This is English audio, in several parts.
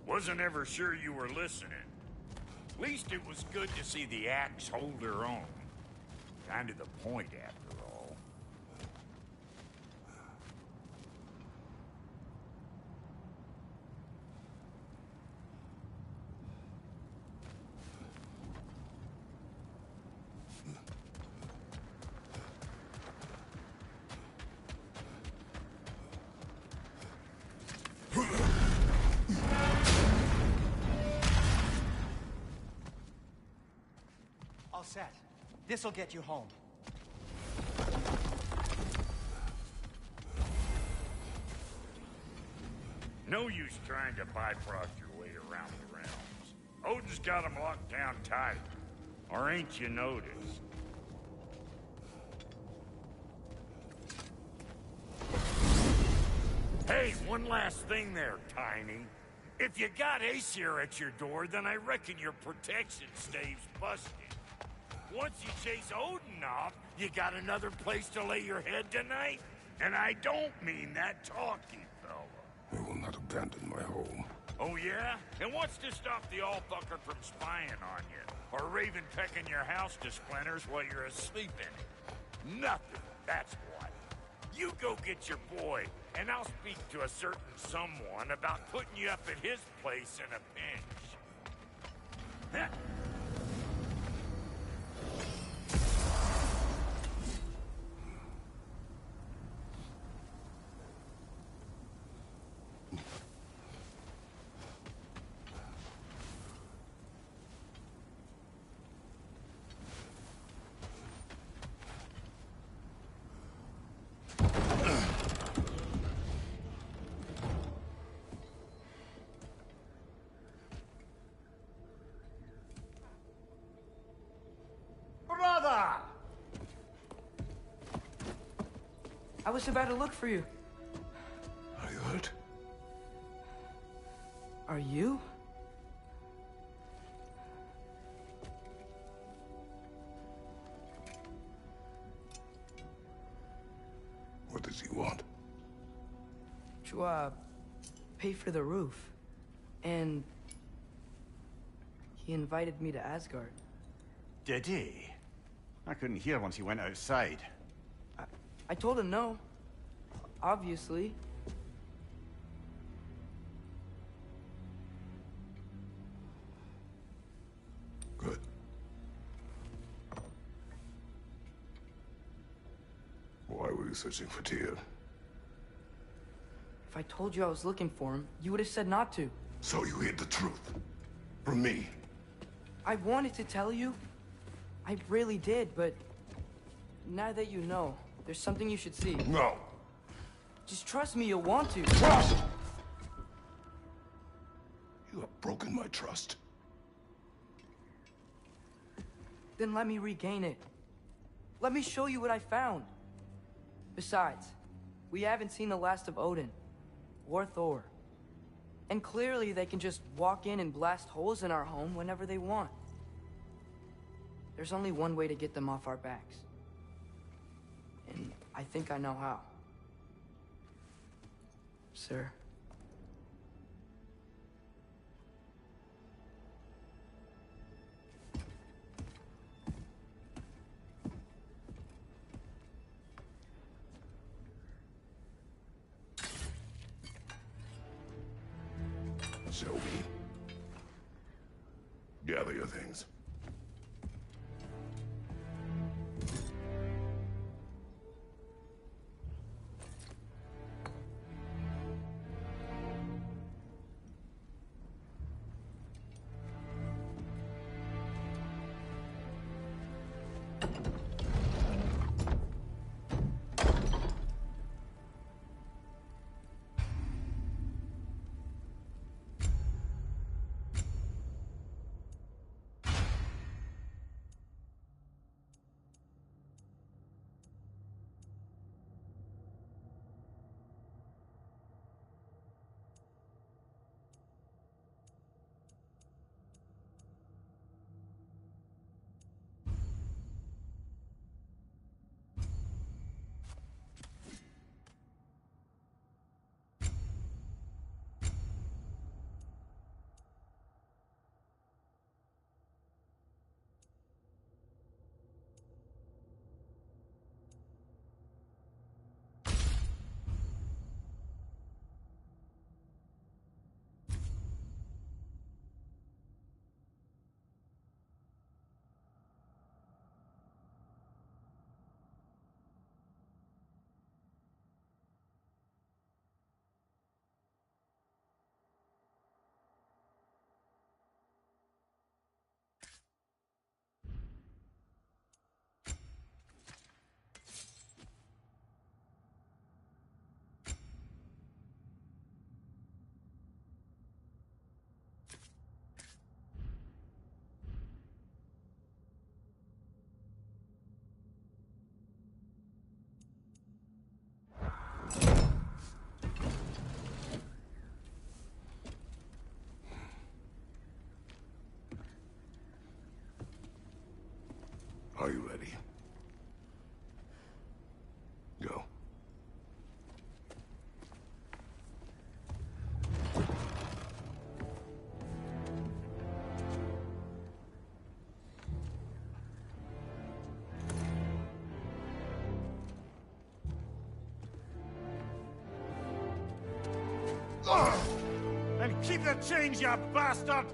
Wasn't ever sure you were listening. At least it was good to see the axe hold her own. Kind of the point, after all. All set. This'll get you home. No use trying to bifrost your way around the realms. Odin's got them locked down tight. Or ain't you noticed? Hey, one last thing there, Tiny. If you got Aesir at your door, then I reckon your protection stave's busted. Once you chase Odin off, you got another place to lay your head tonight? And I don't mean that talky fella. I will not abandon my home. Oh yeah? And what's to stop the all-fucker from spying on you? Or Raven pecking your house to splinters while you're asleep in it? Nothing, that's what. You go get your boy, and I'll speak to a certain someone about putting you up at his place in a pinch. I was about to look for you. Are you hurt? Are you? What does he want? To, pay for the roof. And he invited me to Asgard. Did he? I couldn't hear once he went outside. I told him no. Obviously. Good. Why were you searching for Tyr? If I told you I was looking for him, you would have said not to. So you hid the truth. From me. I wanted to tell you. I really did, but now that you know, there's something you should see. No. Just trust me, you'll want to. Trust! You have broken my trust. Then let me regain it. Let me show you what I found. Besides, we haven't seen the last of Odin. Or Thor. And clearly they can just walk in and blast holes in our home whenever they want. There's only one way to get them off our backs. And I think I know how. Sir. Show me. Gather your things. Are you ready? Go. And keep the change, you bastard!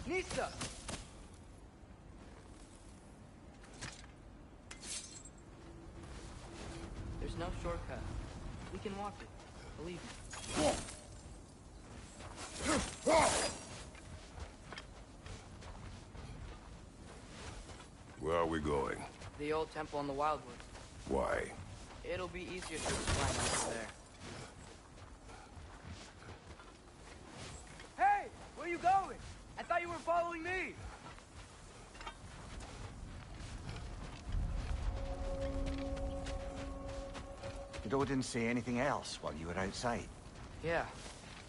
Nista! There's no shortcut. We can walk it. Believe me. Where are we going? The old temple in the Wildwoods. Why? It'll be easier to explain over there. Hey! Where are you going? I thought you were following me! Did Odin say anything else while you were outside? Yeah.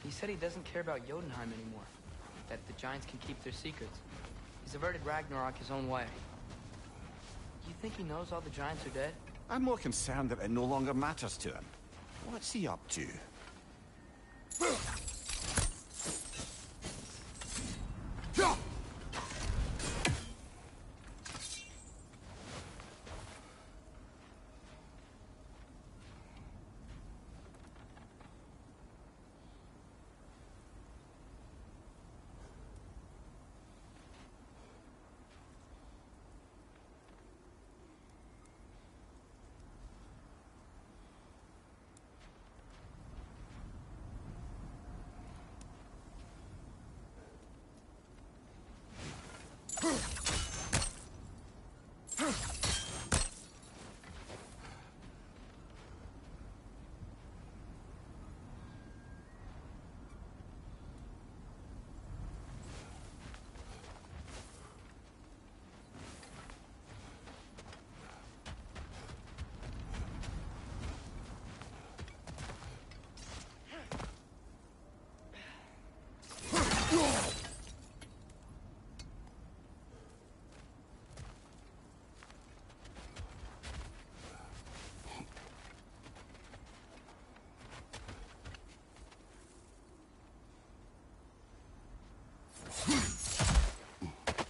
He said he doesn't care about Jotunheim anymore. That the Giants can keep their secrets. He's averted Ragnarok his own way. You think he knows all the Giants are dead? I'm more concerned that it no longer matters to him. What's he up to?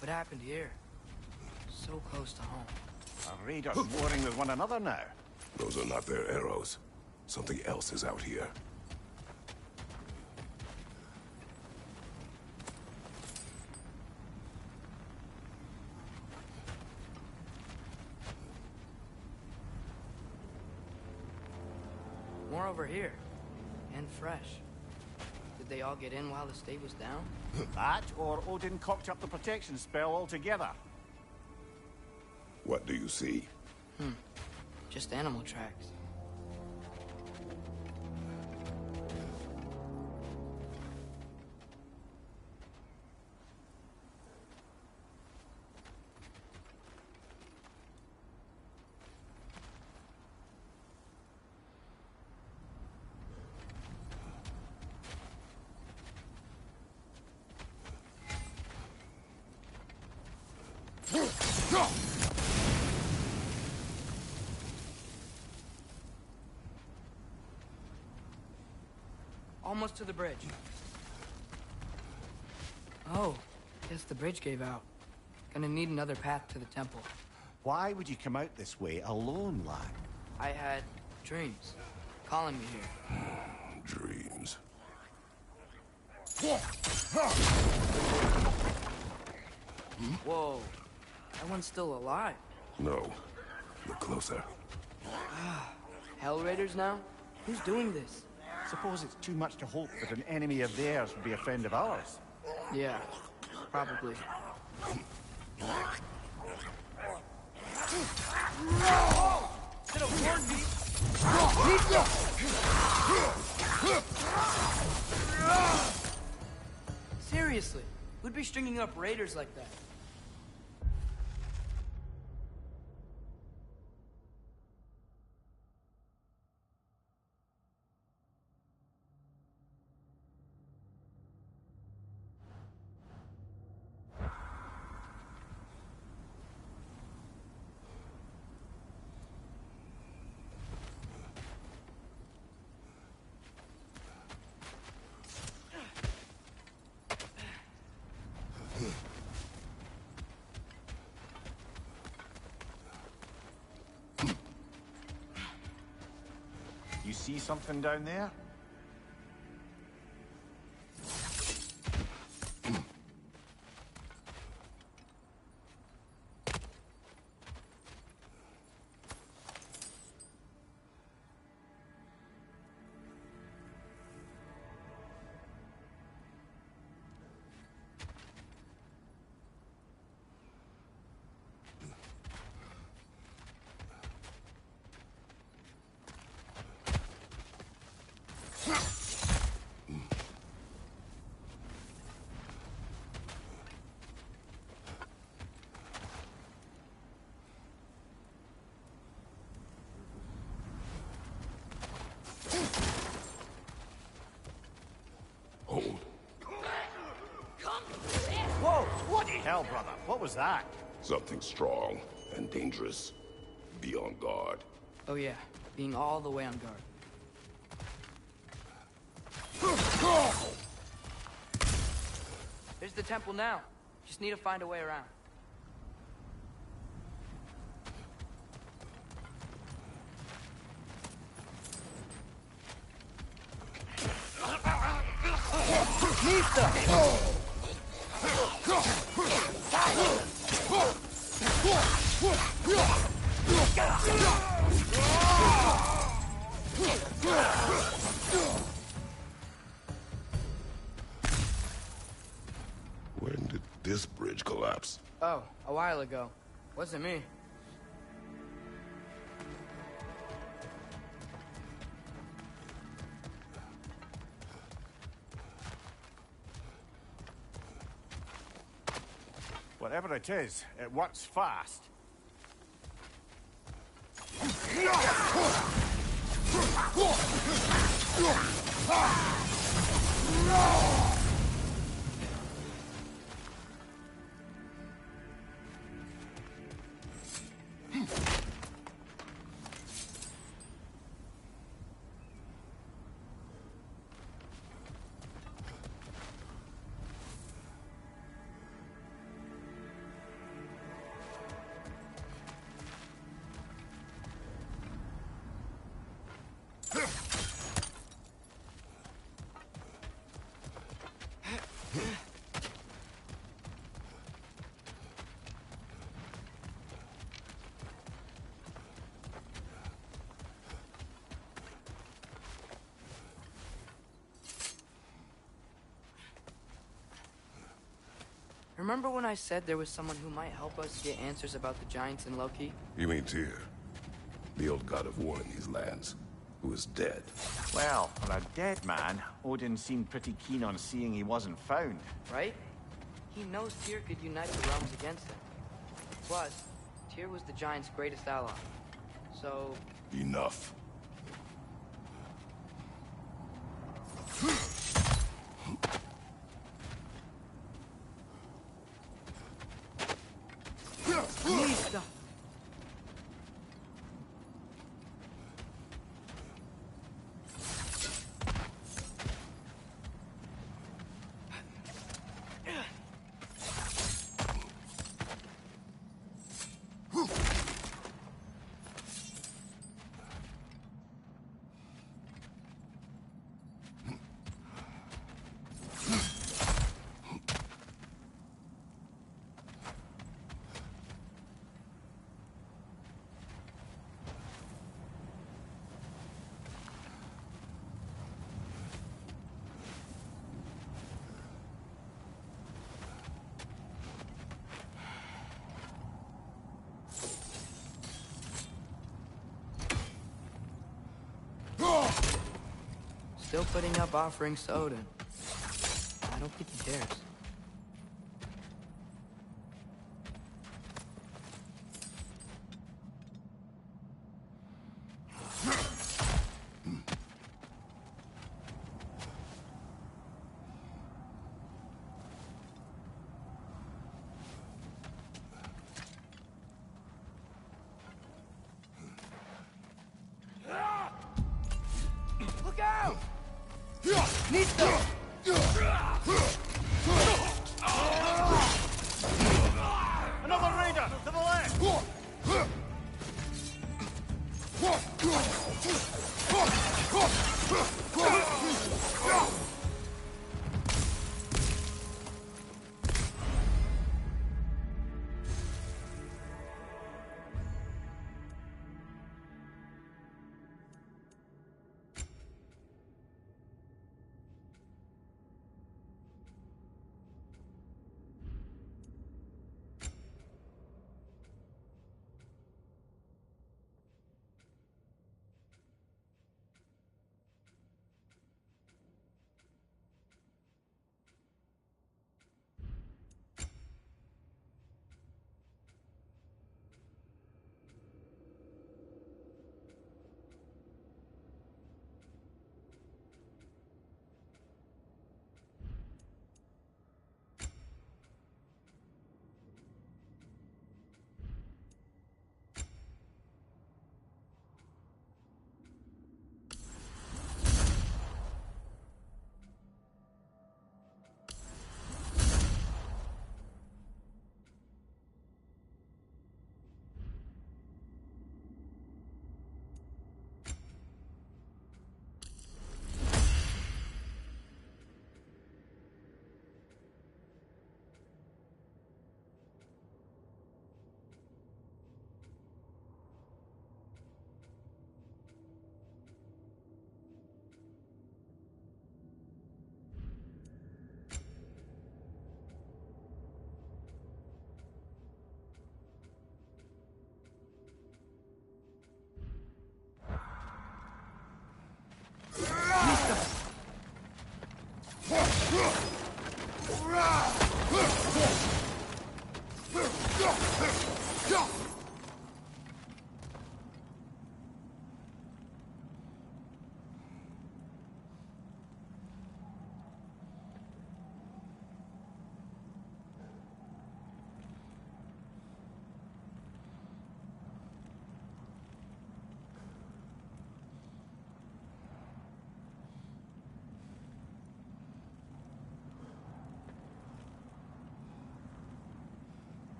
What happened here? So close to home. Are raiders warring with one another now? Those are not their arrows. Something else is out here. More over here. And fresh. Did they all get in while the stave was down? That, or Odin cocked up the protection spell altogether. What do you see? Just animal tracks. Almost to the bridge. Oh, guess the bridge gave out. Gonna need another path to the temple. Why would you come out this way alone, lad? I had dreams calling me here. Dreams. Whoa, that one's still alive. No. Look closer. Hell Raiders now? Who's doing this? Suppose it's too much to hope that an enemy of theirs would be a friend of ours. Yeah, probably. Seriously, who'd be stringing up raiders like that? You see something down there? Hold. Whoa! What the hell, brother? What was that? Something strong and dangerous. Be on guard. Oh yeah, being all the way on guard. There's the temple now. Just need to find a way around. When did this bridge collapse? Oh, a while ago. Wasn't me. Whatever it is, it works fast. Remember when I said there was someone who might help us get answers about the giants in Loki? You mean Tyr? The old god of war in these lands, who is dead. Well, for a dead man, Odin seemed pretty keen on seeing he wasn't found. Right? He knows Tyr could unite the realms against him. Plus, Tyr was the giant's greatest ally. So... Enough. Lista! Still putting up offerings to Odin. I don't think he cares. Look out! Nista! Another raider! To the left!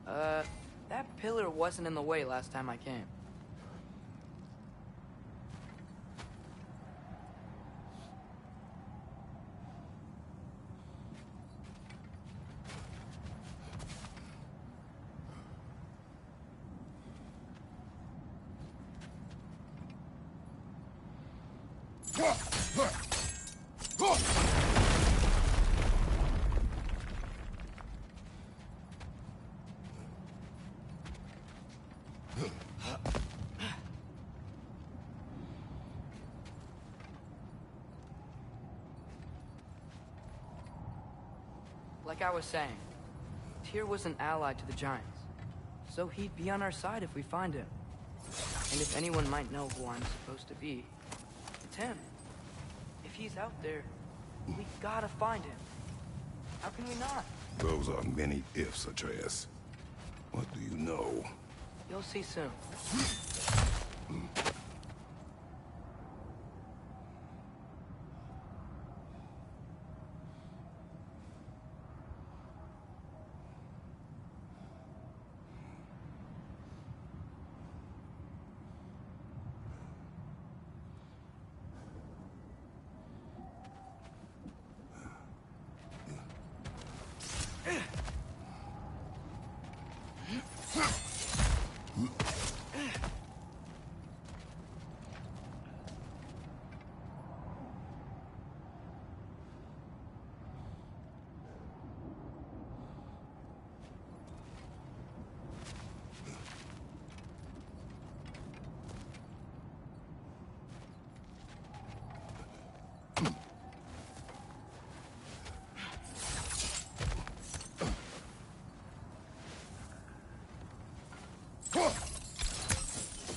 That pillar wasn't in the way last time I came. Like I was saying, Tyr was an ally to the Giants, so he'd be on our side if we find him. And if anyone might know who I'm supposed to be, it's him. If he's out there, we gotta find him. How can we not? Those are many ifs, Atreus. What do you know? You'll see soon.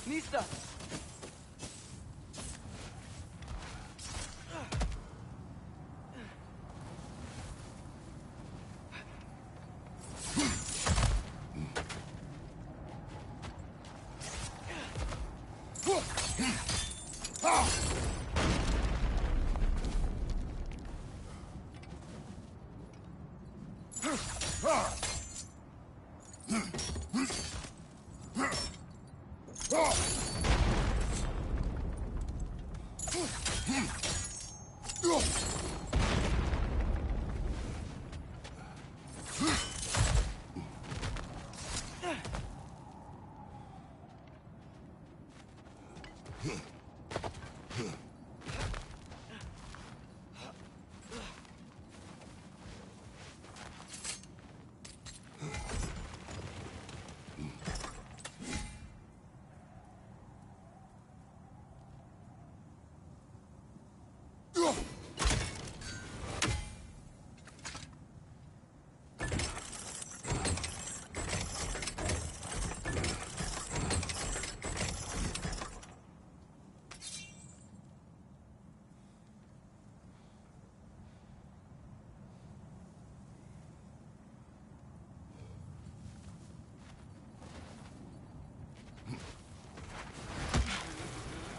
Nista!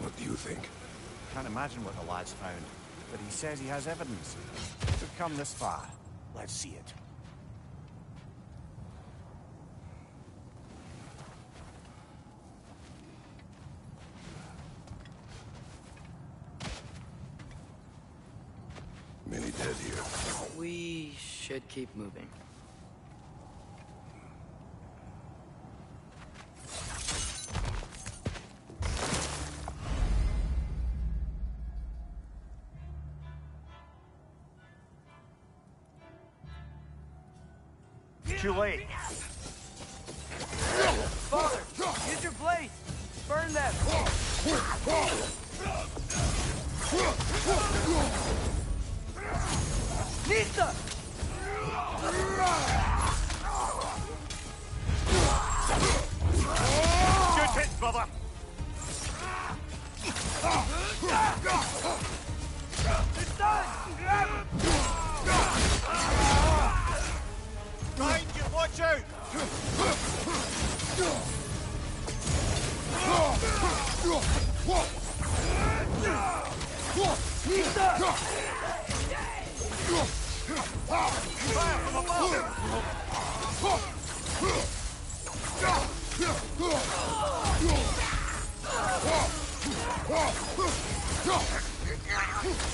What do you think? Can't imagine what the lad's found, but he says he has evidence. We've come this far. Let's see it. Many dead here. We should keep moving. Too late. Father, use your blade! Burn them! Nista! Shoot it, brother! It's done! Behind you, watch out!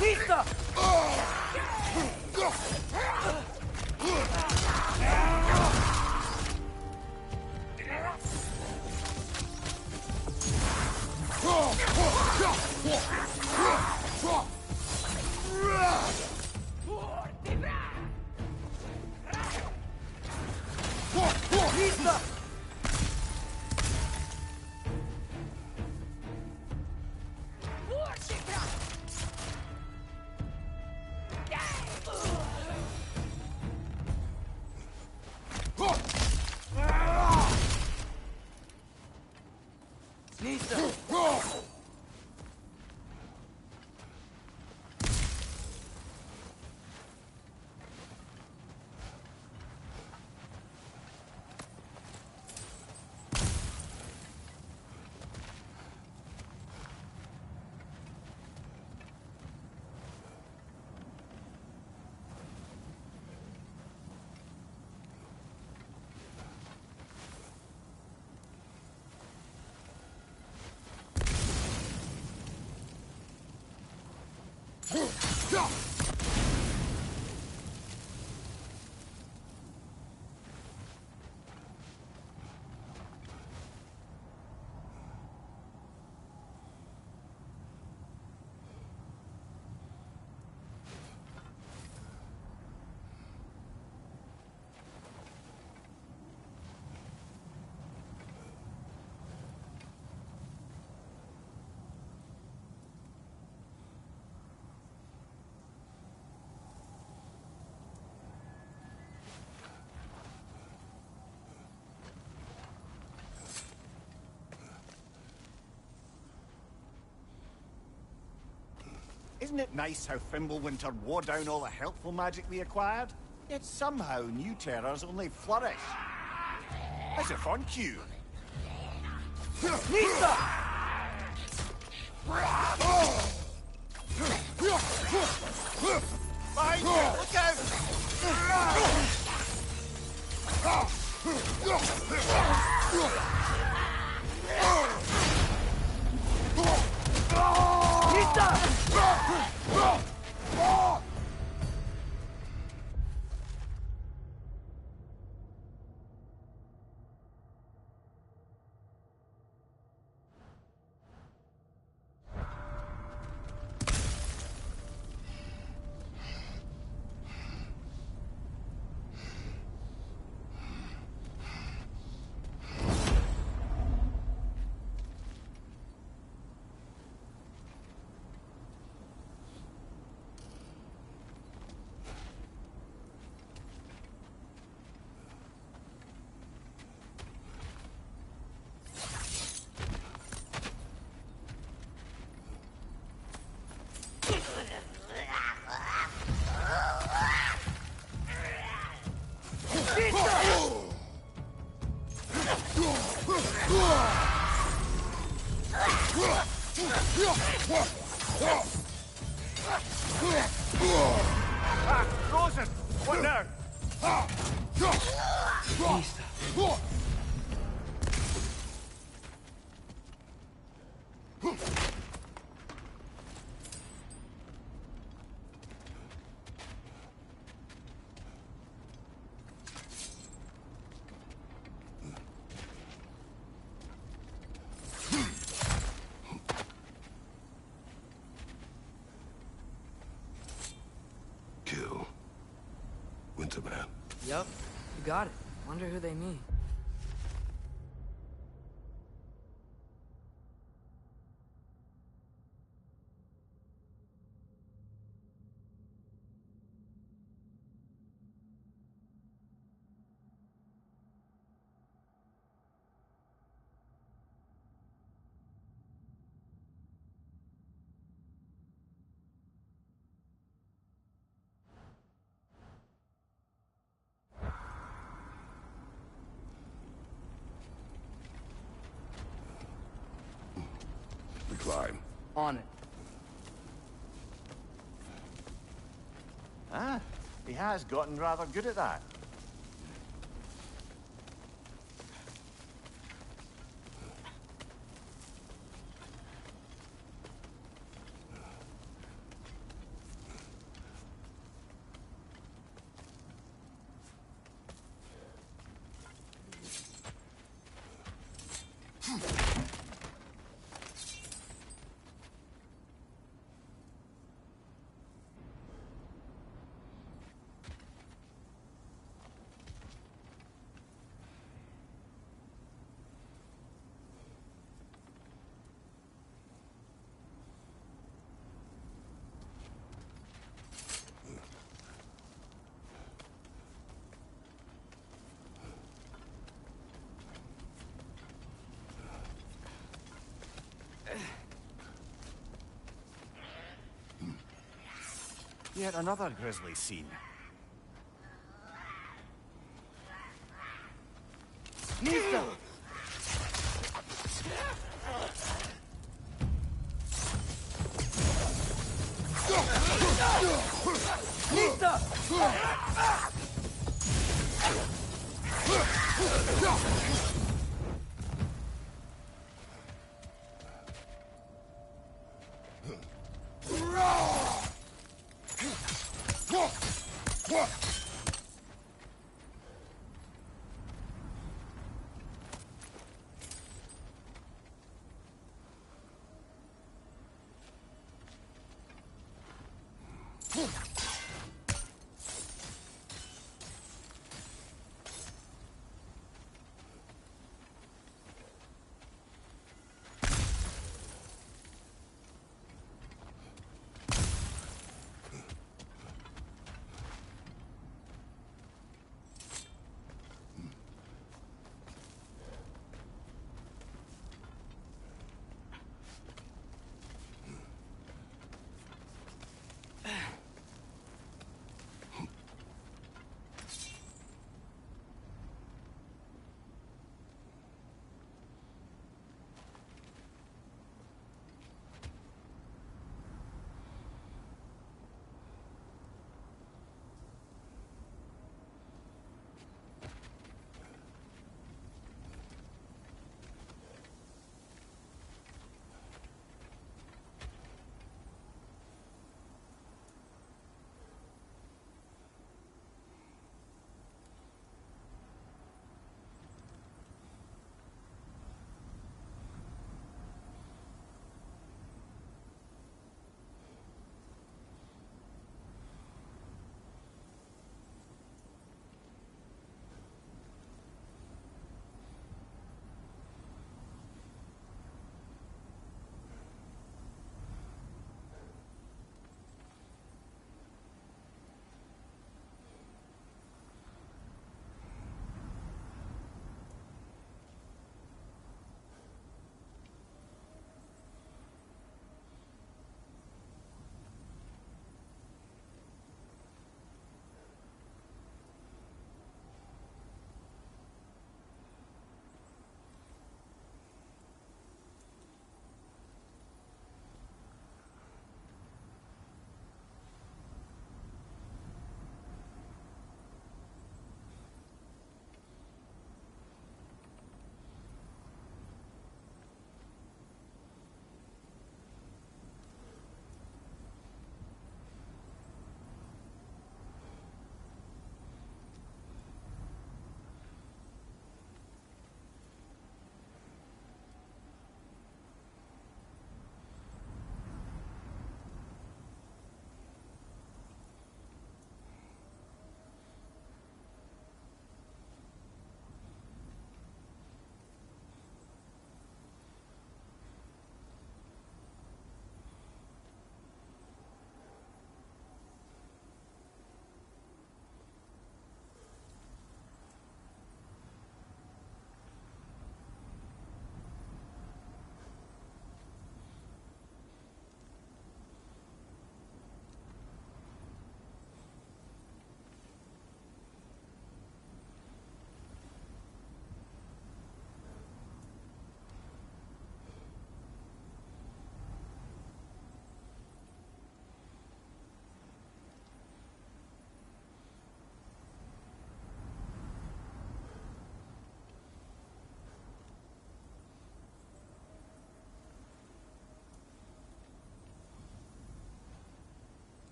Nista! Nista! Nista! Isn't it nice how Fimbulwinter wore down all the helpful magic we acquired? Yet somehow new terrors only flourish. As if on cue. Nista! Behind you! Look out! Nista! Ah, frozen! What now? Nista. Kill. Winterman. Yup, you got it. Wonder who they mean. We climb. On it. Ah, he has gotten rather good at that. Yet another grisly scene. Nista! Nista!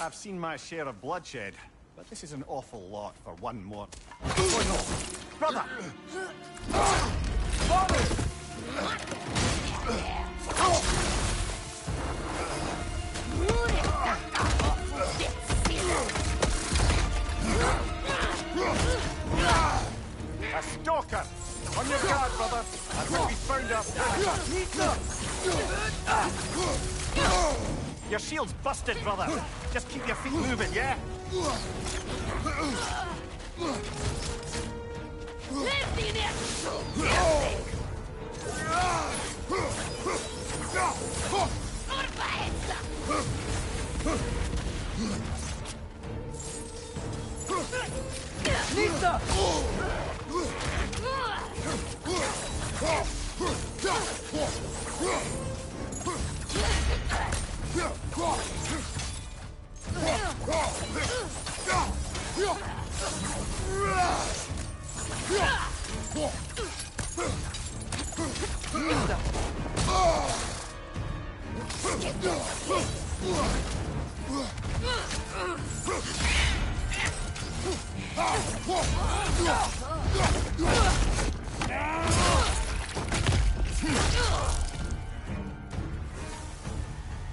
I've seen my share of bloodshed, but this is an awful lot for one more. Oh no! Brother! A stalker! On your guard, brother! I think we found our finisher! Your shield's busted, brother! Just keep your feet moving, yeah? Lisa!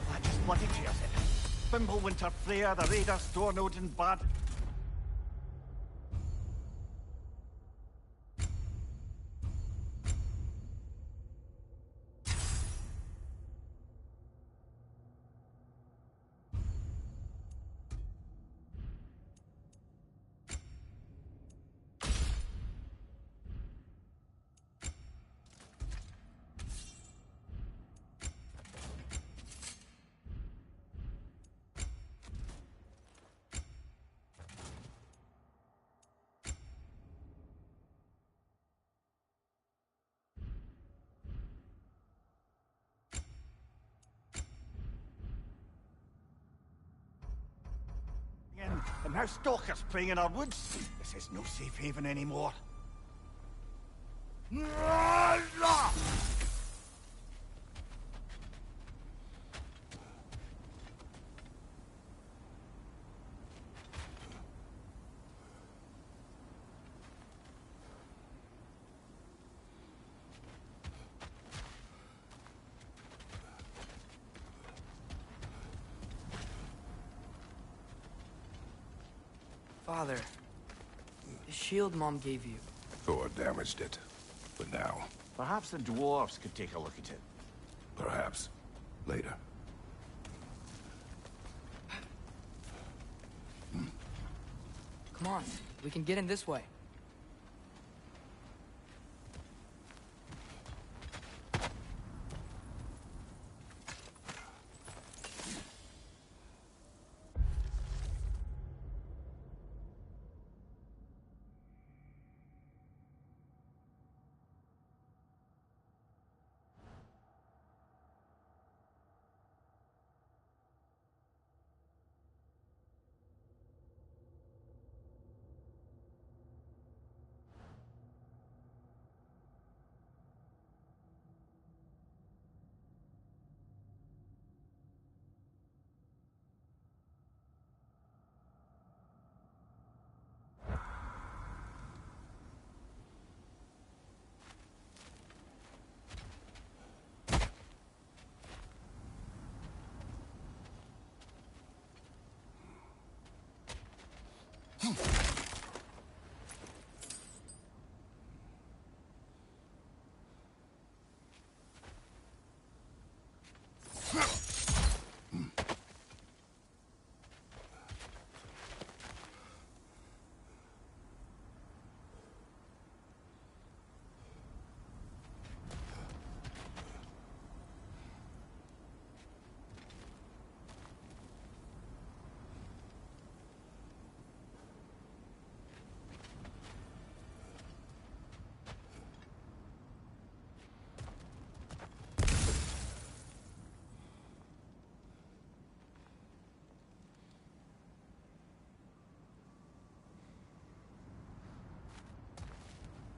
That just bloody tears it. Fimbulwinter Freya, the Raider, Stornode and Bad. And now stalkers playing in our woods. This is no safe haven anymore. Father, the shield Mom gave you. Thor damaged it. But now, Perhaps the dwarves could take a look at it. perhaps, later. Come on, we can get in this way.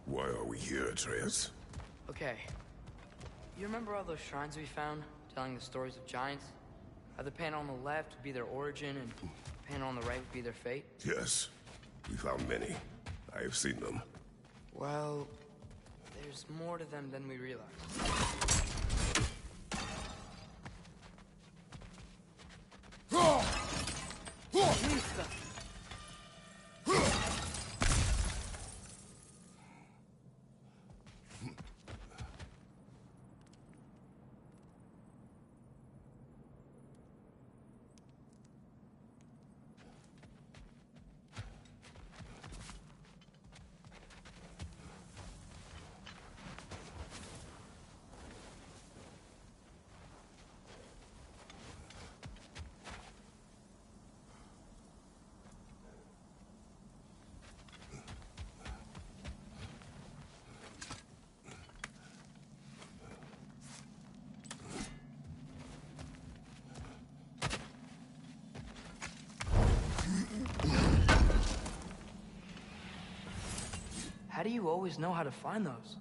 Why are we here, Atreus? Okay. You remember all those shrines we found, telling the stories of giants? The panel on the left would be their origin, and the panel on the right would be their fate? Yes. We found many. I have seen them. Well, there's more to them than we realize. How do you always know how to find those?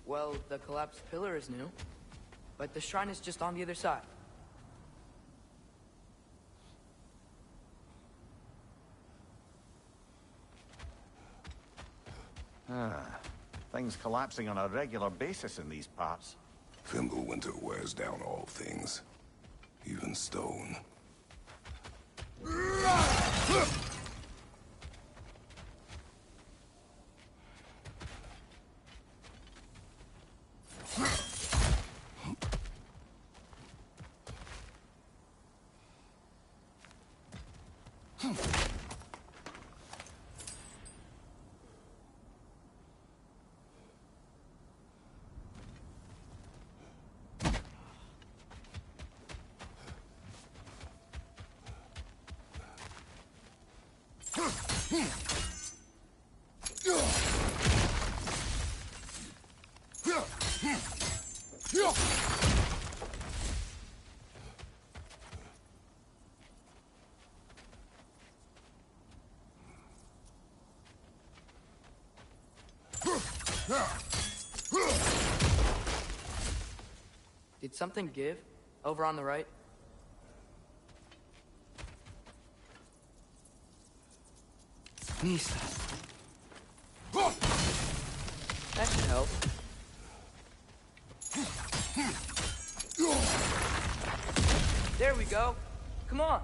Well, the collapsed pillar is new, but the shrine is just on the other side. Things collapsing on a regular basis in these parts. Fimbulwinter wears down all things, even stone. Did something give? Over on the right? Misa. That should help. There we go. Come on.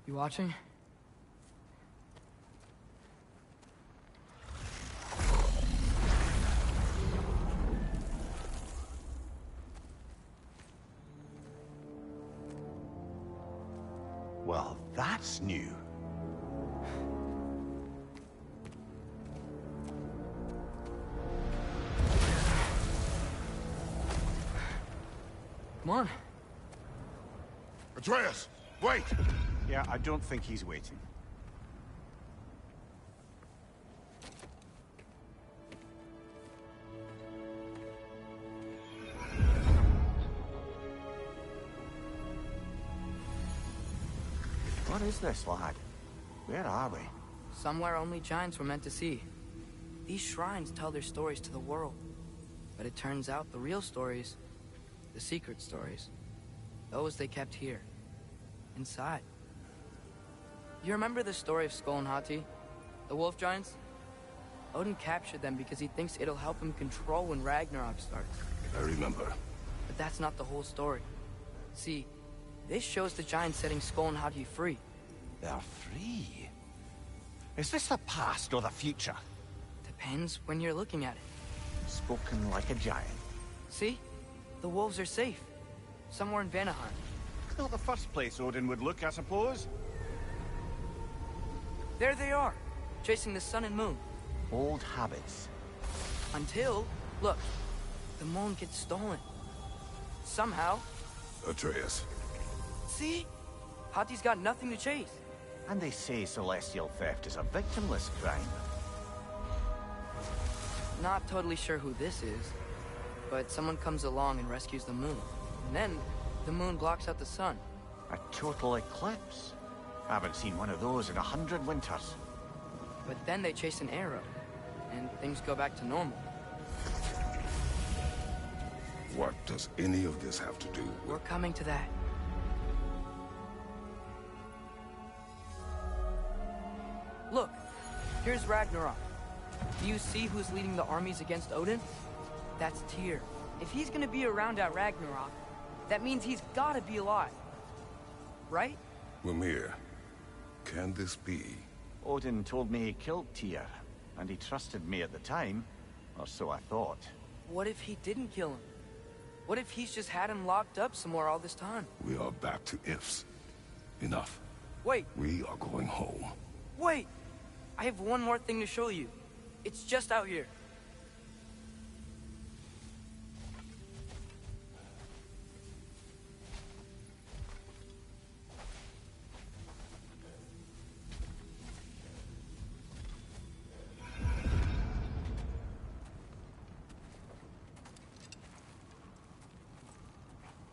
You watching? Well, that's new. Come on. Atreus, wait! Yeah, I don't think he's waiting. What is this, lad? Where are we? Somewhere only giants were meant to see. These shrines tell their stories to the world. But it turns out the real stories, the secret stories, those they kept here, inside. You remember the story of Skull and Hati? The wolf giants? Odin captured them because he thinks it'll help him control when Ragnarok starts. I remember. But that's not the whole story. See, this shows the giants setting Skull and Hati free. They're free. Is this the past or the future? Depends when you're looking at it. Spoken like a giant. See? The wolves are safe. Somewhere in Vanaheim. Not the first place Odin would look, I suppose. There they are, chasing the sun and moon. Old habits. Until, look, the moon gets stolen. Somehow. Atreus. See? Hati's got nothing to chase. And they say celestial theft is a victimless crime. Not totally sure who this is, but someone comes along and rescues the moon. And then, the moon blocks out the sun. A total eclipse. Haven't seen one of those in 100 winters. But then they chase an arrow, and things go back to normal. What does any of this have to do with... We're coming to that. Look, here's Ragnarok. Do you see who's leading the armies against Odin? That's Tyr. If he's gonna be around at Ragnarok, that means he's gotta be alive. Right? Mimir, can this be? Odin told me he killed Tyr, and he trusted me at the time, or so I thought. What if he didn't kill him? What if he's just had him locked up somewhere all this time? We are back to ifs. Enough. Wait, We are going home. wait! I have one more thing to show you. It's just out here.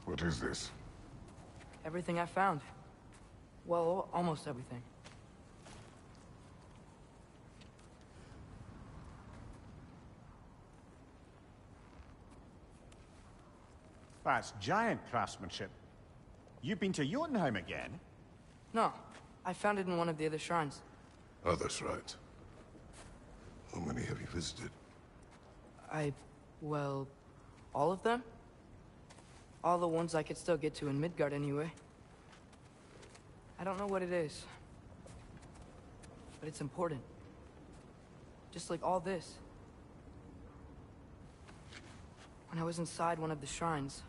What is this? Everything I found. Well, almost everything. That's giant craftsmanship. You've been to Jotunheim again? No, I found it in one of the other shrines. Other shrines. How many have you visited? Well, all of them? All the ones I could still get to in Midgard anyway. I don't know what it is, but it's important. Just like all this. When I was inside one of the shrines,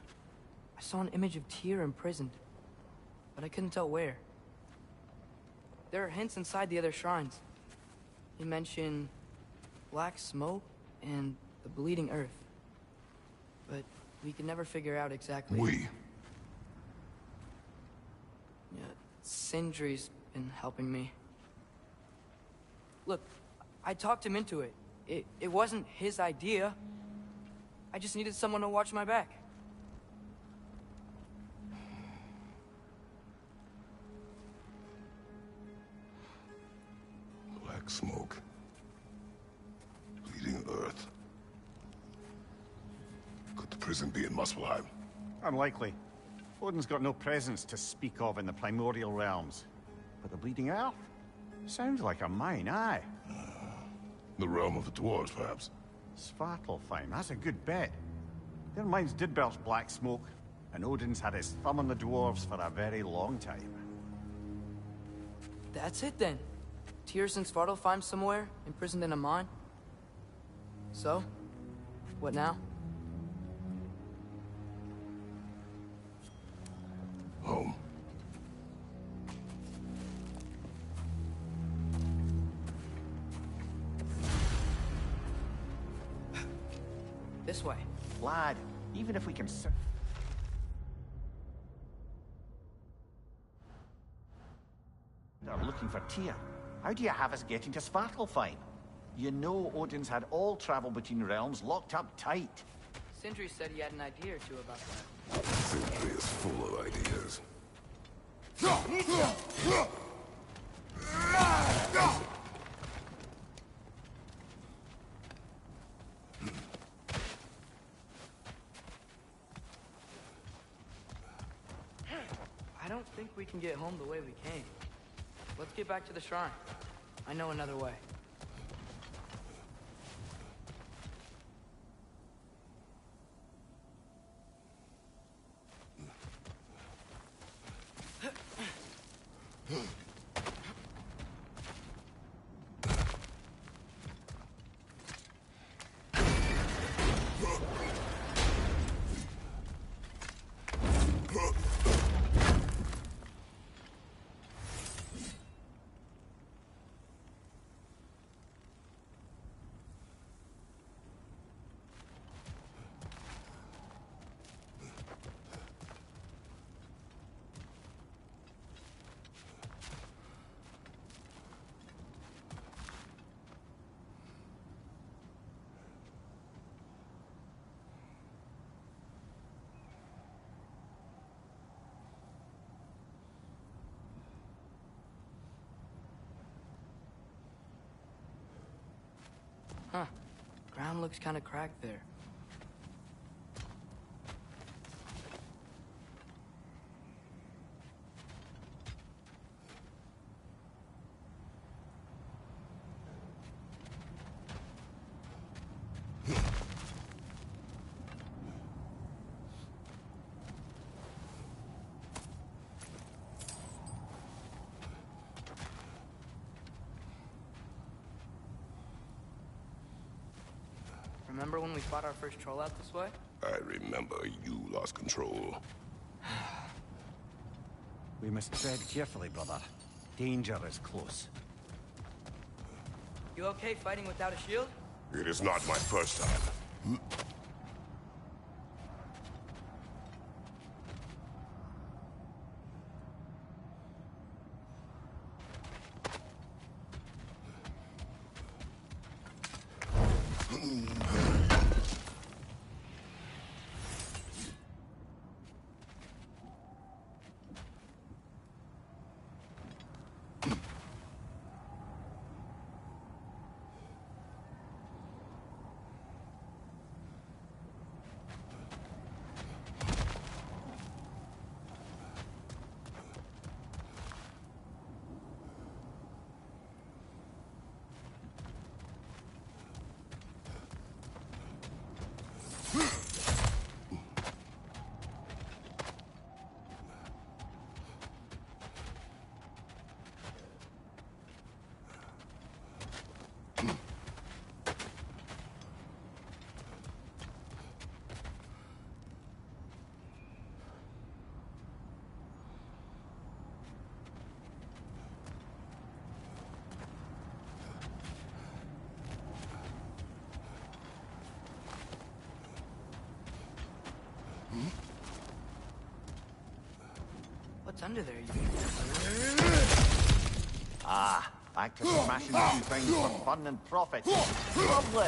I saw an image of Tyr imprisoned, but I couldn't tell where. There are hints inside the other shrines. They mention black smoke and the bleeding earth. But we can never figure out exactly. We? Yeah, Sindri's been helping me. Look, I talked him into it. It wasn't his idea. I just needed someone to watch my back. Black smoke. Bleeding earth. Could the prison be in Muspelheim? Unlikely. Odin's got no presence to speak of in the primordial realms. But the Bleeding Earth? Sounds like a mine, aye. The realm of the dwarves, perhaps? Svartalfheim, that's a good bet. Their mines did belch black smoke, and Odin's had his thumb on the dwarves for a very long time. That's it then. Tyr's in Svartalfheim somewhere, imprisoned in a mine. So, what now? Home. This way. Lad, even if we can... They're looking for Tyr. How do you have us getting to Svartalfheim? You know Odin's had all travel between realms locked up tight. Sindri said he had an idea or two about that. Sindri is full of ideas. I don't think we can get home the way we came. Let's get back to the shrine. I know another way. Huh. Ground looks kind of cracked there. Remember when we fought our first troll out this way? I remember you lost control. We must tread carefully, brother. Danger is close. You okay fighting without a shield? It is not my first time. under there, you... Ah, back to smashing a few things for fun and profit. Lovely!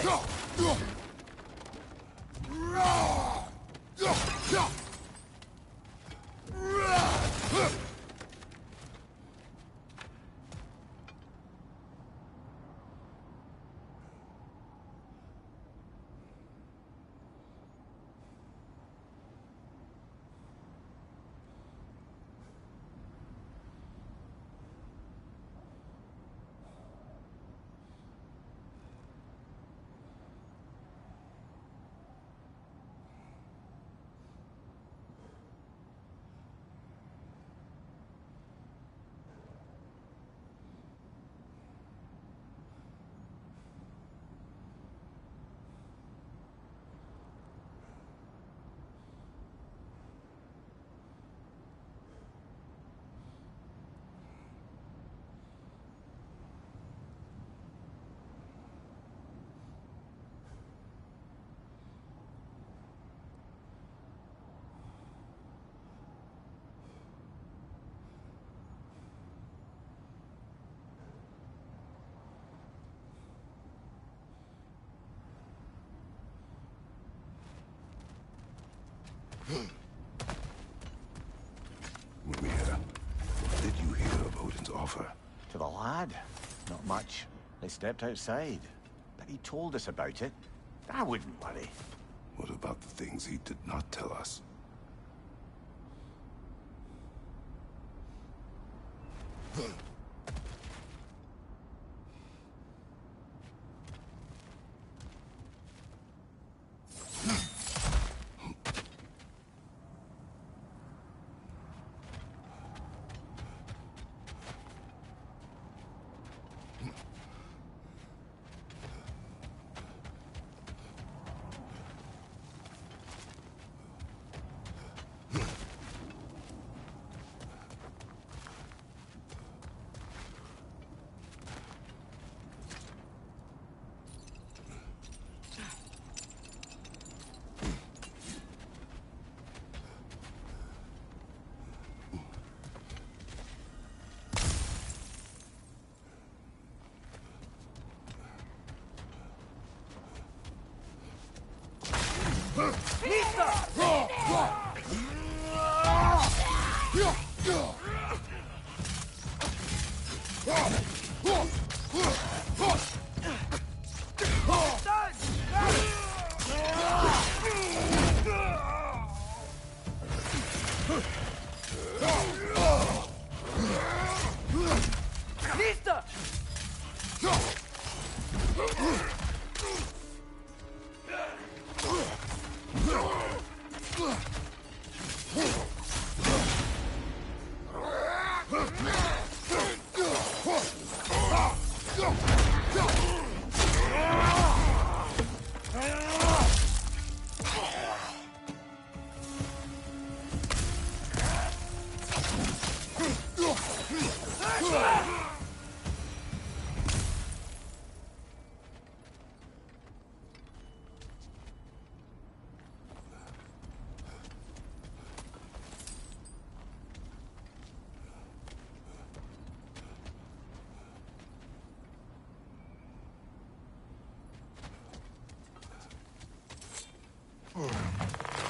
Mimir, what did you hear of Odin's offer? To the lad? Not much. They stepped outside. But he told us about it. I wouldn't worry. What about the things he did not tell us?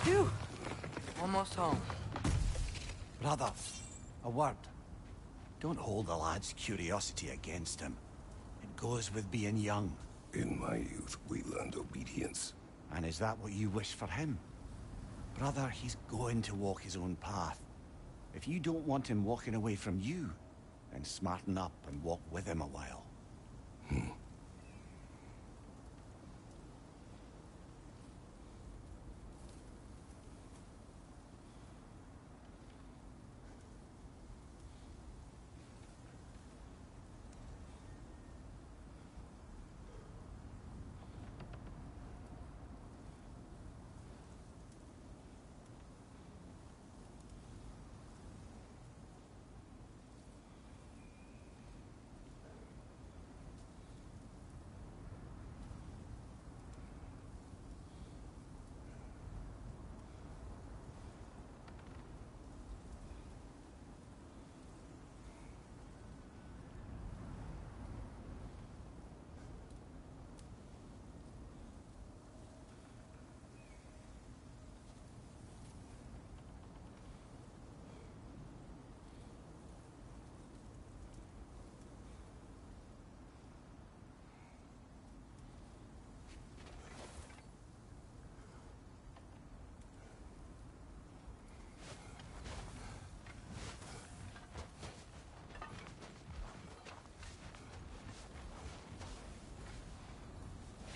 Phew! Almost home. Brother, a word. Don't hold the lad's curiosity against him. It goes with being young. In my youth, we learned obedience. And is that what you wish for him? Brother, he's going to walk his own path. If you don't want him walking away from you, then smarten up and walk with him a while.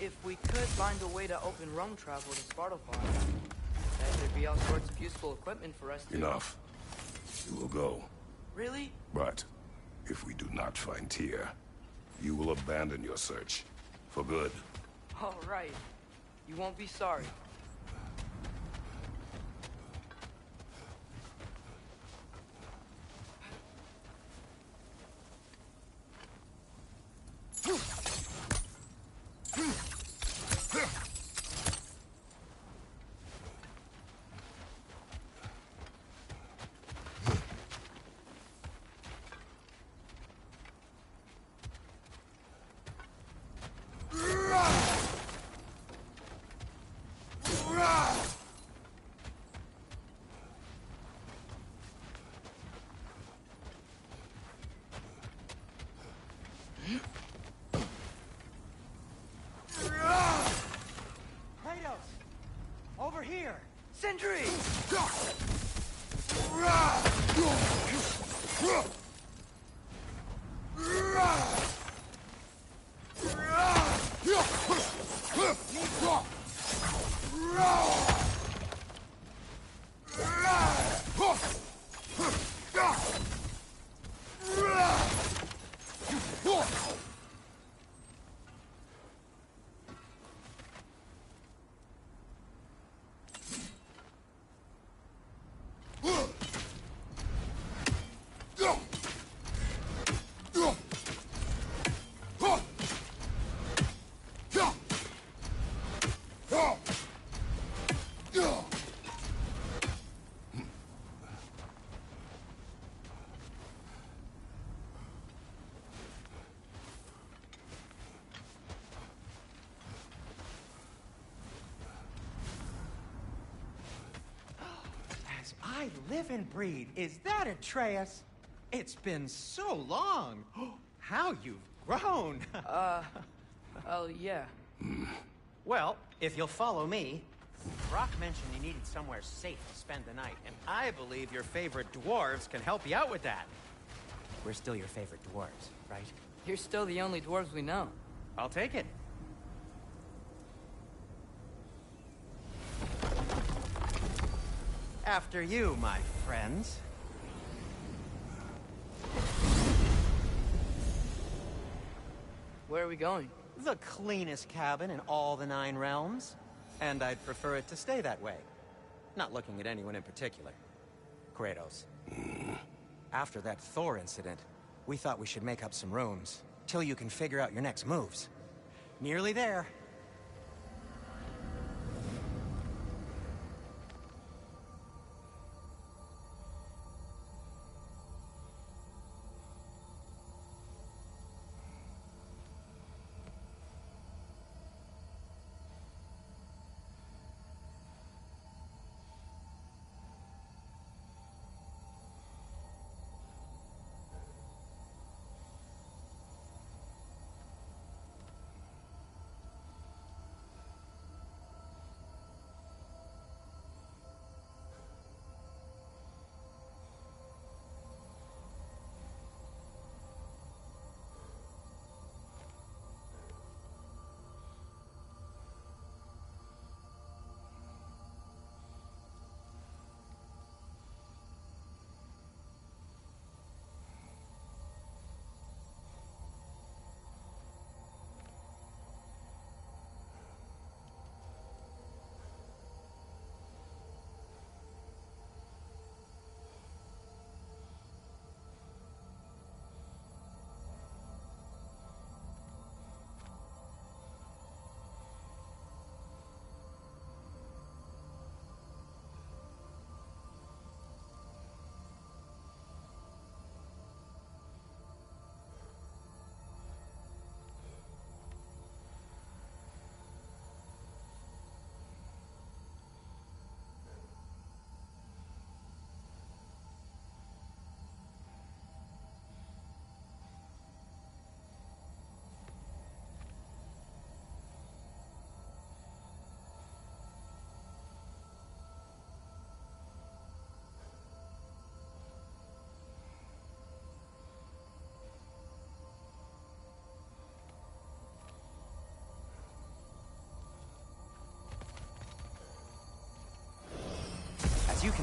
if we could find a way to open roam travel to Svartalfheim, then there'd be all sorts of useful equipment for us to... Enough. You will go. Really? But if we do not find Tyr, you will abandon your search. For good. All right. You won't be sorry. Over here! Sentry! I live and breathe. Is that Atreus? It's been so long. How you've grown. Oh, yeah. Well, if you'll follow me, Brock mentioned you needed somewhere safe to spend the night, and I believe your favorite dwarves can help you out with that. We're still your favorite dwarves, right? You're still the only dwarves we know. I'll take it. After you, my friends. Where are we going? The cleanest cabin in all the 9 realms. And I'd prefer it to stay that way. Not looking at anyone in particular. Kratos. After that Thor incident, we thought we should make up some rooms, till you can figure out your next moves. Nearly there.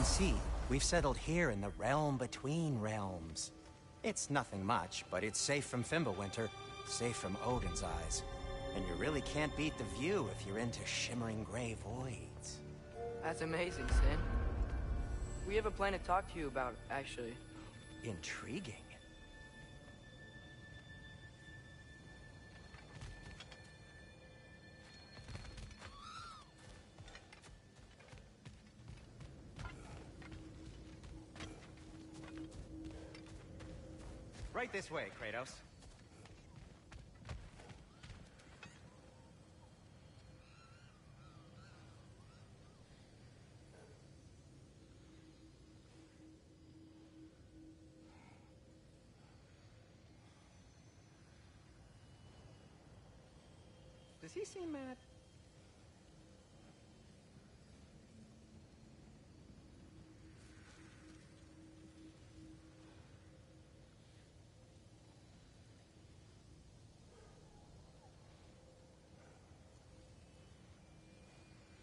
can see, we've settled here in the realm between realms. It's nothing much, but it's safe from Fimbulwinter, safe from Odin's eyes. And you really can't beat the view if you're into shimmering gray voids. That's amazing, Sin. We have a plan to talk to you about, actually. Intriguing. Right this way, Kratos. Does he seem mad?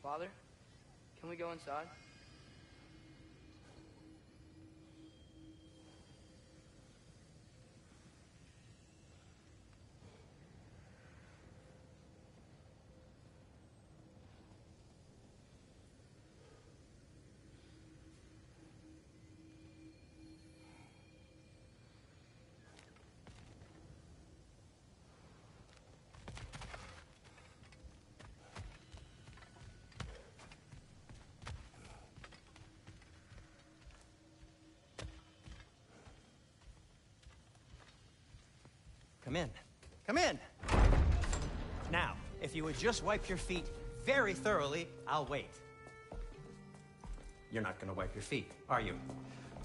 Father, can we go inside? Come in. Come in! Now, if you would just wipe your feet very thoroughly, I'll wait. You're not gonna wipe your feet, are you?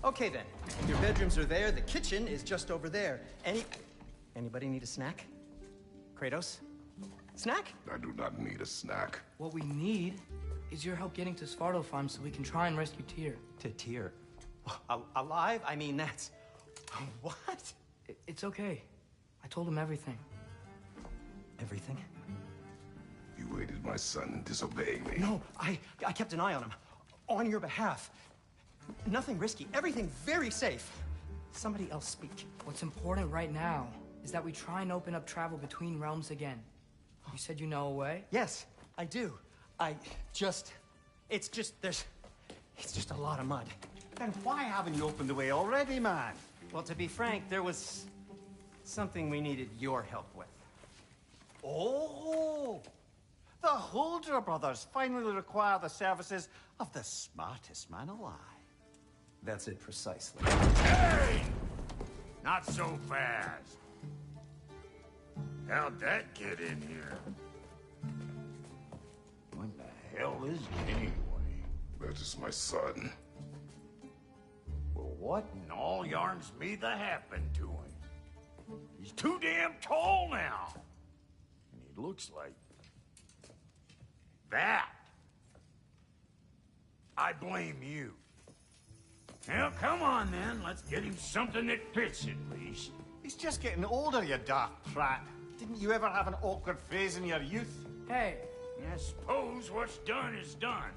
Okay then. Your bedrooms are there, the kitchen is just over there. Anybody need a snack? Kratos? Snack? I do not need a snack. What we need is your help getting to Svartalfheim so we can try and rescue Tyr. To Tyr? Alive? I mean, that's... What? It's okay. I told him everything. Everything? You aided my son in disobeying me. No, I kept an eye on him. On your behalf. Nothing risky. Everything very safe. Somebody else speak. What's important right now is that we try and open up travel between realms again. You said you know a way? Yes, I do. It's just a lot of mud. Then why haven't you opened the way already, man? Well, to be frank, there was something we needed your help with. Oh! The Holder brothers finally require the services of the smartest man alive. That's it precisely. Hey! Not so fast. How'd that get in here? What the hell is it anyway? That is my son. Well, what in all yarns me that happened to him? He's too damn tall now. And he looks like... that. I blame you. Well, come on then. Let's get him something that fits at least. He's just getting older, you daft prat. Didn't you ever have an awkward phase in your youth? Hey, I suppose what's done is done.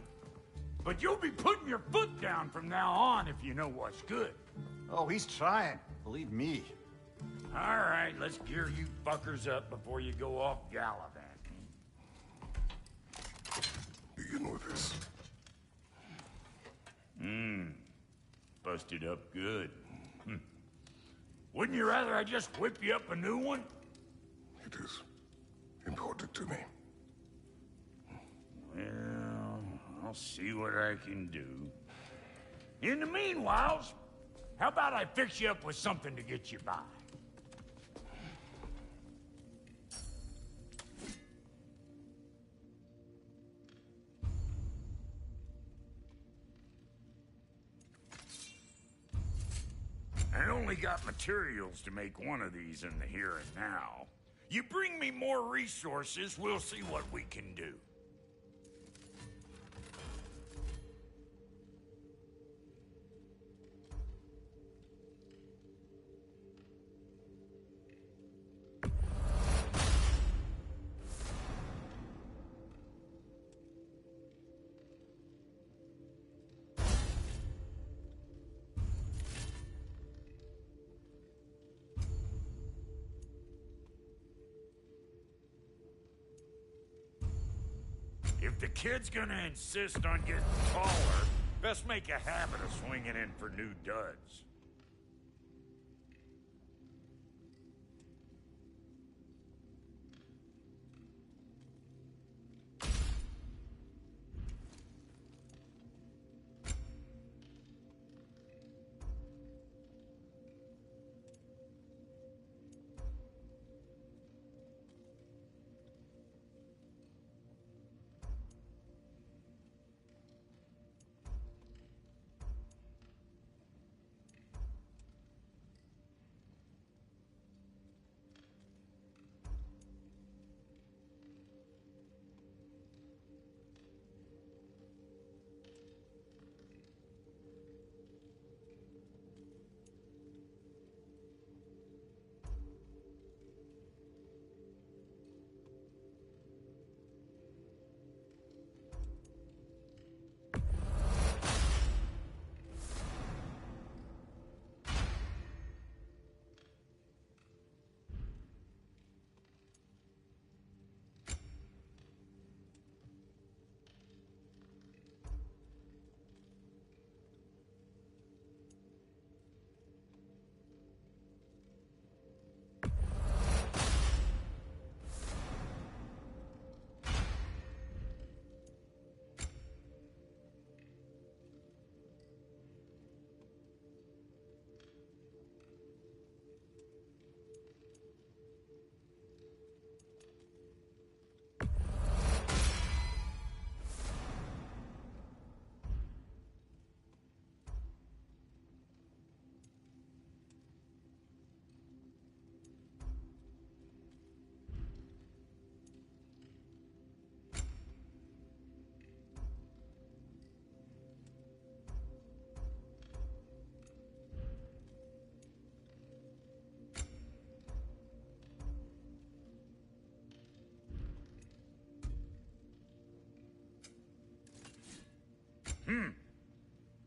But you'll be putting your foot down from now on if you know what's good. Oh, he's trying. Believe me. All right, let's gear you fuckers up before you go off gallivanting. Begin with this. Busted up good. Wouldn't you rather I just whip you up a new one? It is important to me. Well, I'll see what I can do. In the meanwhile, how about I fix you up with something to get you by? I only got materials to make one of these in the here and now. You bring me more resources, we'll see what we can do. If the kid's gonna insist on getting taller, best make a habit of swinging in for new duds.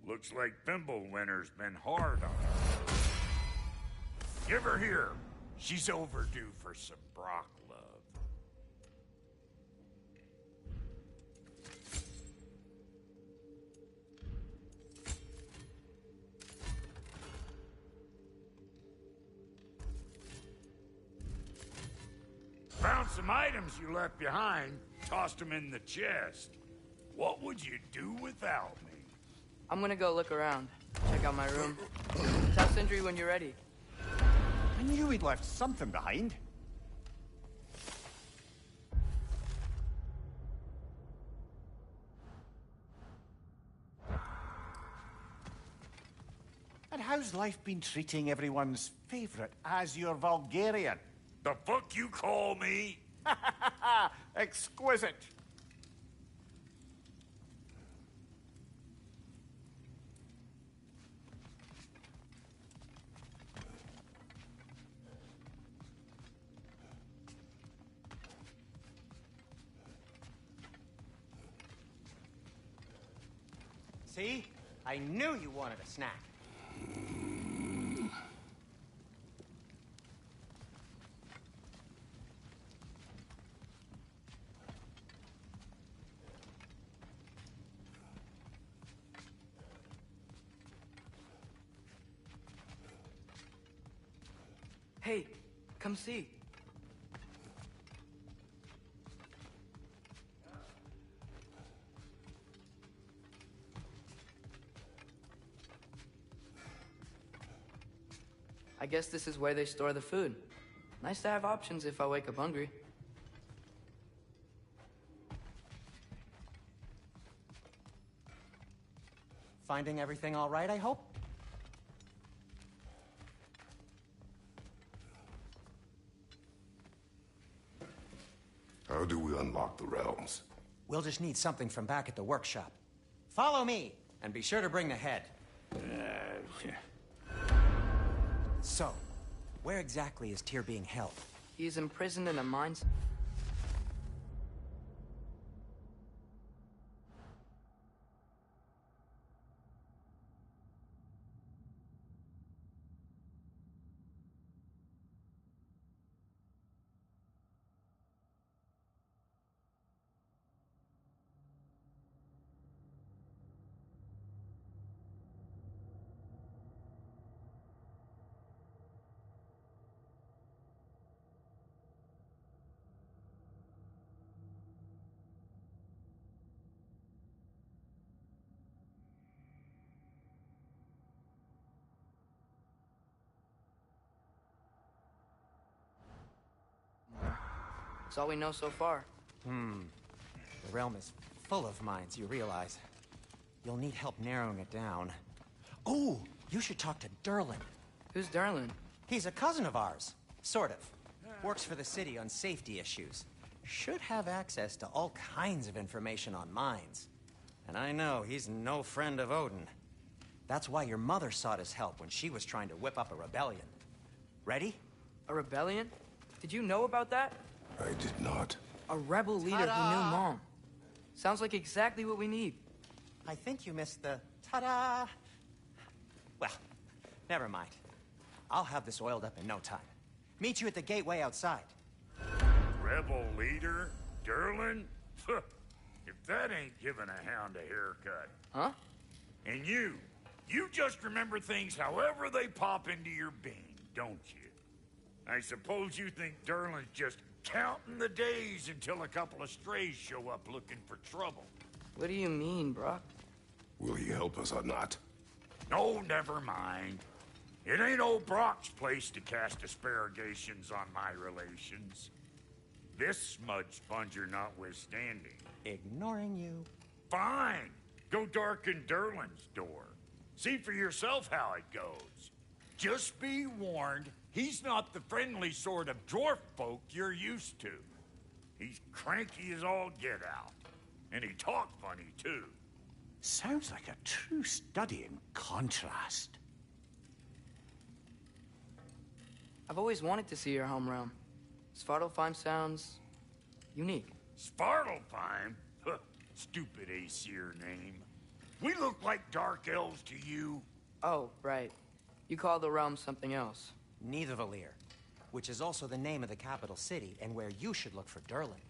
Looks like Thimblewinter's been hard on her. Give her here. She's overdue for some Brock love. Found some items you left behind, tossed them in the chest. What would you do without me? I'm gonna go look around. Check out my room. Tell Sindri when you're ready. I knew we'd left something behind. And how's life been treating everyone's favorite Azure Vulgarian? The fuck you call me? Exquisite. See? I knew you wanted a snack. Hey, come see. I guess this is where they store the food. Nice to have options if I wake up hungry. Finding everything all right, I hope? How do we unlock the realms? We'll just need something from back at the workshop. Follow me, and be sure to bring the head. So, where exactly is Tyr being held? He's imprisoned in a mine. That's all we know so far. The realm is full of mines, you realize. You'll need help narrowing it down. Oh, you should talk to Derlin. Who's Darlin? He's a cousin of ours. Sort of. Works for the city on safety issues. Should have access to all kinds of information on mines. And I know he's no friend of Odin. That's why your mother sought his help when she was trying to whip up a rebellion. Ready? A rebellion? Did you know about that? I did not. A rebel leader who knew Mom. Sounds like exactly what we need. I think you missed the ta-da. Well, never mind. I'll have this oiled up in no time. Meet you at the gateway outside. Rebel leader? Derlin? If that ain't giving a hound a haircut. Huh? And you just remember things however they pop into your bean, don't you? I suppose you think Derlin's just counting the days until a couple of strays show up looking for trouble. What do you mean, Brock? Will he help us or not? No, never mind. It ain't old Brock's place to cast aspersions on my relations. This smudge sponger notwithstanding. Ignoring you. Fine. Go darken Derlin's door. See for yourself how it goes. Just be warned, he's not the friendly sort of dwarf folk you're used to. He's cranky as all get out. And he talk funny, too. Sounds like a true study in contrast. I've always wanted to see your home realm. Svartalfheim sounds unique. Svartalfheim? Huh, stupid Aesir name. We look like dark elves to you. Oh, right. You call the realm something else. Nidavellir, which is also the name of the capital city and where you should look for Derlin.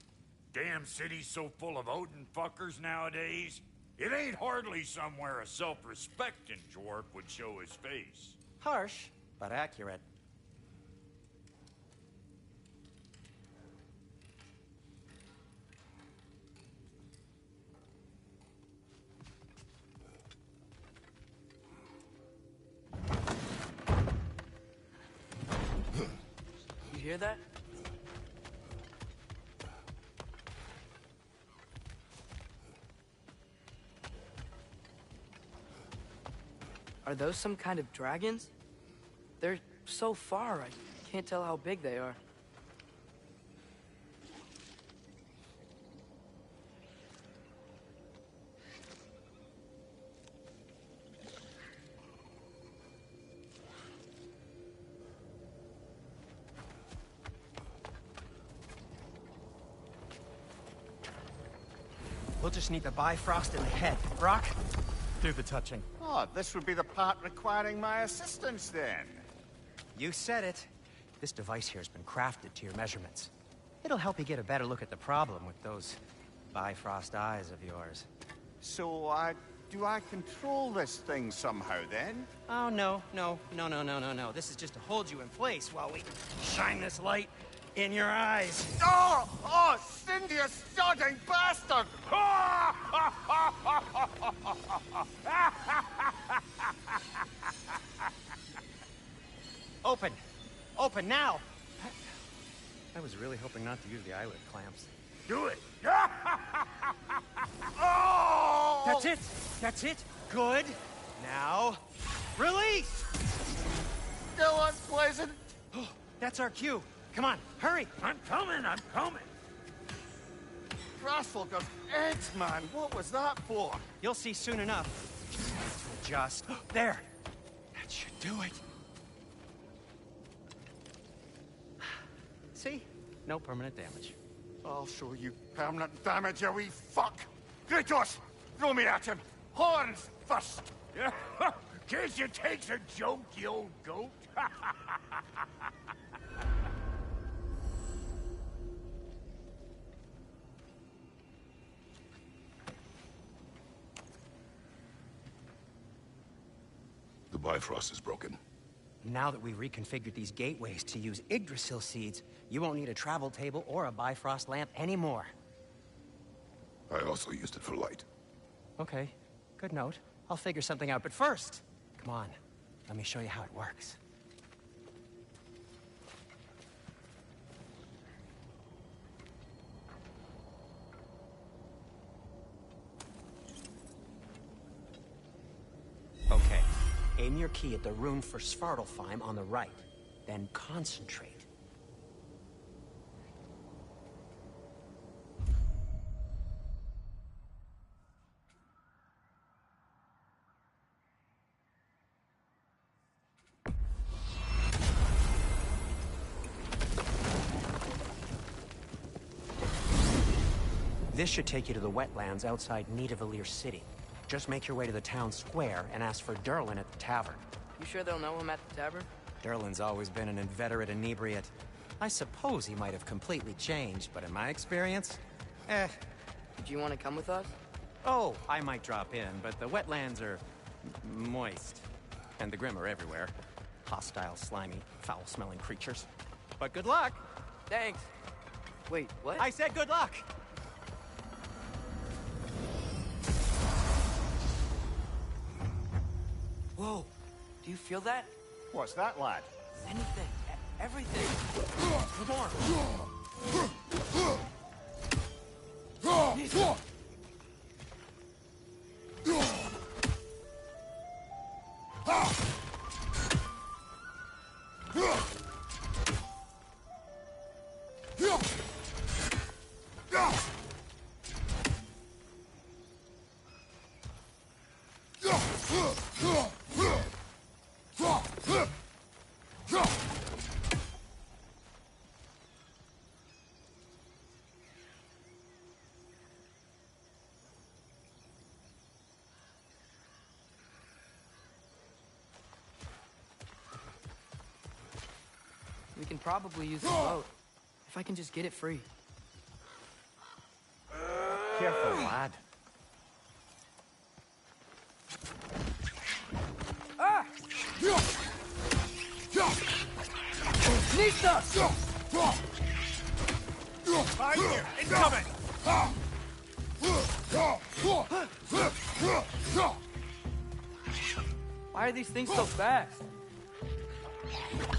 Damn city's so full of Odin fuckers nowadays. It ain't hardly somewhere a self-respecting dwarf would show his face. Harsh, but accurate. You hear that? Are those some kind of dragons? They're so far, I can't tell how big they are. We'll just need the Bifrost in the head. Brock, do the touching. Oh, this would be the part requiring my assistance, then. You said it. This device here has been crafted to your measurements. It'll help you get a better look at the problem with those Bifrost eyes of yours. So, do I control this thing somehow, then? Oh, no. This is just to hold you in place while we shine this light in your eyes. Oh, Cindy, you sodding bastard! Open! Open now! I was really hoping not to use the eyelid clamps. Do it. Oh! That's it! That's it! Good! Now, release! Still unpleasant. That's our cue. Come on, hurry! I'm coming. Crossfolkers, eggs, man. What was that for? You'll see soon enough. Just there. That should do it. See? No permanent damage. I'll show you permanent damage, you wee fuck. Kratos, throw me at him. Horns first. Guess you takes a joke, you old goat. The Bifrost is broken. Now that we've reconfigured these gateways to use Yggdrasil seeds, you won't need a travel table or a Bifrost lamp anymore. I also used it for light. Okay, good note. I'll figure something out, but first, come on, let me show you how it works. Aim your key at the rune for Svartalfheim on the right. Then concentrate. This should take you to the wetlands outside Nidavellir City. Just make your way to the town square and ask for Durlin at the tavern. You sure they'll know him at the tavern? Durlin's always been an inveterate inebriate. I suppose he might have completely changed, but in my experience, Do you want to come with us? Oh, I might drop in, but the wetlands are moist. And the Grim are everywhere. Hostile, slimy, foul-smelling creatures. But good luck! Thanks. Wait, what? I said good luck! Whoa, do you feel that? What's that, lad? Anything, everything. More. We can probably use the boat. If I can just get it free. Careful, lad. Ah! Nista! Behind you! Incoming! Why are these things so fast?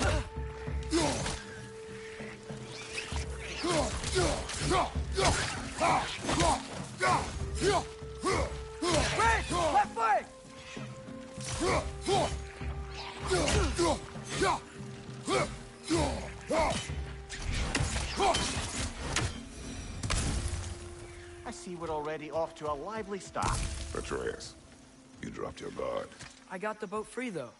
Red! Left flank! I see we're already off to a lively start. Atreus, you dropped your guard. I got the boat free, though.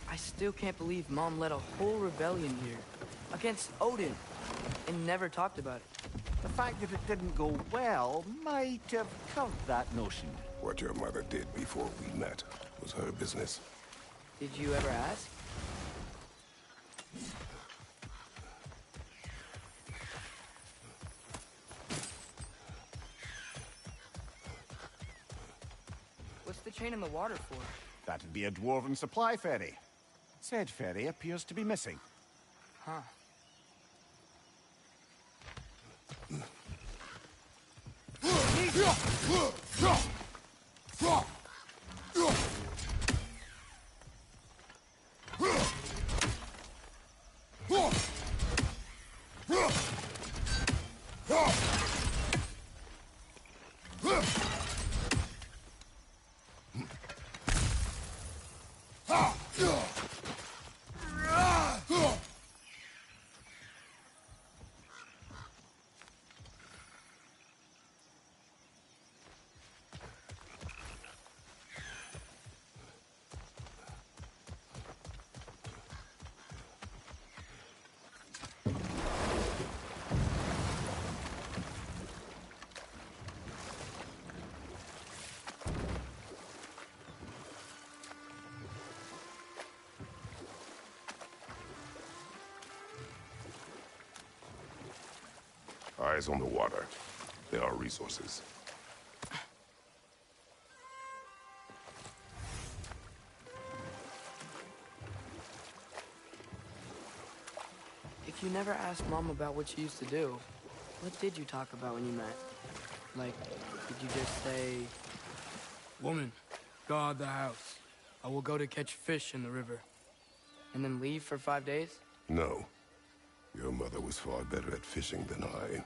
I still can't believe Mom led a whole rebellion here. Against Odin. And never talked about it. The fact that it didn't go well might have covered that notion. What your mother did before we met was her business. Did you ever ask? What's the chain in the water for? That'd be a dwarven supply ferry. Said ferry appears to be missing. Huh. Eyes on the water. There are resources. If you never asked Mom about what she used to do, what did you talk about when you met? Like, did you just say... Woman, guard the house. I will go to catch fish in the river. And then leave for 5 days? No. Your mother was far better at fishing than I.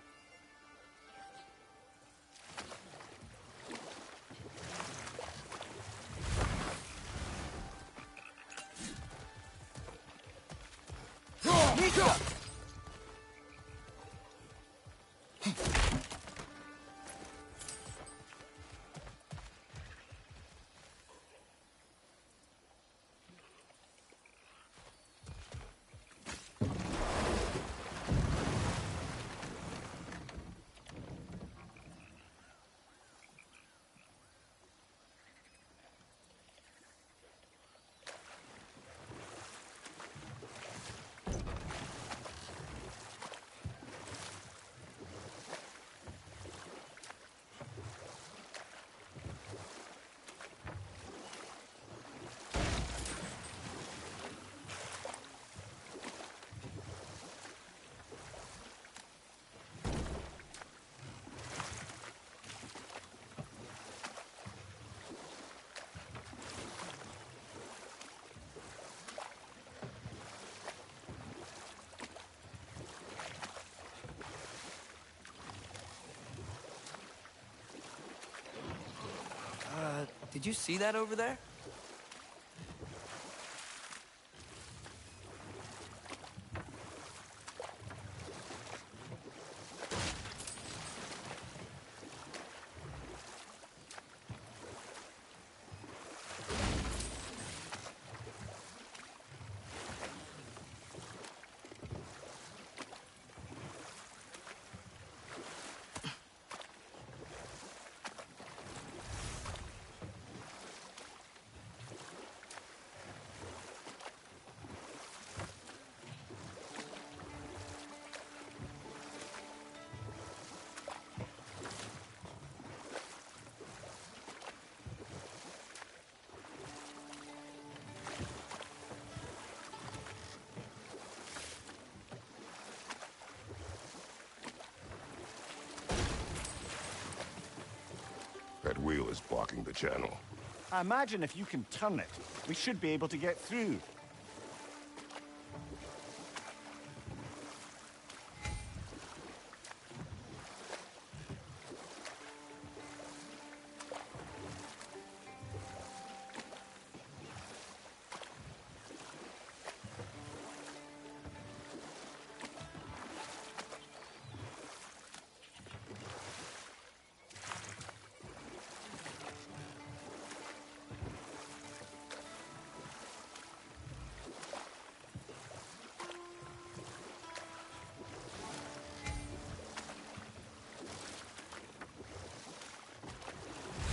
Did you see that over there? That wheel is blocking the channel. I imagine if you can turn it, we should be able to get through.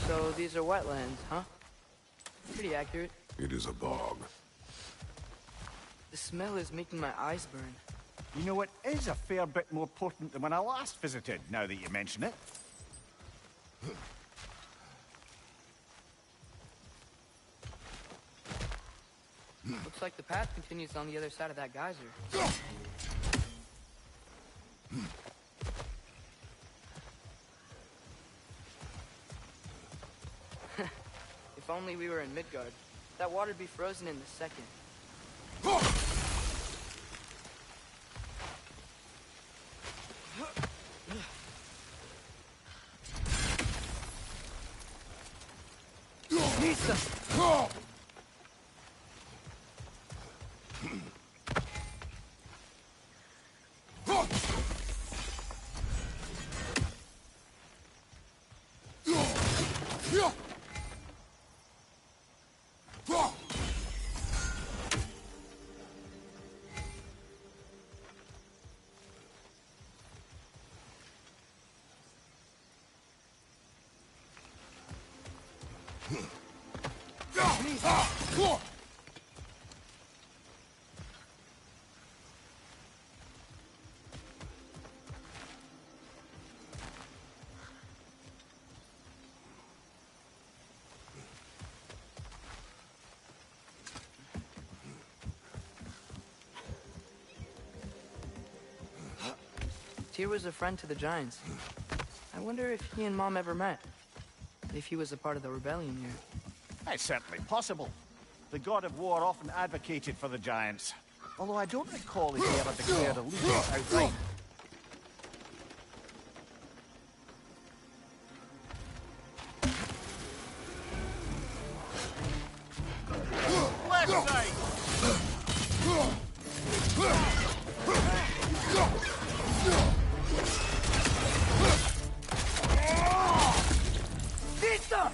So these are wetlands, huh? Pretty accurate. It is a bog. The smell is making my eyes burn. You know, it is a fair bit more potent than when I last visited, now that you mention it. Looks like the path continues on the other side of that geyser. If only we were in Midgard. That water'd be frozen in a second. Nisa! Tyr was a friend to the Giants. I wonder if he and Mom ever met. If he was a part of the rebellion here. It's certainly possible. The god of war often advocated for the Giants. Although I don't recall if he ever declared allegiance outright. Left side! Vista!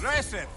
Impressive!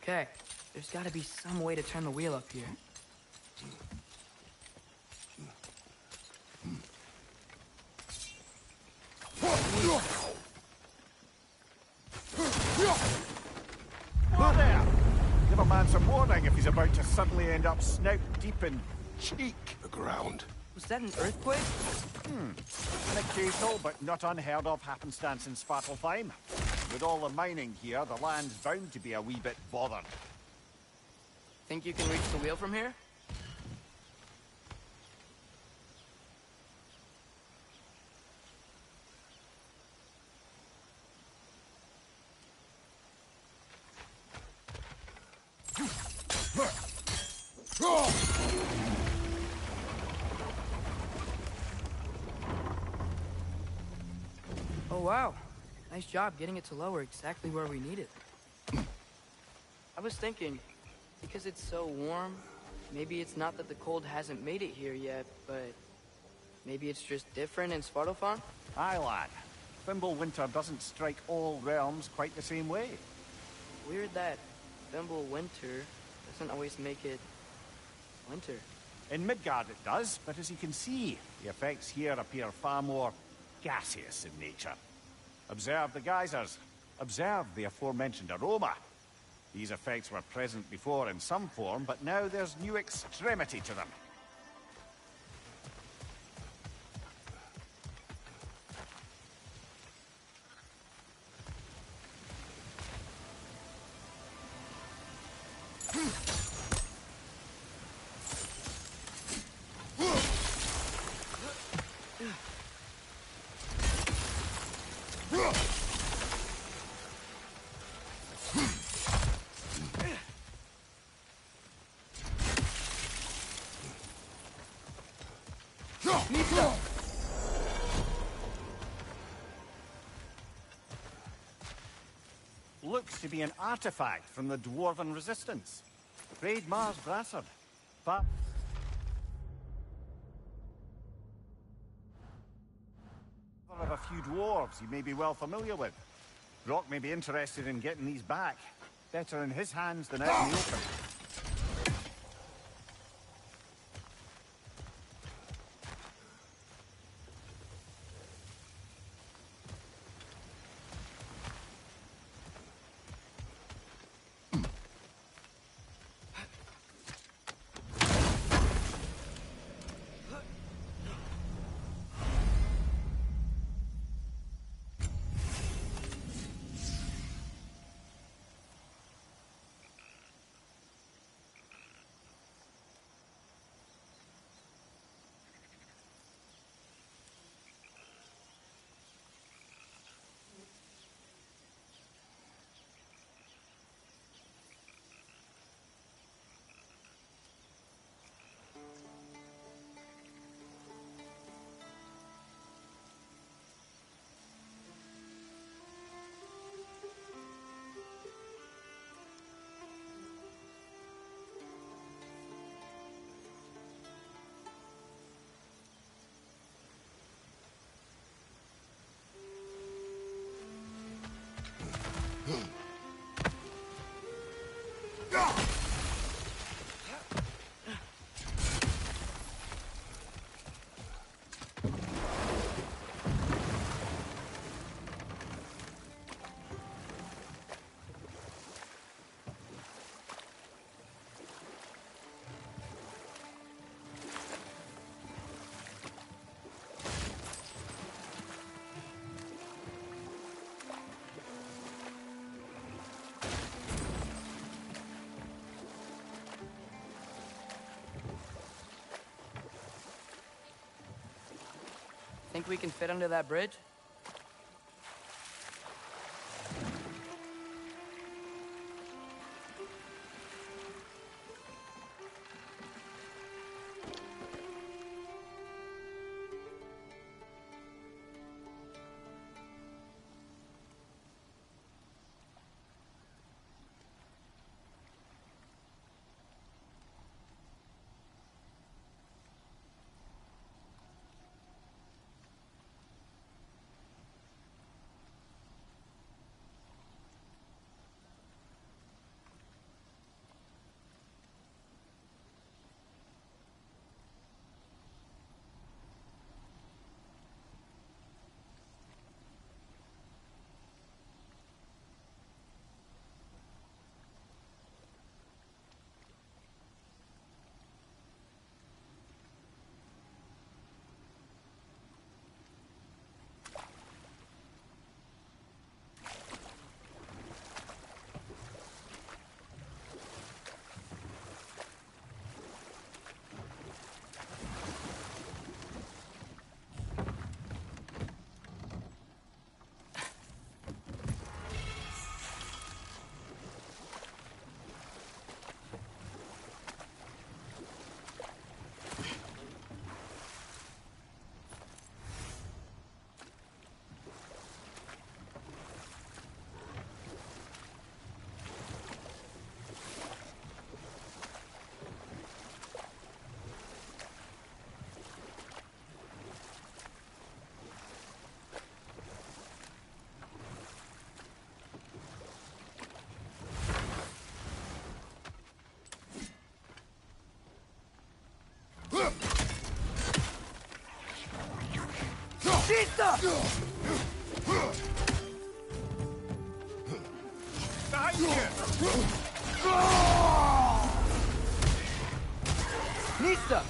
Okay, there's gotta be some way to turn the wheel up here. Who there? Give a man some warning if he's about to suddenly end up snout deep in cheek. The ground. Was that an earthquake? An occasional but not unheard of happenstance in Svartalfheim. With all the mining here, the land's bound to be a wee bit bothered. Think you can reach the wheel from here? Oh wow, nice job getting it to lower exactly where we need it. I was thinking, because it's so warm, maybe it's not that the cold hasn't made it here yet, but maybe it's just different in Svartalfheim? Aye, lad. Winter doesn't strike all realms quite the same way. Weird that Winter doesn't always make it winter. In Midgard it does, but as you can see, the effects here appear far more gaseous in nature. Observe the geysers. Observe the aforementioned aroma. These effects were present before in some form, but now there's new extremity to them. Looks to be an artifact from the Dwarven Resistance. Raid Mars Brassard. But Of a few dwarves you may be well familiar with. Rock may be interested in getting these back. Better in his hands than out in the open. Think we can fit under that bridge? Behind you! Nista!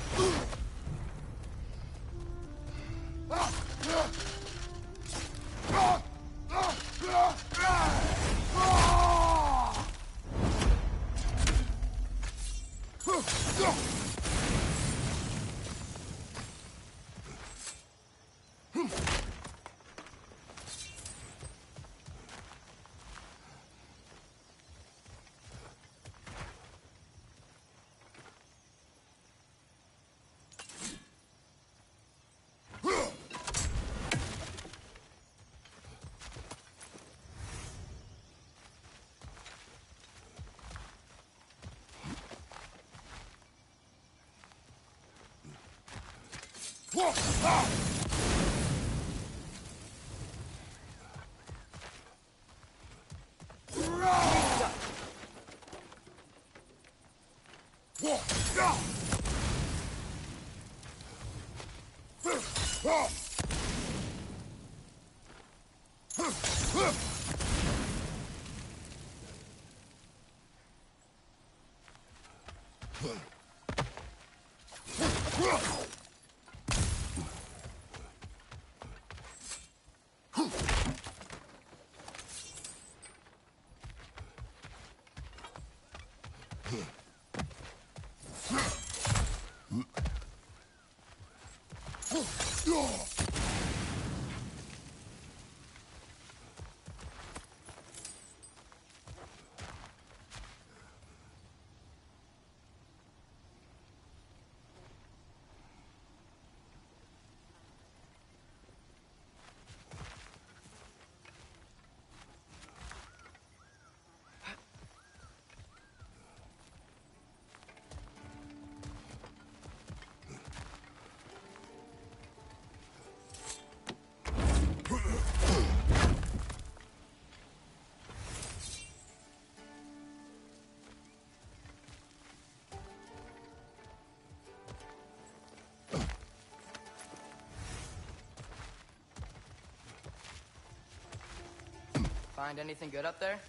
Find anything good up there?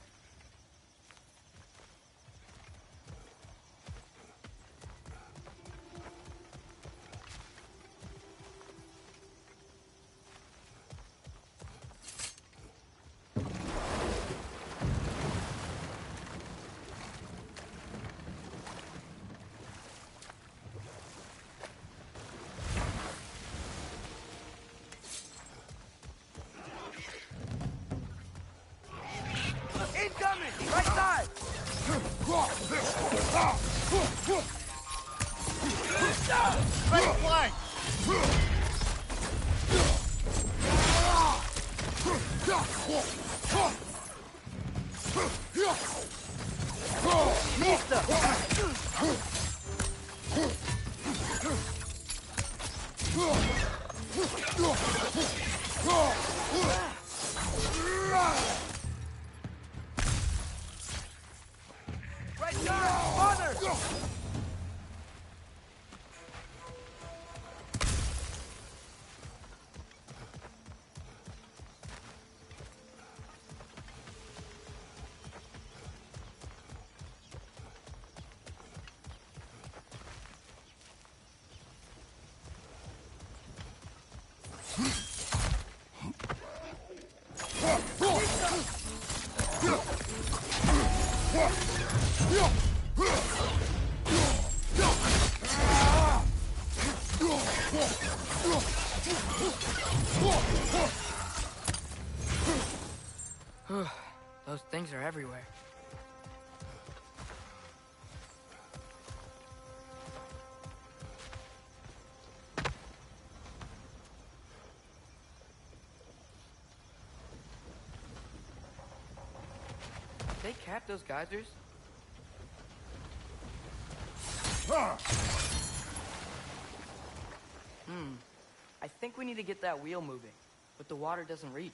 Incoming! Right side! Right flank! Right side! Father! Those things are everywhere. They cap those geysers? I think we need to get that wheel moving, but the water doesn't reach.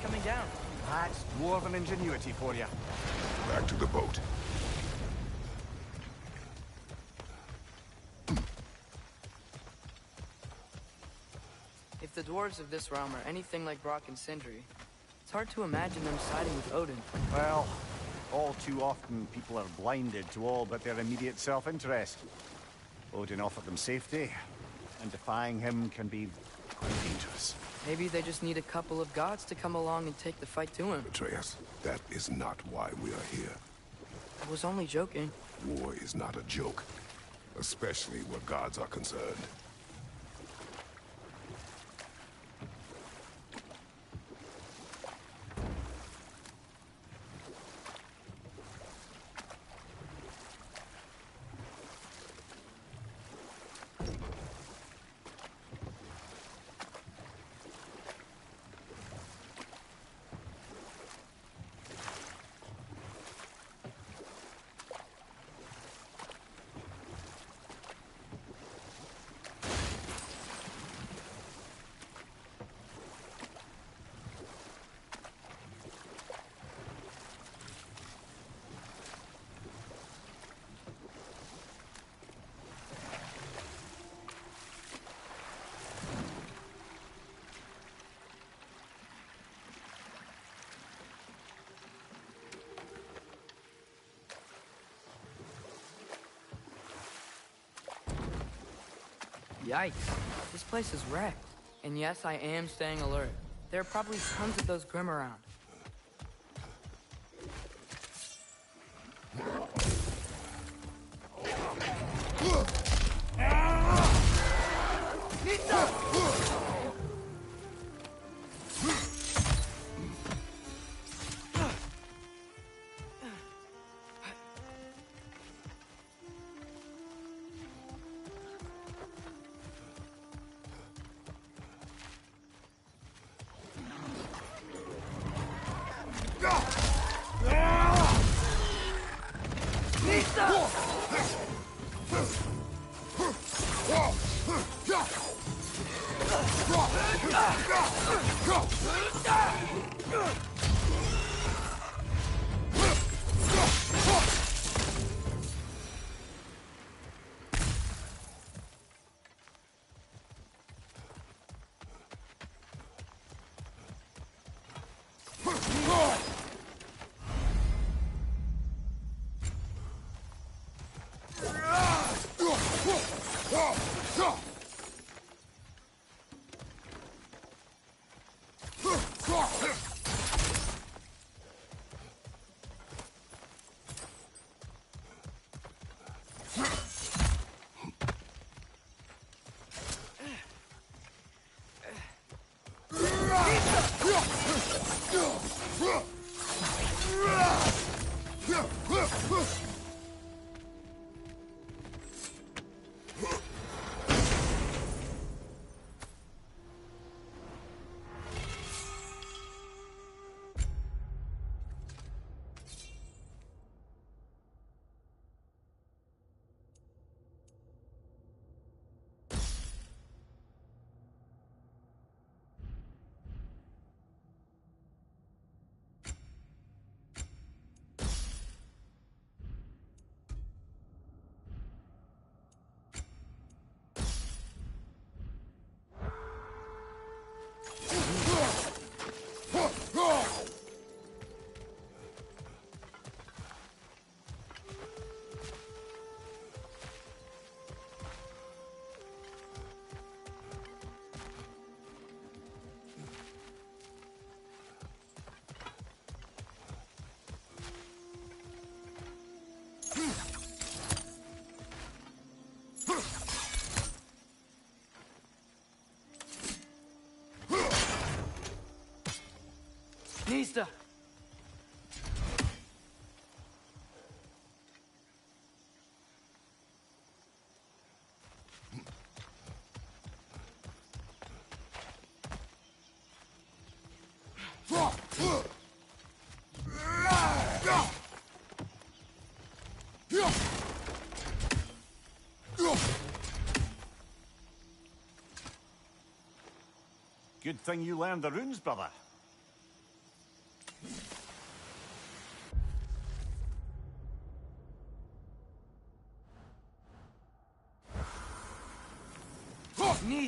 coming down. That's dwarven ingenuity for you. Back to the boat. If the dwarves of this realm are anything like Brock and Sindri, it's hard to imagine them siding with Odin. Well, all too often people are blinded to all but their immediate self-interest. Odin offered them safety, and defying him can be quite dangerous. Maybe they just need a couple of gods to come along and take the fight to him. Atreus, that is not why we are here. I was only joking. War is not a joke, especially where gods are concerned. Yikes. This place is wrecked. And yes, I am staying alert. There are probably tons of those Grim around. Nista! Good thing you learned the runes, brother.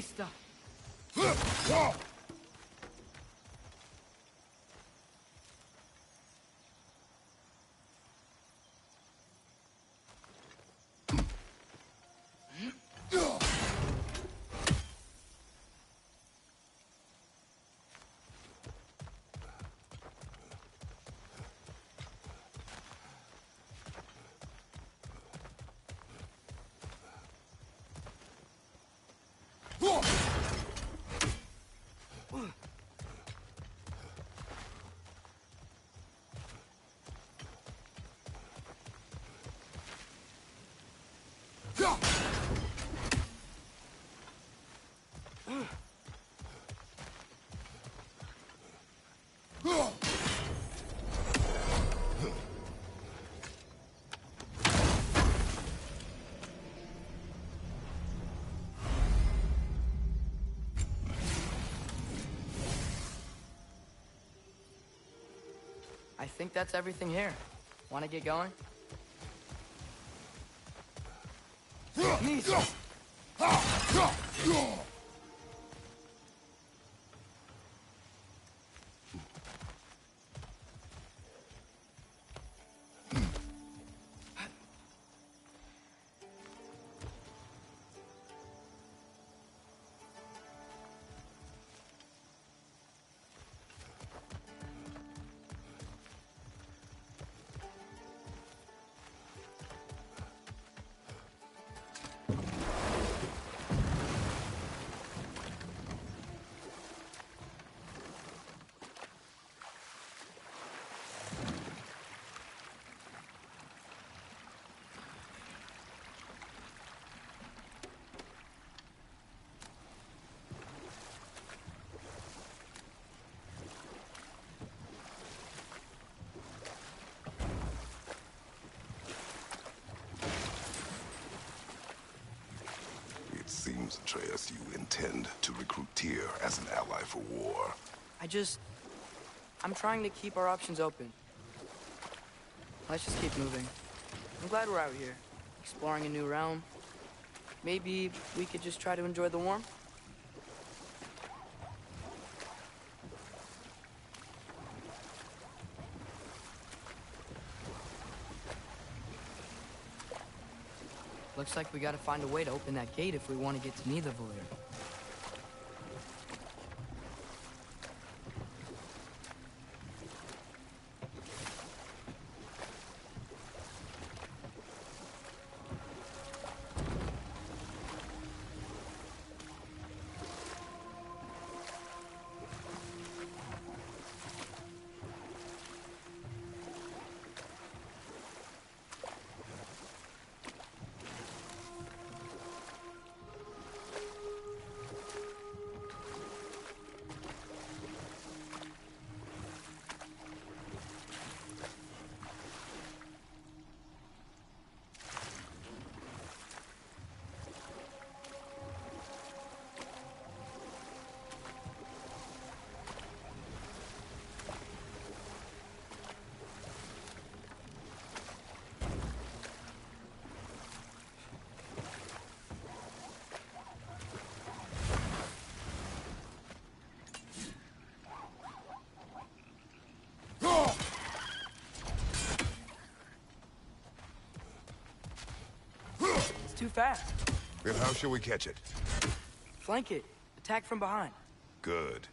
vista. I think that's everything here. Want to get going? Knees. Seems, Atreus, you intend to recruit Tyr as an ally for war. I'm trying to keep our options open. Let's just keep moving. I'm glad we're out here, exploring a new realm. Maybe we could just try to enjoy the warmth? Looks like we gotta find a way to open that gate if we want to get to Nidavellir. Too fast. Then how shall we catch it? Flank it. Attack from behind. Good.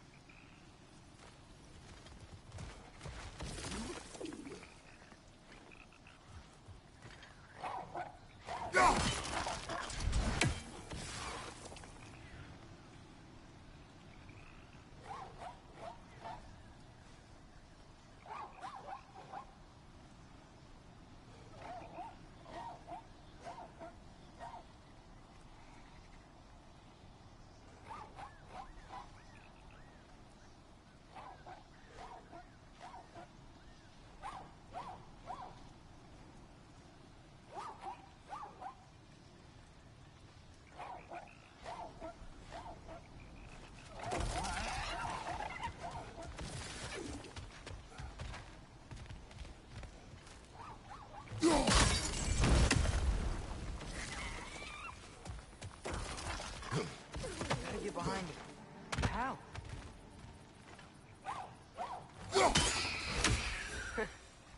behind it. How?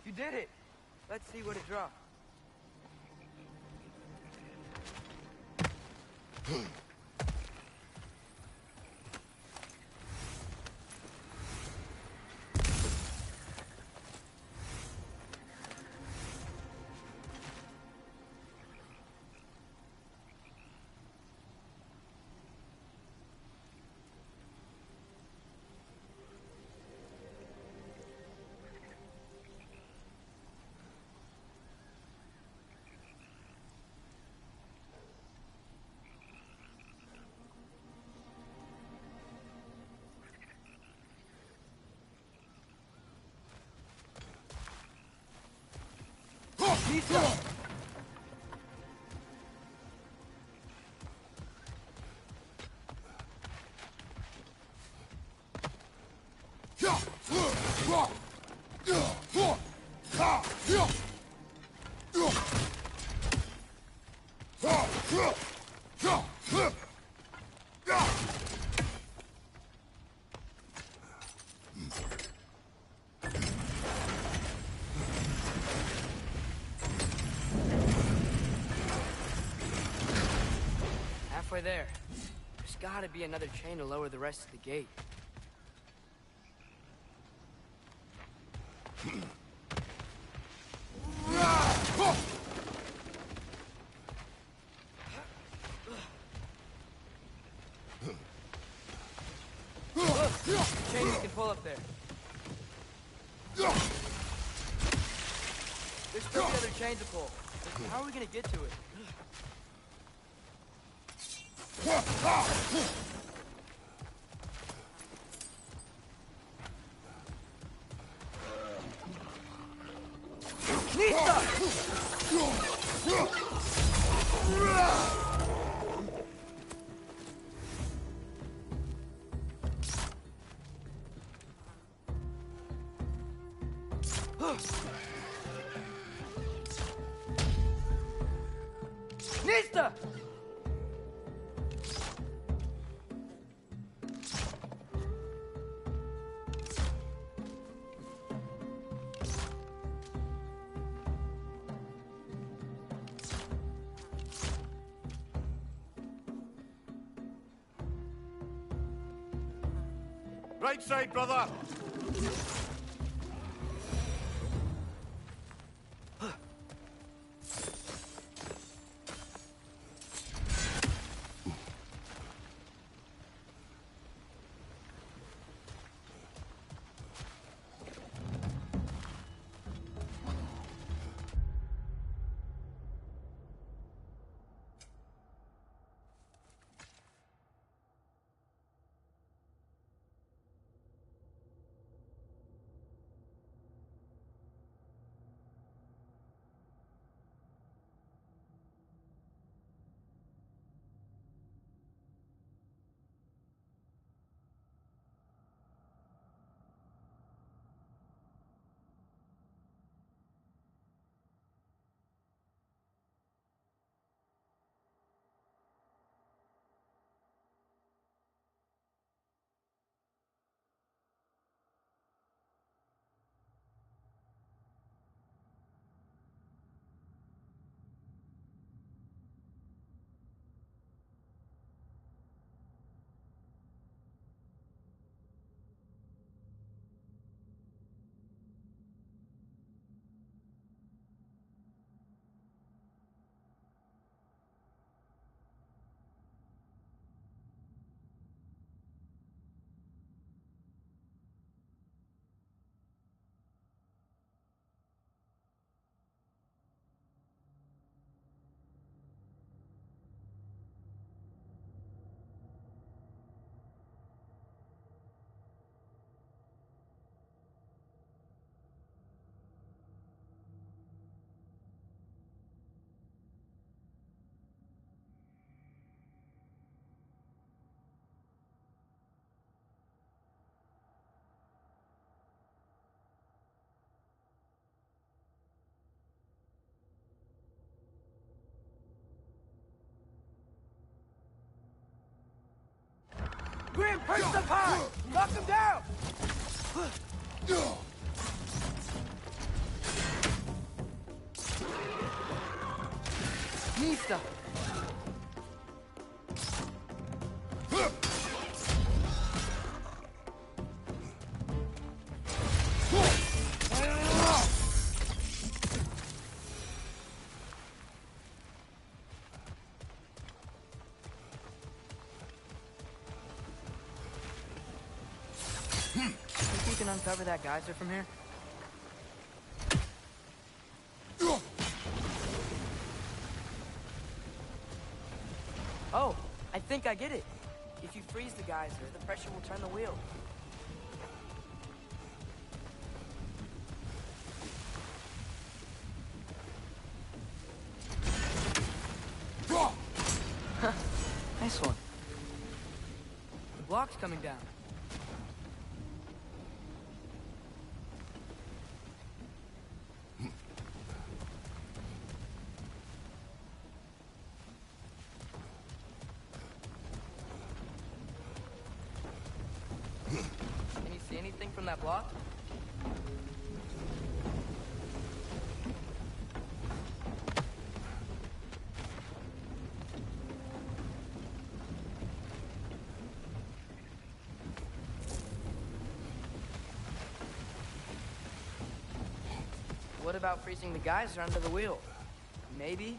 You did it! Let's see what it dropped. Pizza! Halfway there. There's gotta be another chain to lower the rest of the gate. Look! Chain we can pull up there. There's still the other chain to pull. How are we gonna get to it? Nista! Right side, brother! Grim, perch up high! Knock him down! Nista! Think we can uncover that geyser from here? Oh, I think I get it. If you freeze the geyser, the pressure will turn the wheel. Nice one. The block's coming down. Can you see anything from that block? What about freezing the geyser under the wheel? Maybe?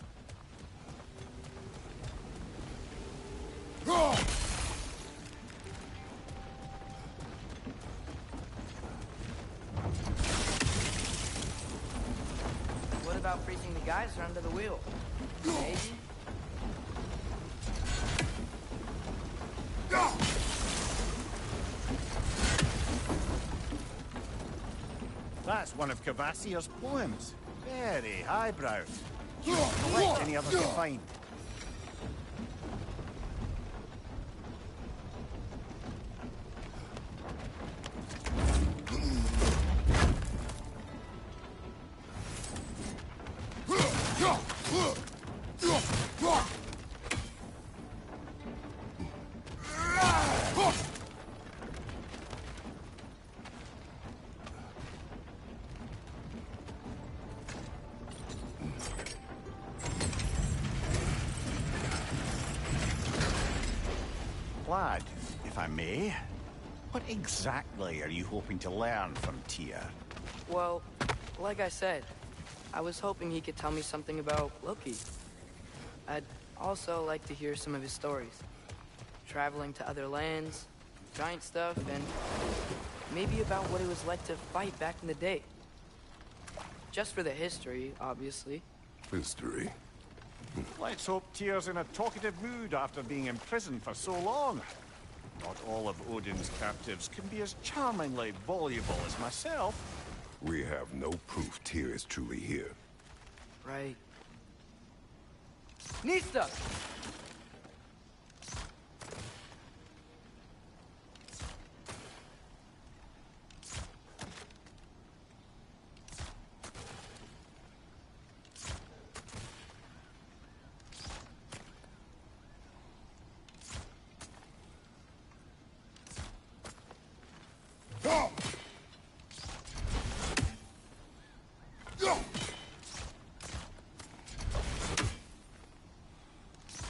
What about freezing the geyser under the wheel? Maybe? That's one of Cavassier's poems. Very highbrow. Collect any others you find. Lad, if I may, what exactly are you hoping to learn from Tyr? Well, like I said, I was hoping he could tell me something about Loki. I'd also like to hear some of his stories. Traveling to other lands, giant stuff, and maybe about what it was like to fight back in the day. Just for the history, obviously. History. Let's hope Tyr's in a talkative mood after being imprisoned for so long. Not all of Odin's captives can be as charmingly voluble as myself. We have no proof Tyr is truly here. Right. Nista!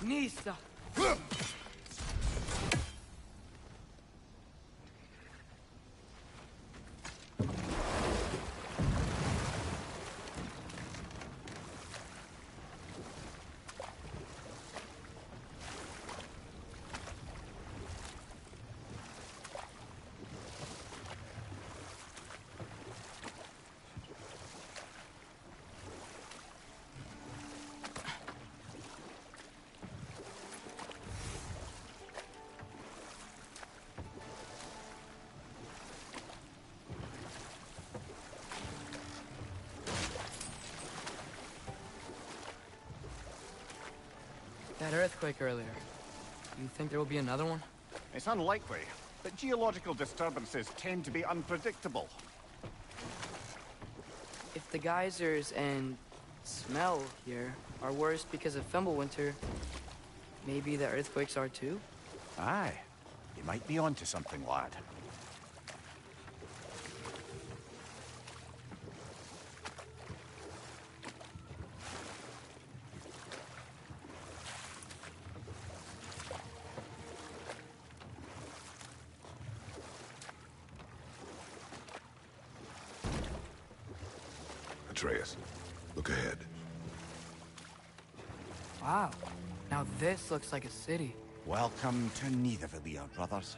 Nista! That earthquake earlier. You think there will be another one? It's unlikely, but geological disturbances tend to be unpredictable. If the geysers and smell here are worse because of Fimbulwinter, maybe the earthquakes are too? Aye. You might be onto something, lad. Atreus, look ahead. Wow. Now this looks like a city. Welcome to Nidavellir, brothers.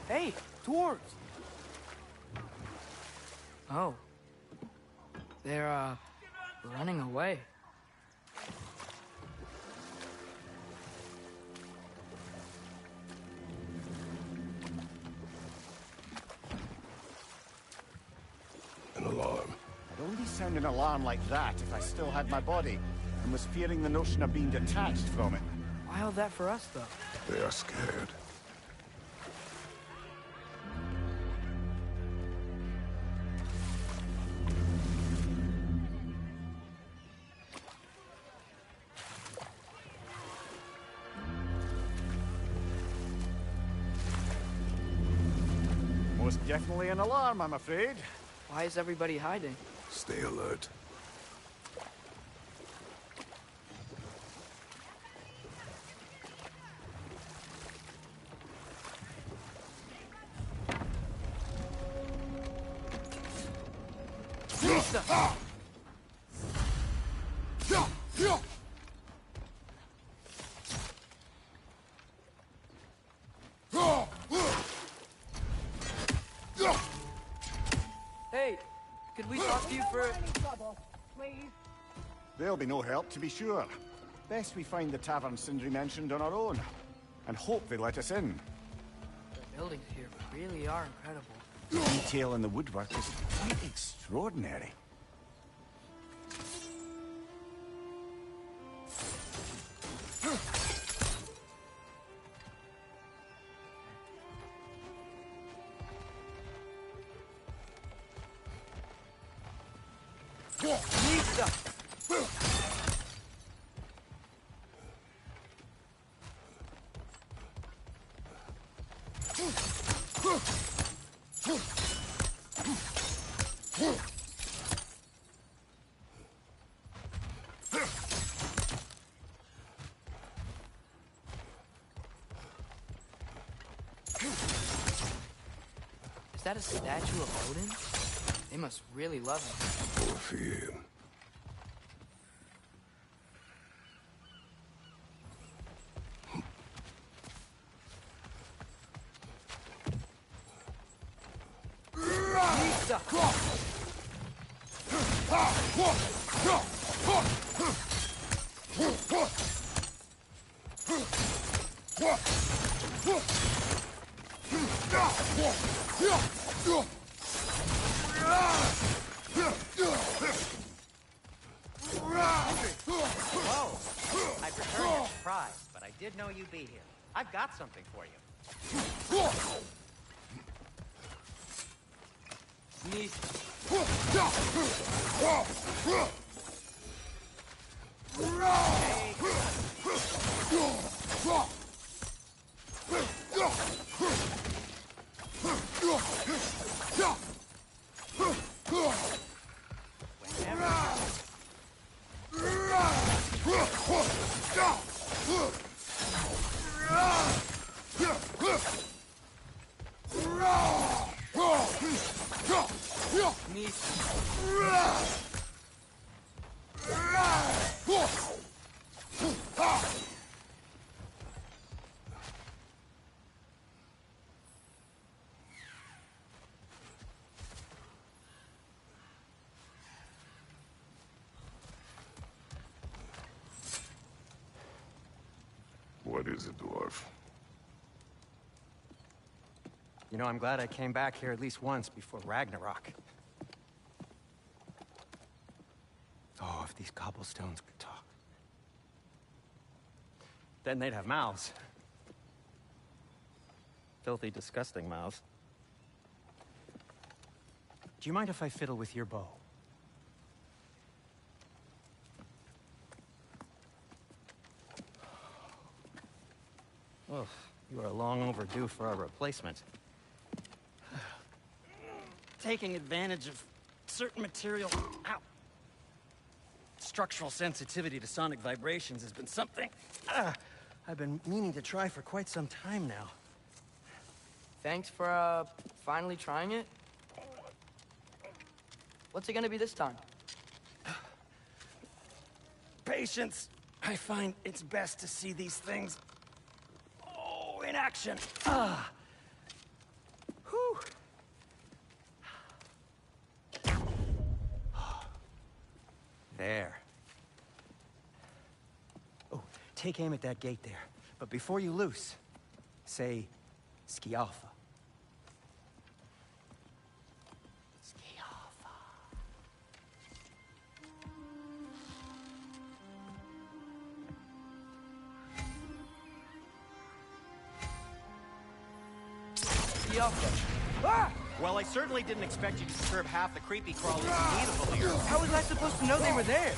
Hey, dwarves! Oh. They're, running away. An alarm. I'd only sound an alarm like that if I still had my body, and was fearing the notion of being detached from it. Why all that for us, though? They are scared. Most definitely an alarm, I'm afraid. Why is everybody hiding? Stay alert. Lisa! Hey, could we talk to you for... There'll be no help, to be sure. Best we find the tavern Sindri mentioned on our own, and hope they let us in. The buildings here really are incredible. The detail in the woodwork is quite extraordinary. Lisa! Is that a statue of Odin? They must really love him. Poor fear. Lisa! Whoa! I'd return your surprise, but I did know you'd be here. I've got something for you. Lisa! What is it, dwarf? You know, I'm glad I came back here at least once before Ragnarok. Oh, if these cobblestones could talk. Then they'd have mouths. Filthy, disgusting mouths. Do you mind if I fiddle with your bow? Oh, you are long overdue for a replacement. Taking advantage of certain material... Ow! Structural sensitivity to sonic vibrations has been something I've been meaning to try for quite some time now. Thanks for, finally trying it. What's it gonna be this time? Patience. I find it's best to see these things... Oh, in action. Whew. There. Oh, take aim at that gate there. But before you loose, say, Skialfa. Skialfa. Skialfa. Ah! Well, I certainly didn't expect you to disturb half the creepy crawlers immediately here. How was I supposed to know they were there?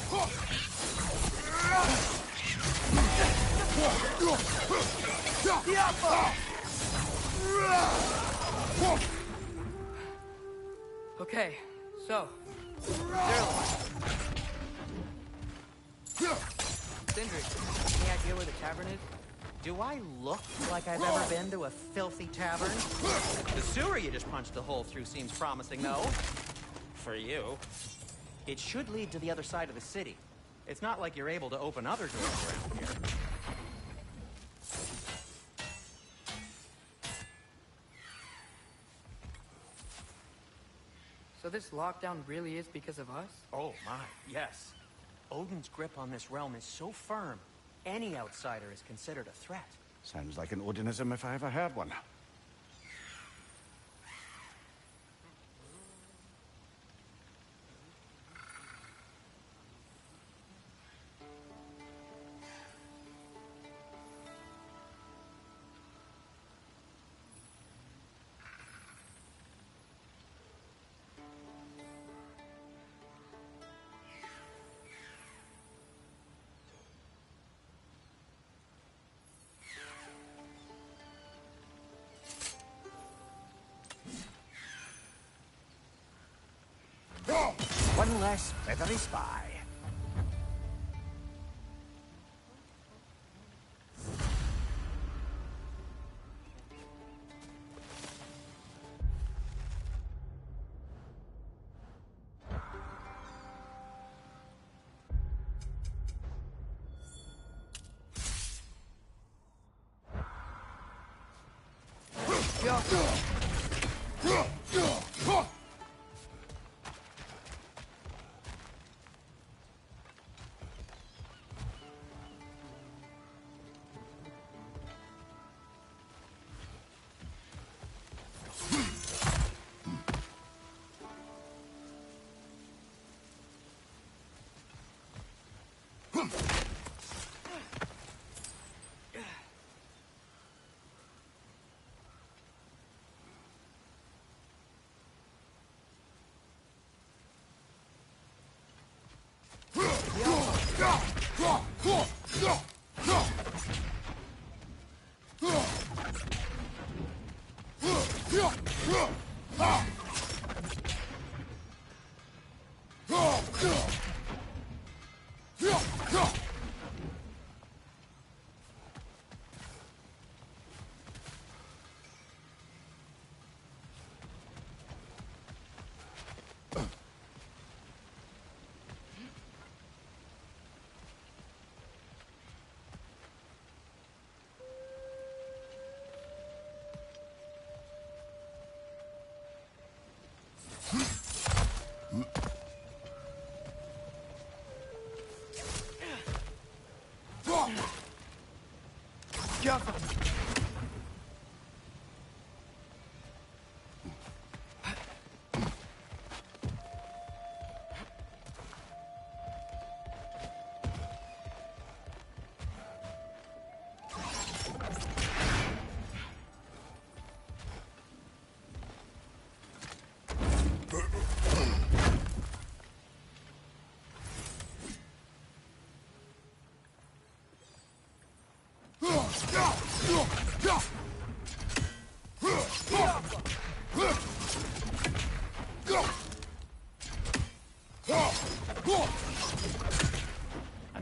Okay, so... Sindri, any idea where the tavern is? Do I look like I've ever been to a filthy tavern? The sewer you just punched a hole through seems promising, though. For you. It should lead to the other side of the city. It's not like you're able to open other doors around here. So this lockdown really is because of us? Oh my, yes. Odin's grip on this realm is so firm, any outsider is considered a threat. Sounds like an Odinism if I ever heard one. One less feathery spy.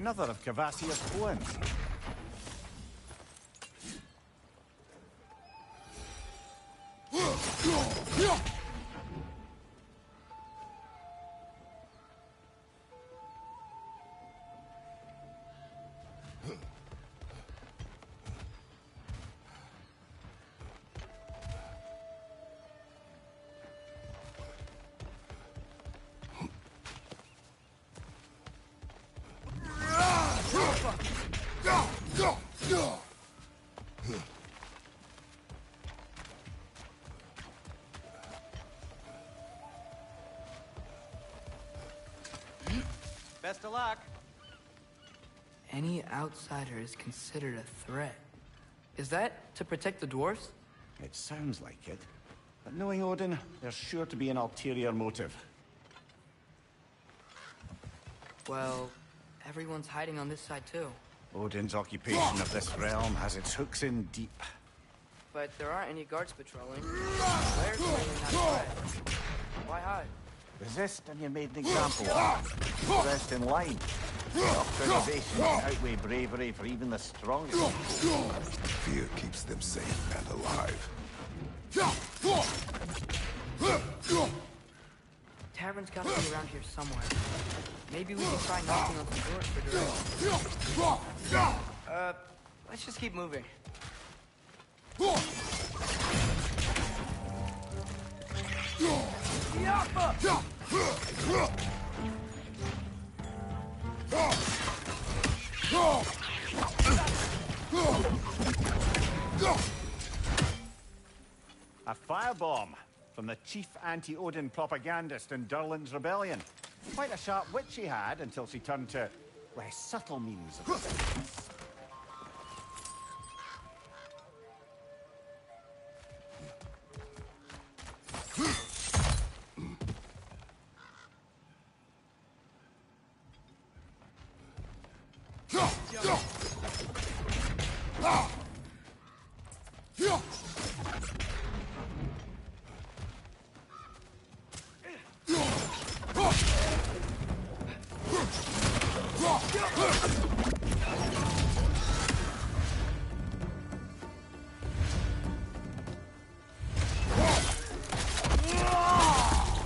Another of Cavassia's poems. Best of luck. Any outsider is considered a threat. Is that to protect the dwarfs? It sounds like it. But knowing Odin, there's sure to be an ulterior motive. Well, everyone's hiding on this side too. Odin's occupation of this realm has its hooks in deep. But there aren't any guards patrolling. Where's clearly not a threat. Why hide? Resist and you're made an example of. Rest in line. Self-preservation outweigh bravery for even the strongest. Fear keeps them safe and alive. Tavern's gotta be around here somewhere. Maybe we can try knocking on some doors for directions. Let's just keep moving. A firebomb from the chief anti-Odin propagandist in Durlin's rebellion. Quite a sharp wit she had until she turned to less subtle means of resistance.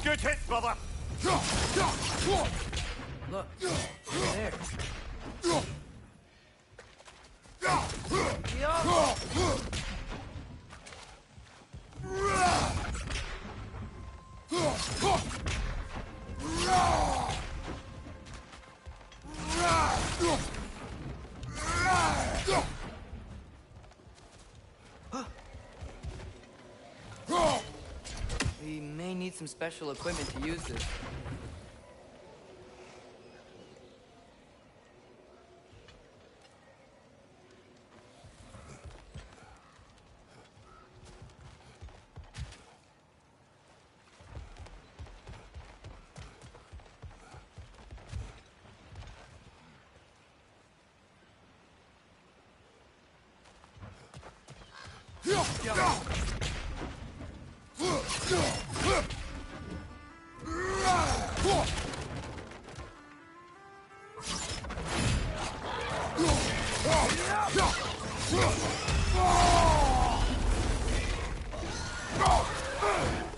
Good hit, brother! Look, there. We may need some special equipment to use this.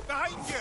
Behind you!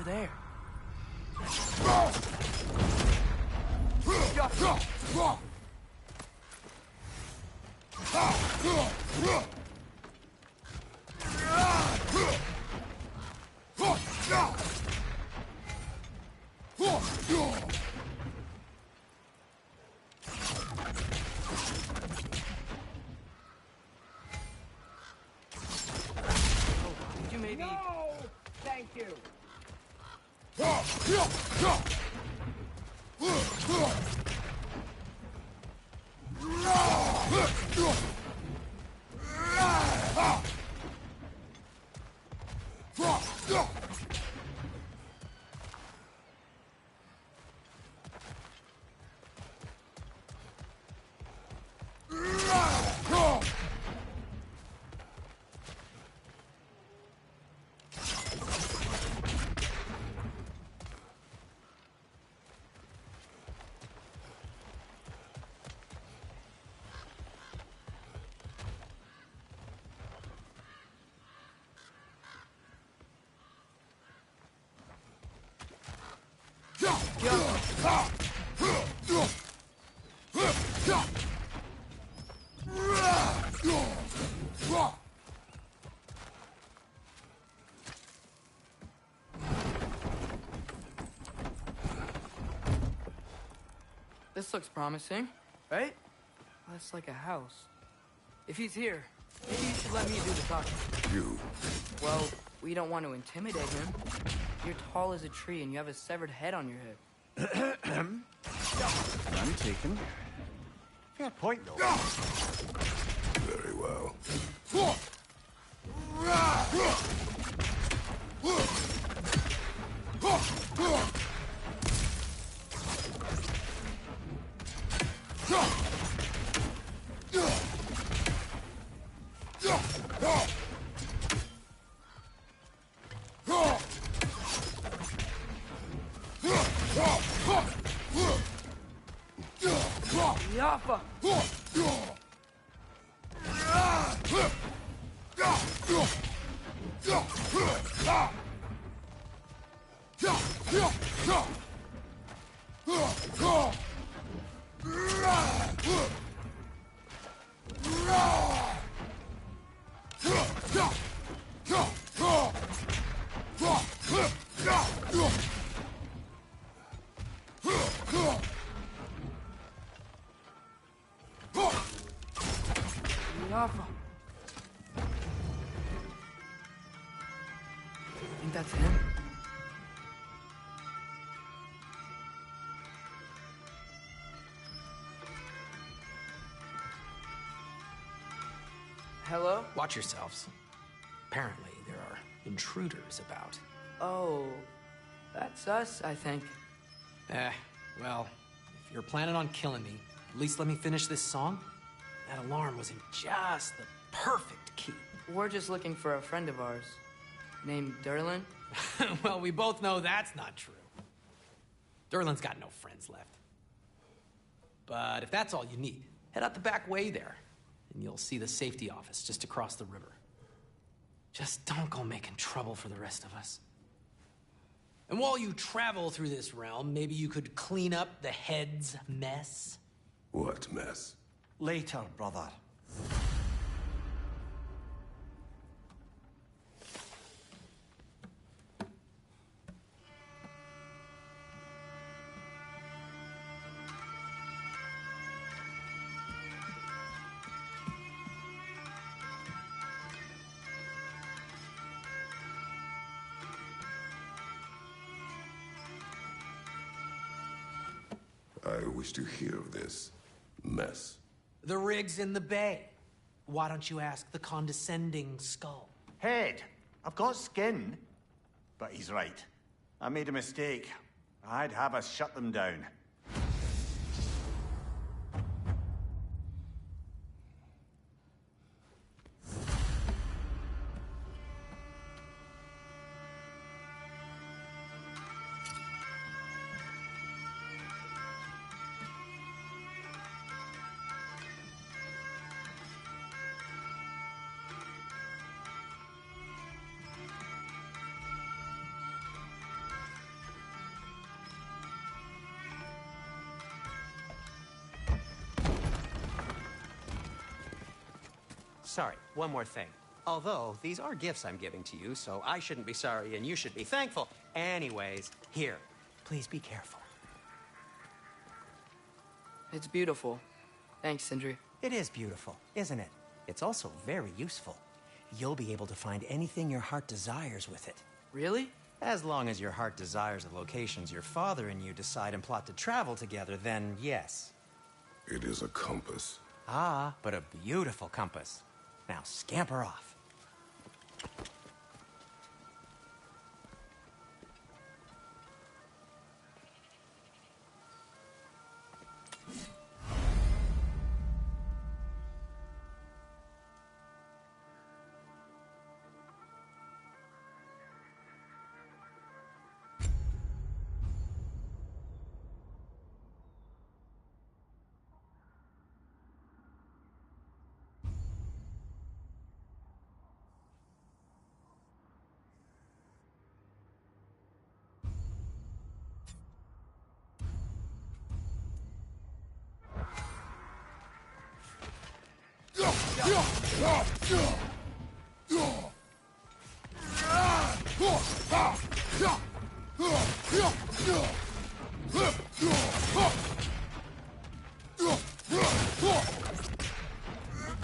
there. Could you maybe... No! Thank you. This looks promising, right? That's like a house. If he's here, maybe you should let me do the talking. You. Well, we don't want to intimidate him. You're tall as a tree and you have a severed head on your head. None taken. Fair point, though. Very well. Yaffa! Yaffa! Think that's him? Hello? Watch yourselves. Apparently, there are intruders about. Oh, that's us, I think. Well, if you're planning on killing me, at least let me finish this song. That alarm was in just the perfect key. We're just looking for a friend of ours, named Derlin. Well, we both know that's not true. Derlin's got no friends left. But if that's all you need, head out the back way there, and you'll see the safety office just across the river. Just don't go making trouble for the rest of us. And while you travel through this realm, maybe you could clean up the head's mess? What mess? Later, brother. I wish to hear of this mess. The rig's in the bay. Why don't you ask the condescending skull? Head. I've got skin. But he's right. I made a mistake. I'd have us shut them down. sorry, one more thing. Although, these are gifts I'm giving to you, so I shouldn't be sorry and you should be thankful. Anyways, here, please be careful. It's beautiful. Thanks, Sindri. It is beautiful, isn't it? It's also very useful. You'll be able to find anything your heart desires with it. Really? As long as your heart desires the locations your father and you decide and plot to travel together, then yes. It is a compass. Ah, but a beautiful compass. Now scamper off.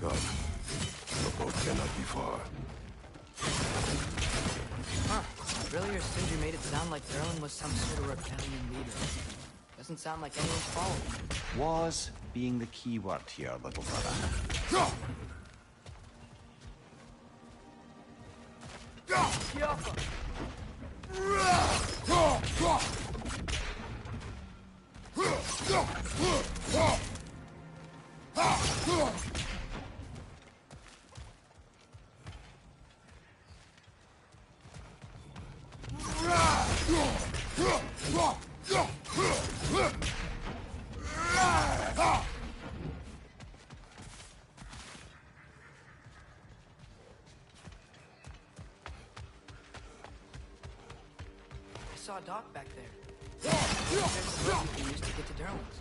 God, the boat cannot be far. Huh. Earlier, Sindri made it sound like Durlin was some sort of rebellion leader. Doesn't sound like anyone's following. Was being the key word here, little brother. I saw a dock back there. There's a boat we can use to get to Durlin's.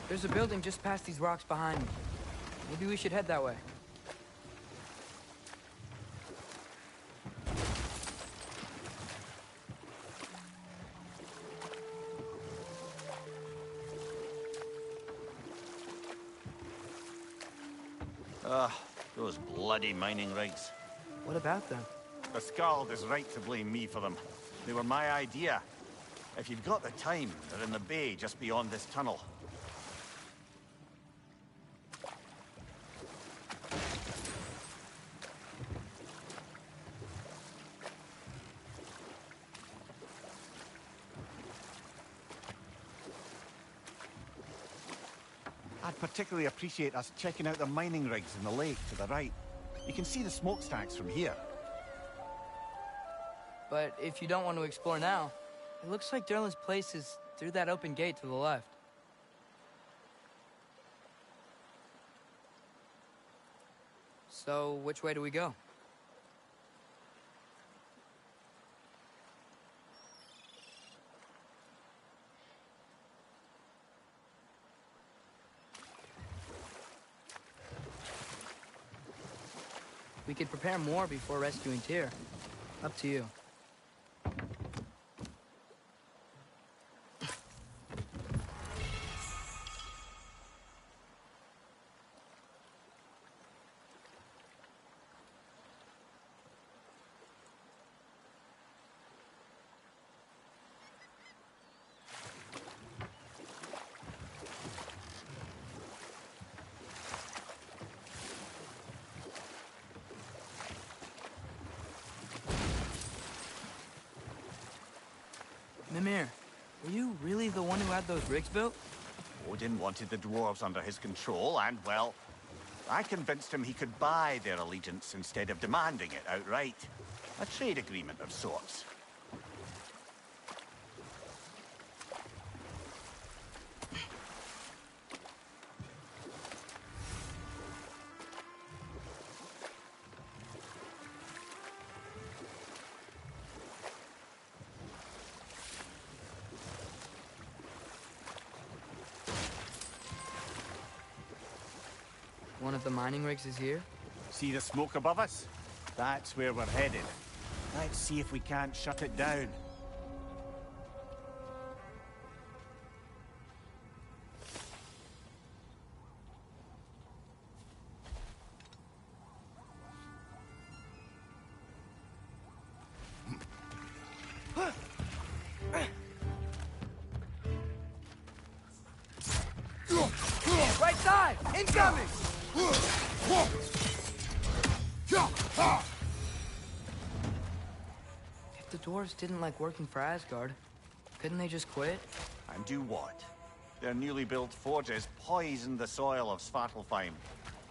There's a building just past these rocks behind me. Maybe we should head that way. Ugh, those bloody mining rigs. What about them? The Skald is right to blame me for them. They were my idea. If you've got the time, they're in the bay just beyond this tunnel. I'd particularly appreciate us checking out the mining rigs in the lake to the right. You can see the smokestacks from here. But if you don't want to explore now, it looks like Derlin's place is through that open gate to the left. So, which way do we go? We could prepare more before rescuing Tyr. Up to you. Mimir, were you really the one who had those rigs built? Odin wanted the dwarves under his control, and, well, I convinced him he could buy their allegiance instead of demanding it outright. A trade agreement of sorts. One of the mining rigs is here? See the smoke above us? That's where we're headed. Let's see if we can't shut it down. Right side! Incoming! If the dwarves didn't like working for Asgard, couldn't they just quit? And do what? Their newly built forges poisoned the soil of Svartalfheim.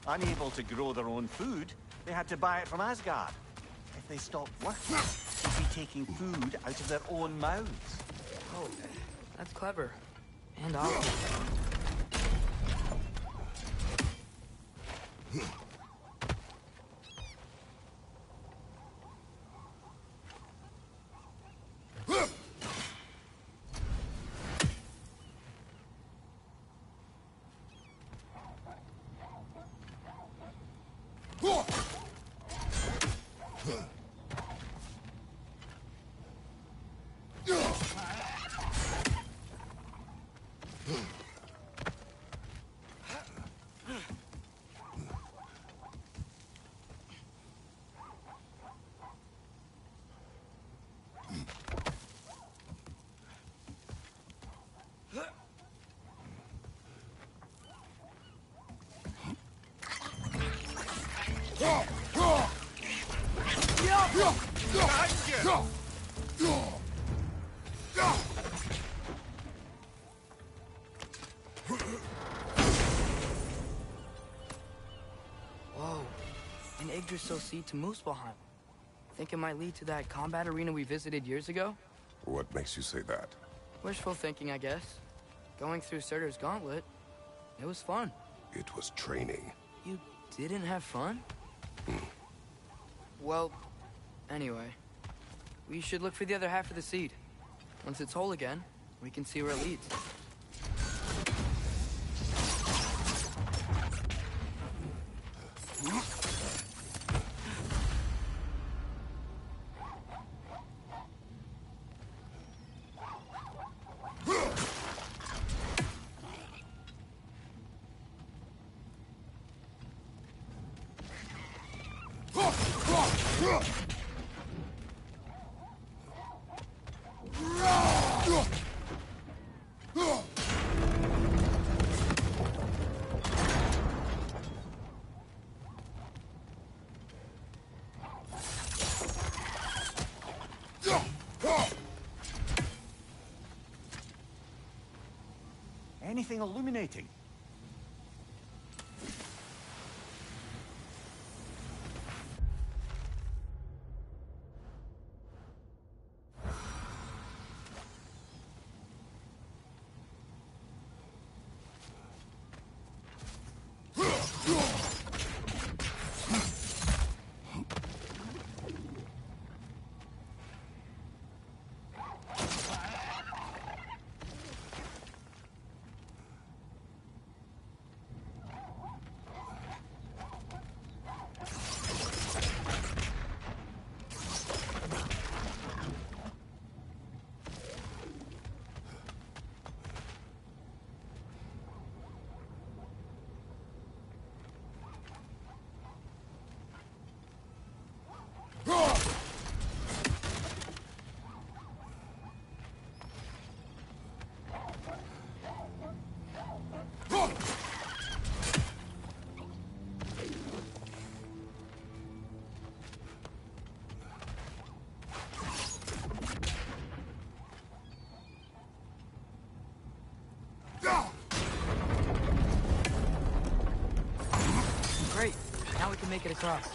Unable to grow their own food, they had to buy it from Asgard. If they stopped working, they'd be taking food out of their own mouths. Oh, that's clever. And awful. Whoa, an Yggdrasil seed to Muspelheim. Think it might lead to that combat arena we visited years ago? What makes you say that? Wishful thinking, I guess. Going through Surtur's gauntlet, it was fun. It was training. You didn't have fun? Well, anyway, we should look for the other half of the seed. Once it's whole again, we can see where it leads. Anything illuminating? Great. Now we can make it across.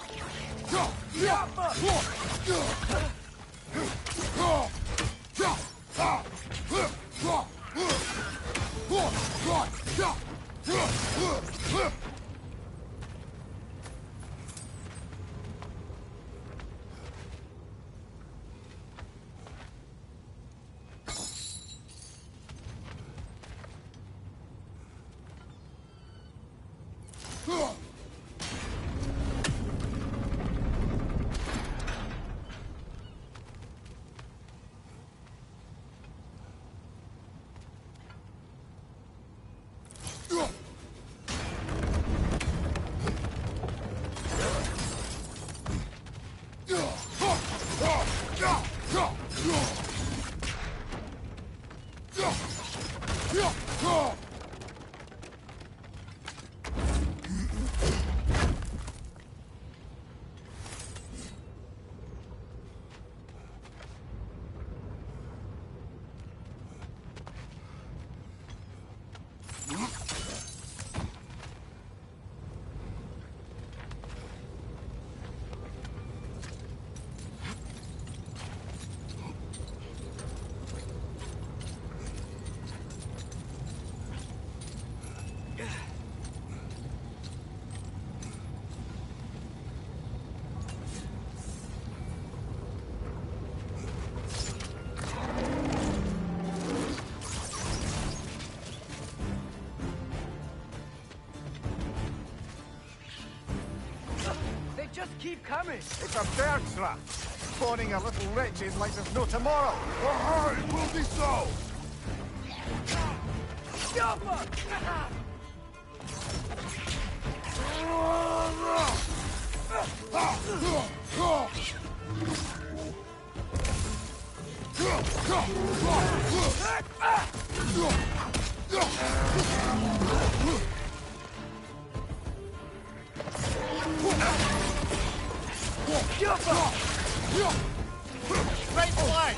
Just keep coming. It's a bird trap. Spawning a little wretches like there's no tomorrow. Oh, it will be so! Right flank!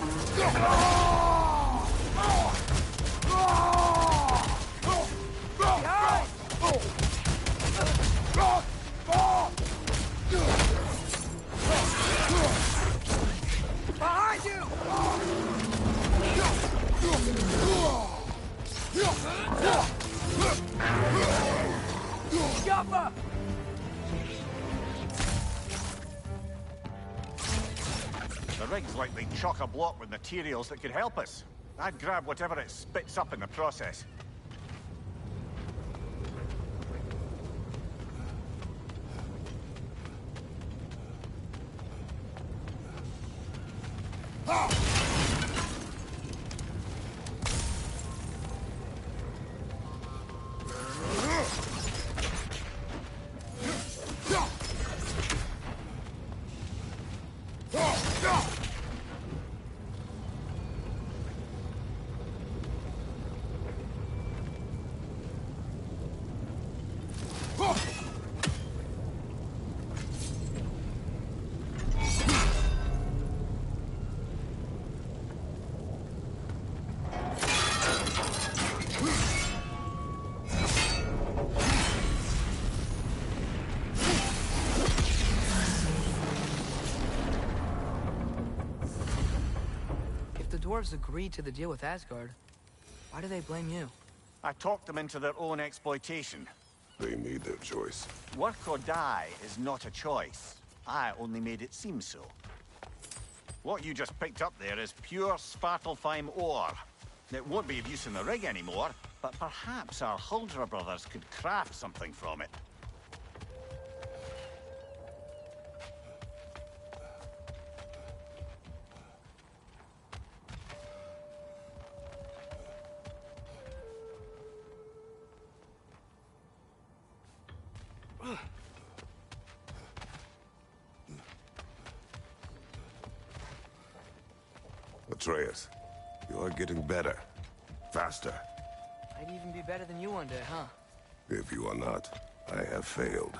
Behind you! Jumper! The rig's likely chock-a-block with materials that could help us. I'd grab whatever it spits up in the process. Dwarves agreed to the deal with Asgard. Why do they blame you? I talked them into their own exploitation. They made their choice. Work or die is not a choice. I only made it seem so. What you just picked up there is pure Svartalfheim ore. It won't be of use in the rig anymore, but perhaps our Huldra brothers could craft something from it. Atreus, you're getting better. Faster. I'd even be better than you one day, huh? If you are not, I have failed.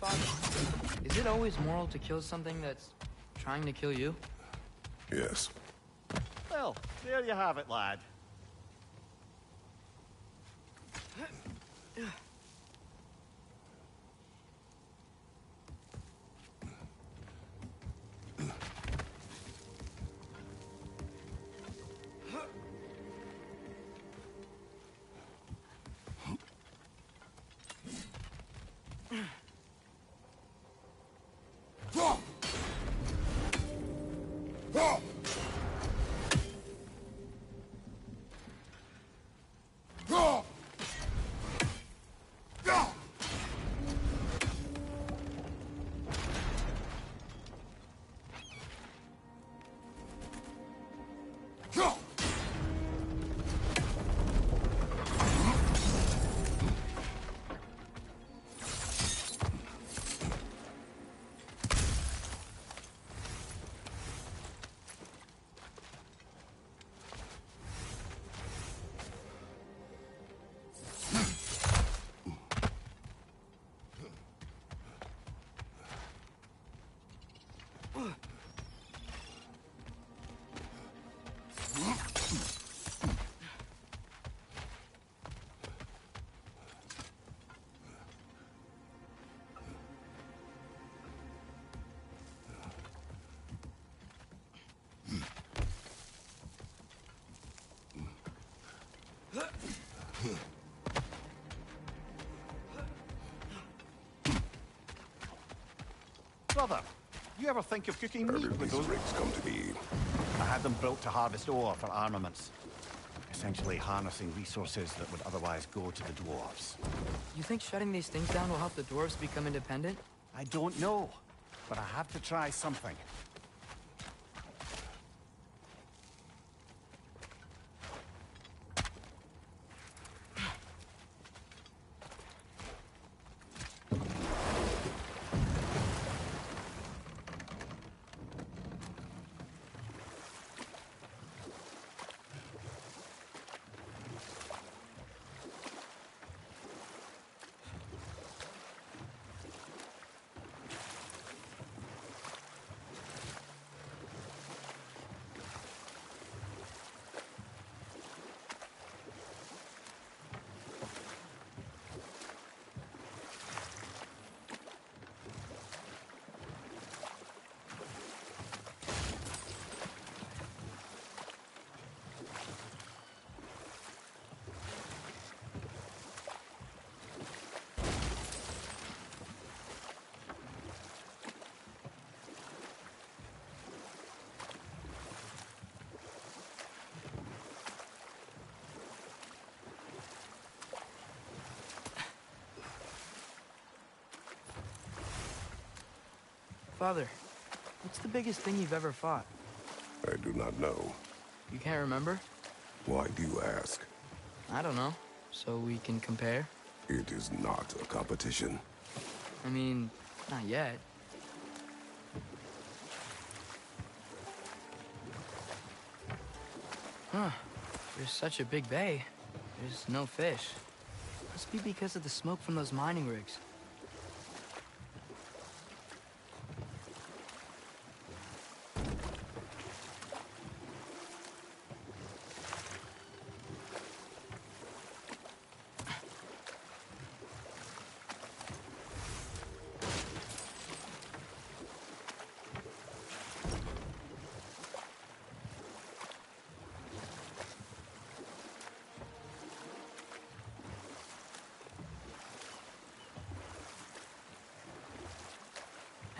Father, is it always moral to kill something that's trying to kill you? Yes. Well, there you have it, lad. Brother, you ever think of cooking How meat did with these those? rigs come to be? I had them built to harvest ore for armaments. Essentially harnessing resources that would otherwise go to the dwarves. You think shutting these things down will help the dwarves become independent? I don't know, but I have to try something. Father, what's the biggest thing you've ever fought? I do not know. You can't remember? Why do you ask? I don't know. So we can compare? It is not a competition. I mean, not yet. Huh. There's such a big bay. There's no fish. Must be because of the smoke from those mining rigs.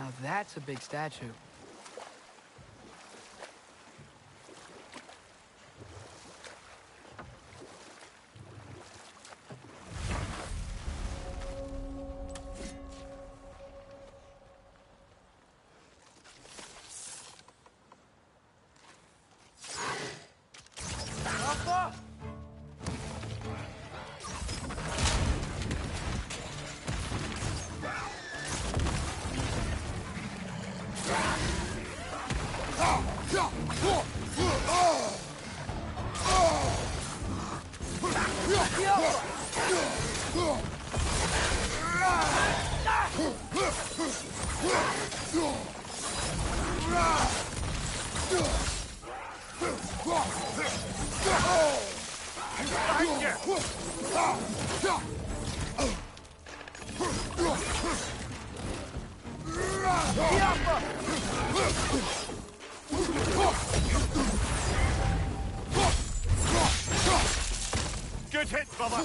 Now that's a big statue. Good hit, brother!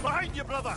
Behind you, brother!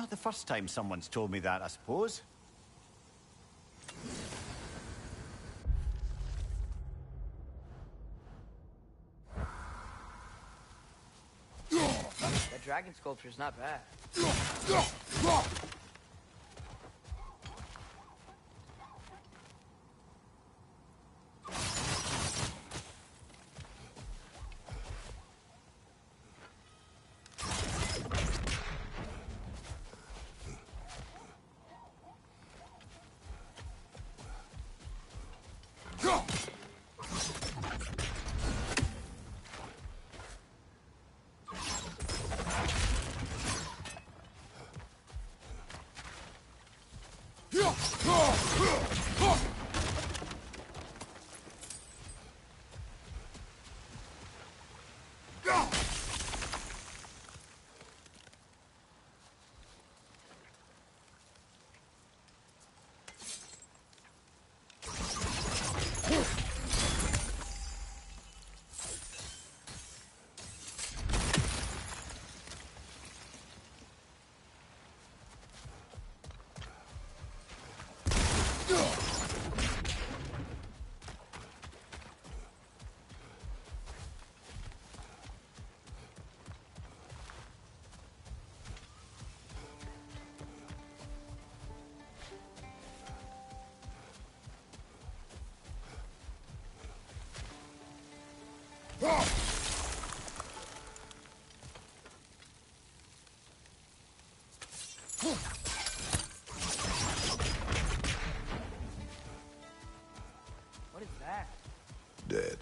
not the first time someone's told me that, I suppose. That dragon sculpture's not bad. What is that? Dead.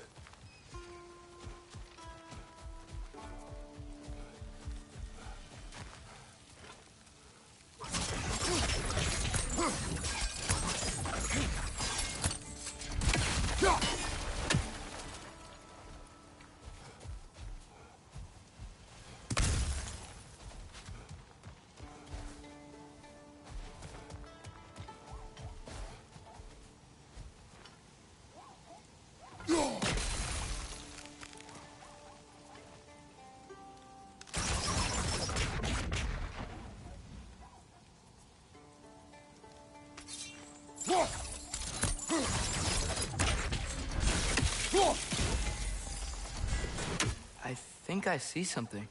I think I see something.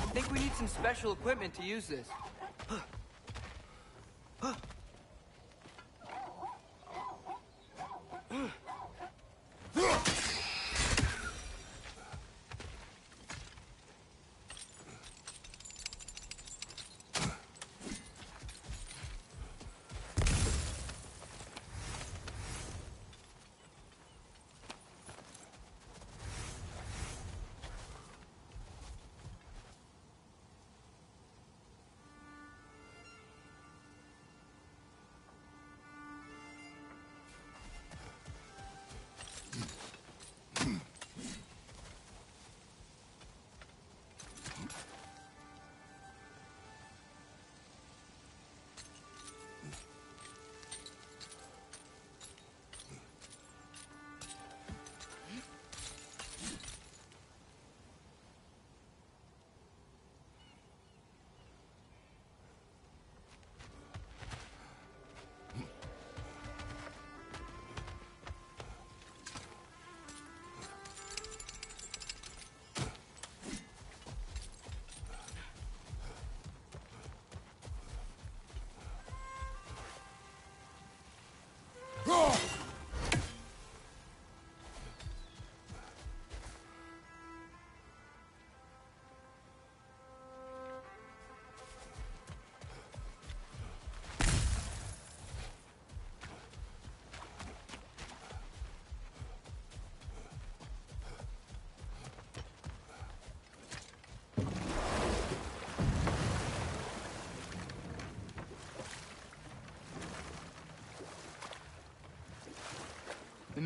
I think we need some special equipment to use this.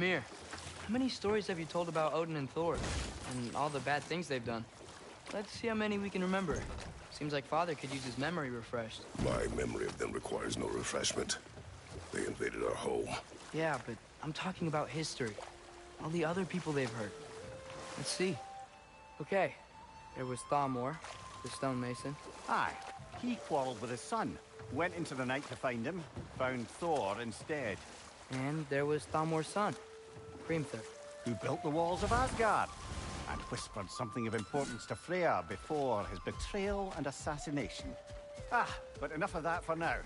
Ymir, how many stories have you told about Odin and Thor? And all the bad things they've done? Let's see how many we can remember. Seems like Father could use his memory refreshed. My memory of them requires no refreshment. They invaded our home. Yeah, but I'm talking about history. All the other people they've hurt. Let's see. Okay, there was Thamor, the stonemason. Aye, he quarreled with his son. Went into the night to find him, found Thor instead. And there was Thamor's son, Hrimthur. Who built the walls of Asgard and whispered something of importance to Freya before his betrayal and assassination. Ah, but enough of that for now.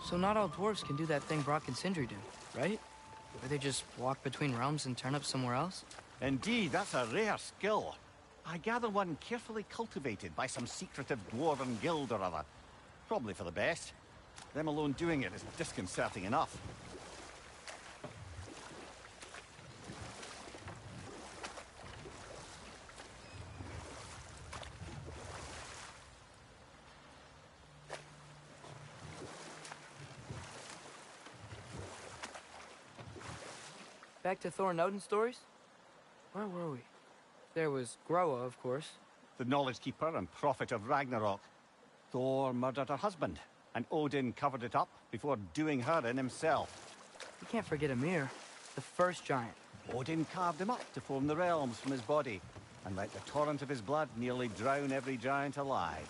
So not all dwarves can do that thing Brock and Sindri do, right? Where they just walk between realms and turn up somewhere else? Indeed, that's a rare skill. I gather one carefully cultivated by some secretive dwarven guild or other. Probably for the best. Them alone doing it is disconcerting enough. Back to Thor and Odin stories? Where were we? There was Groa, of course. The knowledge keeper and prophet of Ragnarok. Thor murdered her husband, and Odin covered it up before doing her in himself. You can't forget Ymir, the first giant. Odin carved him up to form the realms from his body, and let the torrent of his blood nearly drown every giant alive.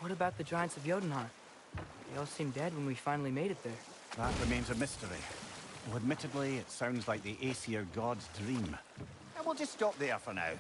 What about the giants of Jotunheim? They all seemed dead when we finally made it there. That remains a mystery. Well, admittedly, it sounds like the Aesir god's dream. And we'll just stop there for now.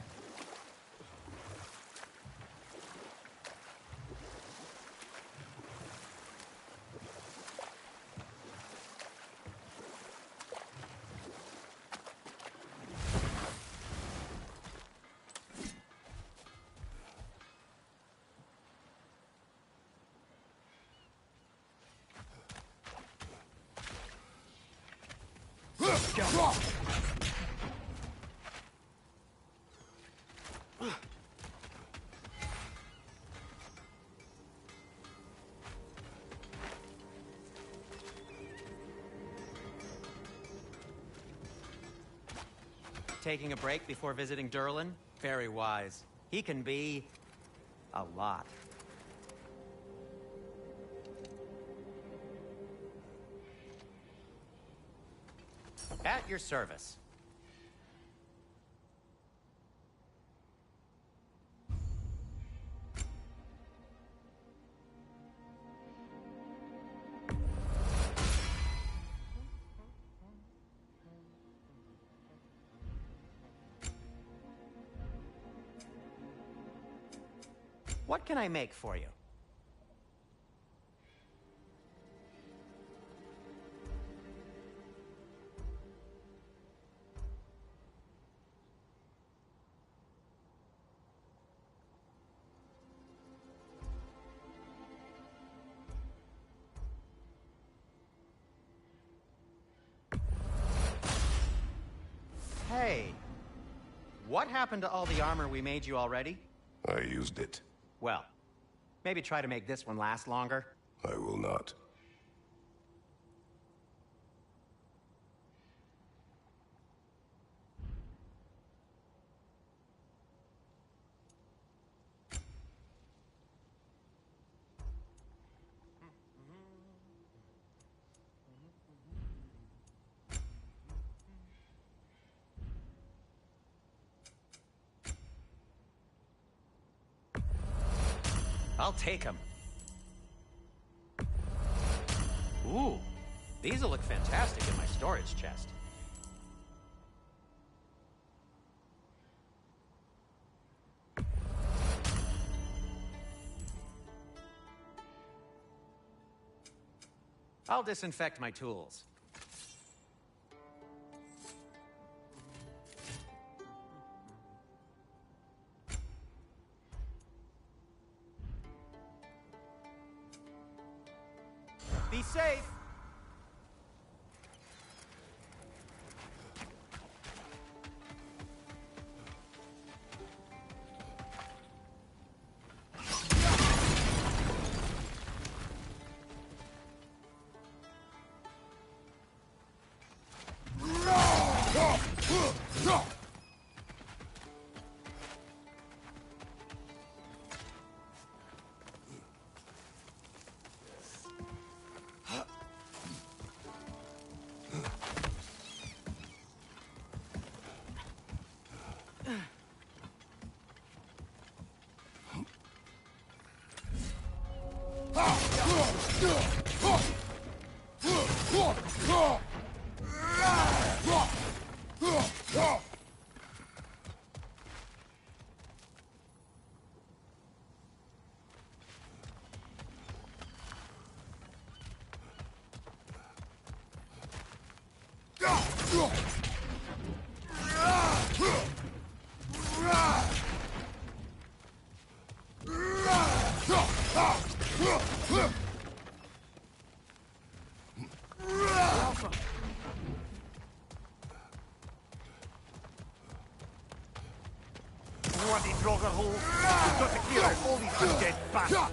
Taking a break before visiting Durlin? Very wise. He can be... a lot. At your service. What can I make for you? What happened to all the armor we made you already? I used it. Well, maybe try to make this one last longer. I will not. I'll take them. Ooh, these'll look fantastic in my storage chest. I'll disinfect my tools. Be safe! Bloody Draugr hole! We've got to clear out all these undead bastards!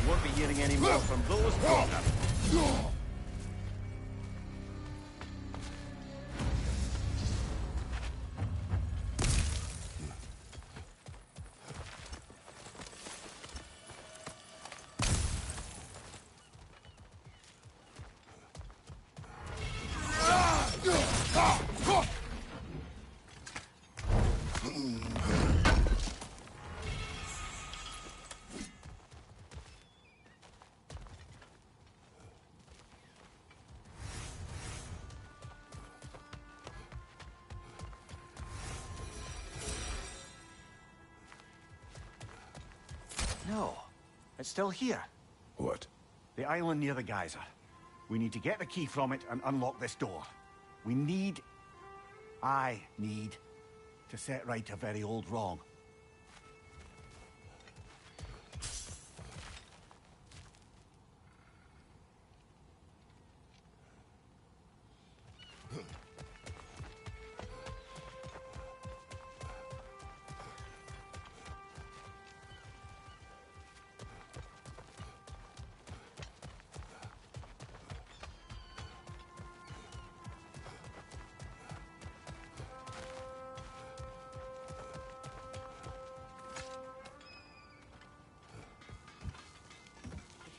Won't be hearing any more from those Draugr. No, it's still here. What? The island near the geyser. We need to get the key from it and unlock this door. I need to set right a very old wrong.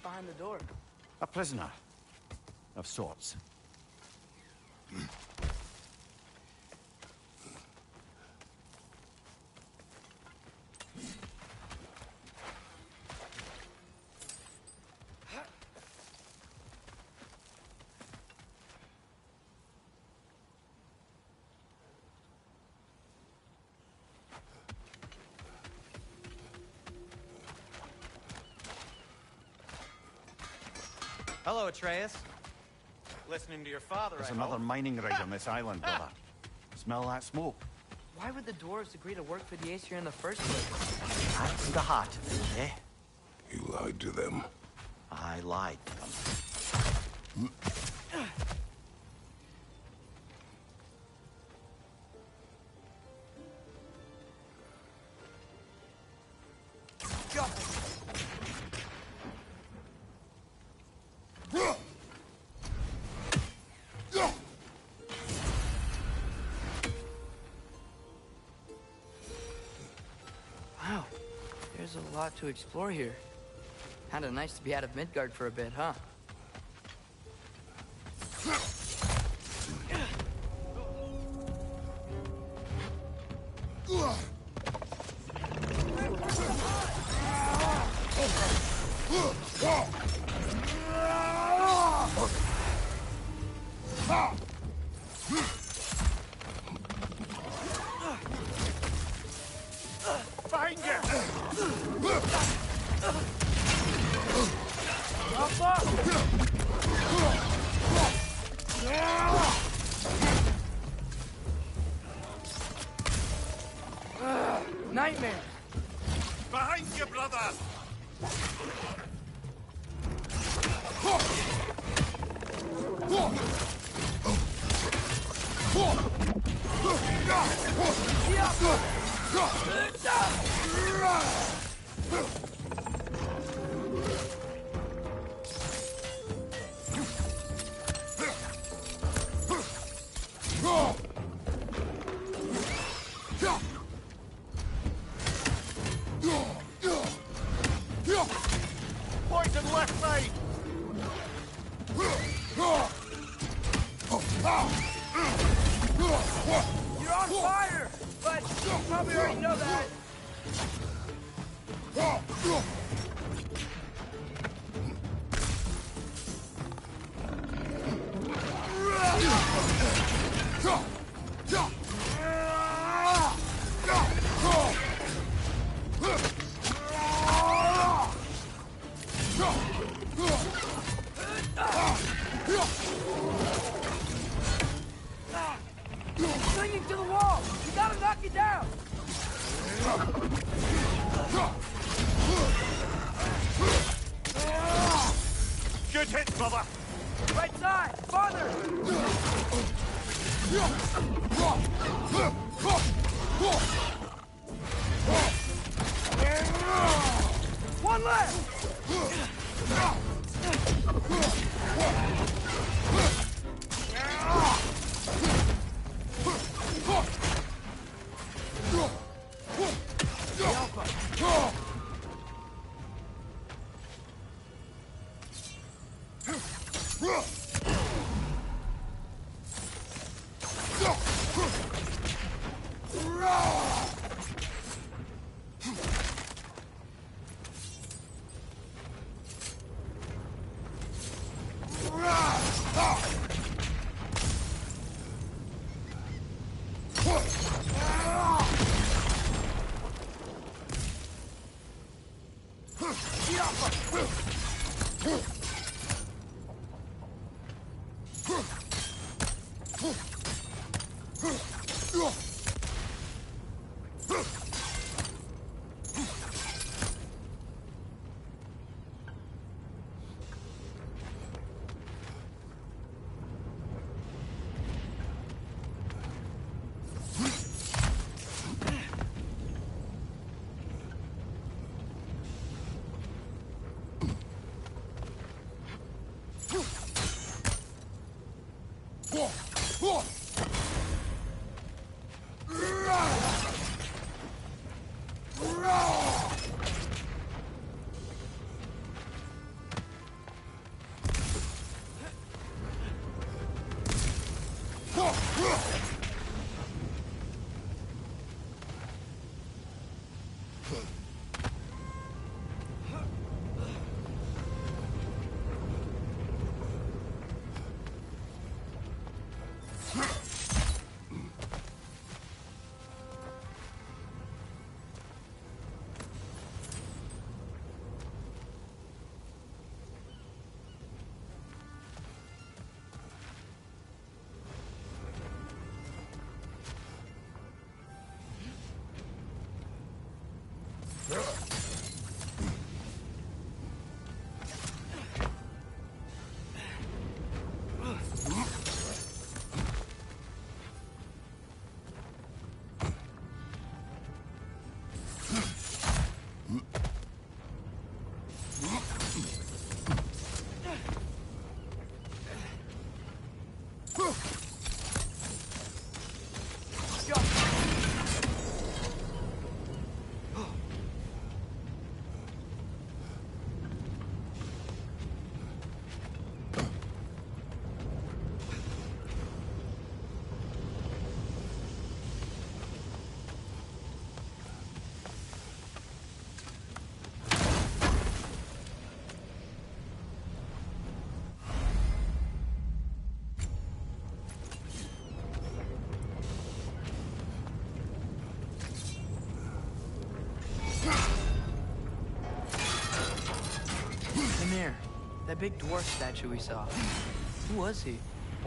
Behind the door. A prisoner. Of sorts. Hello, Atreus. Listening to your father, There's I another hope. mining rig on this island, brother. Smell that smoke? Why would the dwarves agree to work for the Aesir in the first place? That's the heart of it, eh? You lied to them. I lied to them. Wow, there's a lot to explore here. Kinda nice to be out of Midgard for a bit, huh? Find you! Nightmare! Behind you, brother! Poison left side! You're on fire! But you probably already know that. Clinging to the wall! You gotta knock it down! Good hit, brother! Right side! Farther! One left! Mimir, that big dwarf statue we saw. Who was he?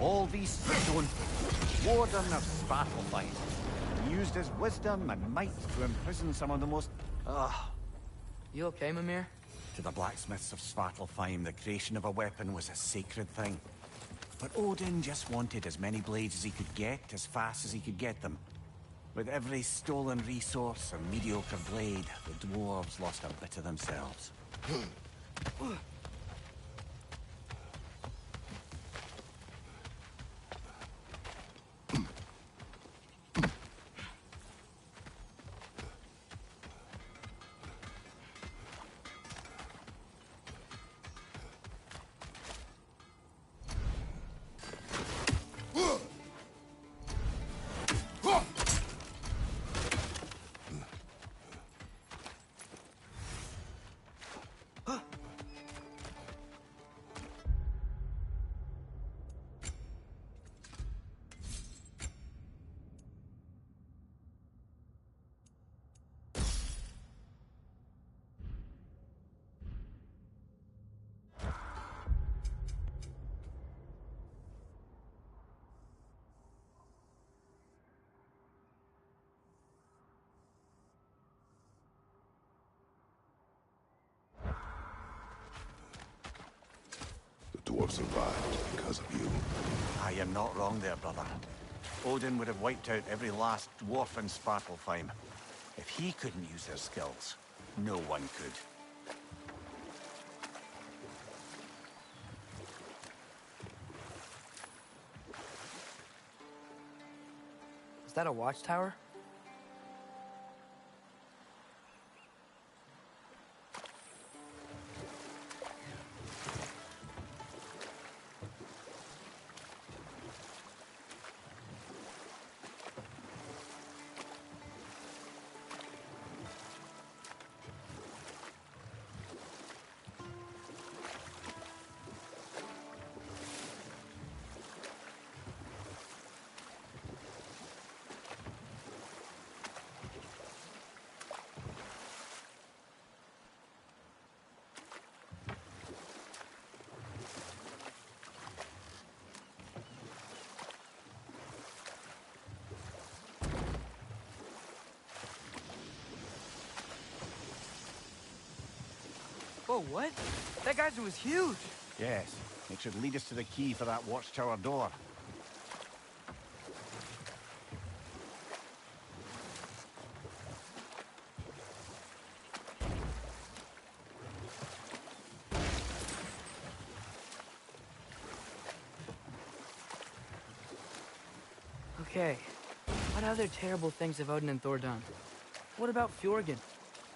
All these stone warden of Svartalfheim, used his wisdom and might to imprison some of the most... You okay, Mimir? To the blacksmiths of Svartalfheim, the creation of a weapon was a sacred thing. But Odin just wanted as many blades as he could get, as fast as he could get them. With every stolen resource and mediocre blade, the dwarves lost a bit of themselves. The dwarf survived because of you. I am not wrong there, brother. Odin would have wiped out every last dwarf in Svartalfheim. If he couldn't use their skills, no one could. Is that a watchtower? Whoa, what? That geyser was huge! Yes, it should lead us to the key for that watchtower door. Okay, what other terrible things have Odin and Thor done? What about Fjorgen?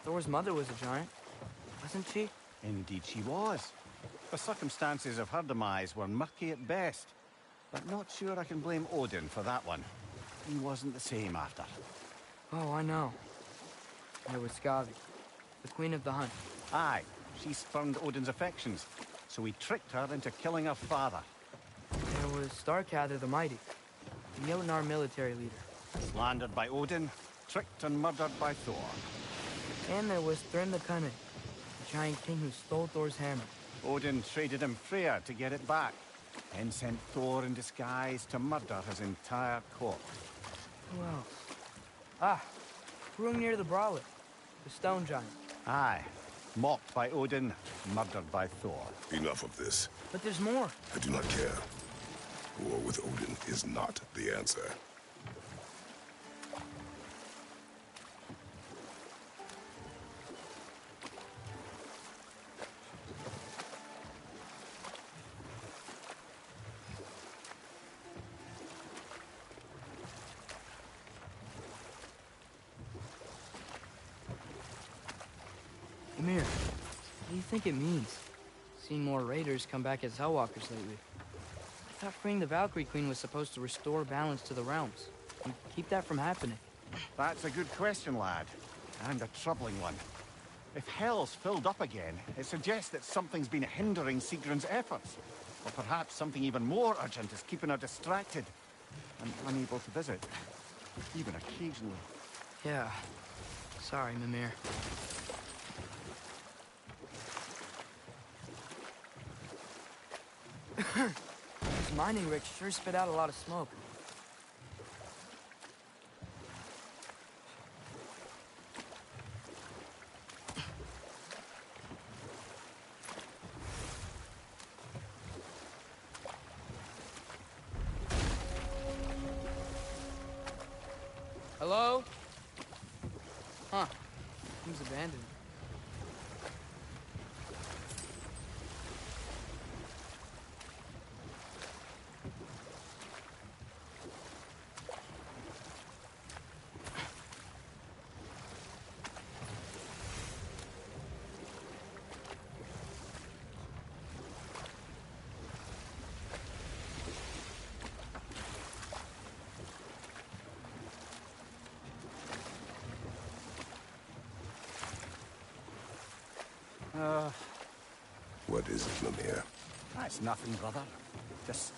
Thor's mother was a giant, wasn't she? Indeed she was. The circumstances of her demise were murky at best. But not sure I can blame Odin for that one. He wasn't the same after. Oh, I know. There was Skavi, the queen of the hunt. Aye, she spurned Odin's affections, so he tricked her into killing her father. There was Starkather the Mighty, the Jotnar military leader. Slandered by Odin, tricked and murdered by Thor. And there was Thrym the Cunning, the giant king who stole Thor's hammer. Odin traded him Freya to get it back, then sent Thor in disguise to murder his entire court. Who else? Ah, Hrungnir the Brawler, the stone giant. Aye, mocked by Odin, murdered by Thor. Enough of this. But there's more. I do not care. War with Odin is not the answer. Ymir, what do you think it means? Seeing more raiders come back as Hellwalkers lately. I thought freeing the Valkyrie Queen was supposed to restore balance to the realms and keep that from happening. That's a good question, lad. And a troubling one. If Hell's filled up again, it suggests that something's been hindering Sigrun's efforts. Or perhaps something even more urgent is keeping her distracted and unable to visit. Even occasionally. Yeah. Sorry, Mimir. These mining rigs sure spit out a lot of smoke. Hello? Huh. Seems abandoned. What is it, Mimir? That's nothing, brother. Just...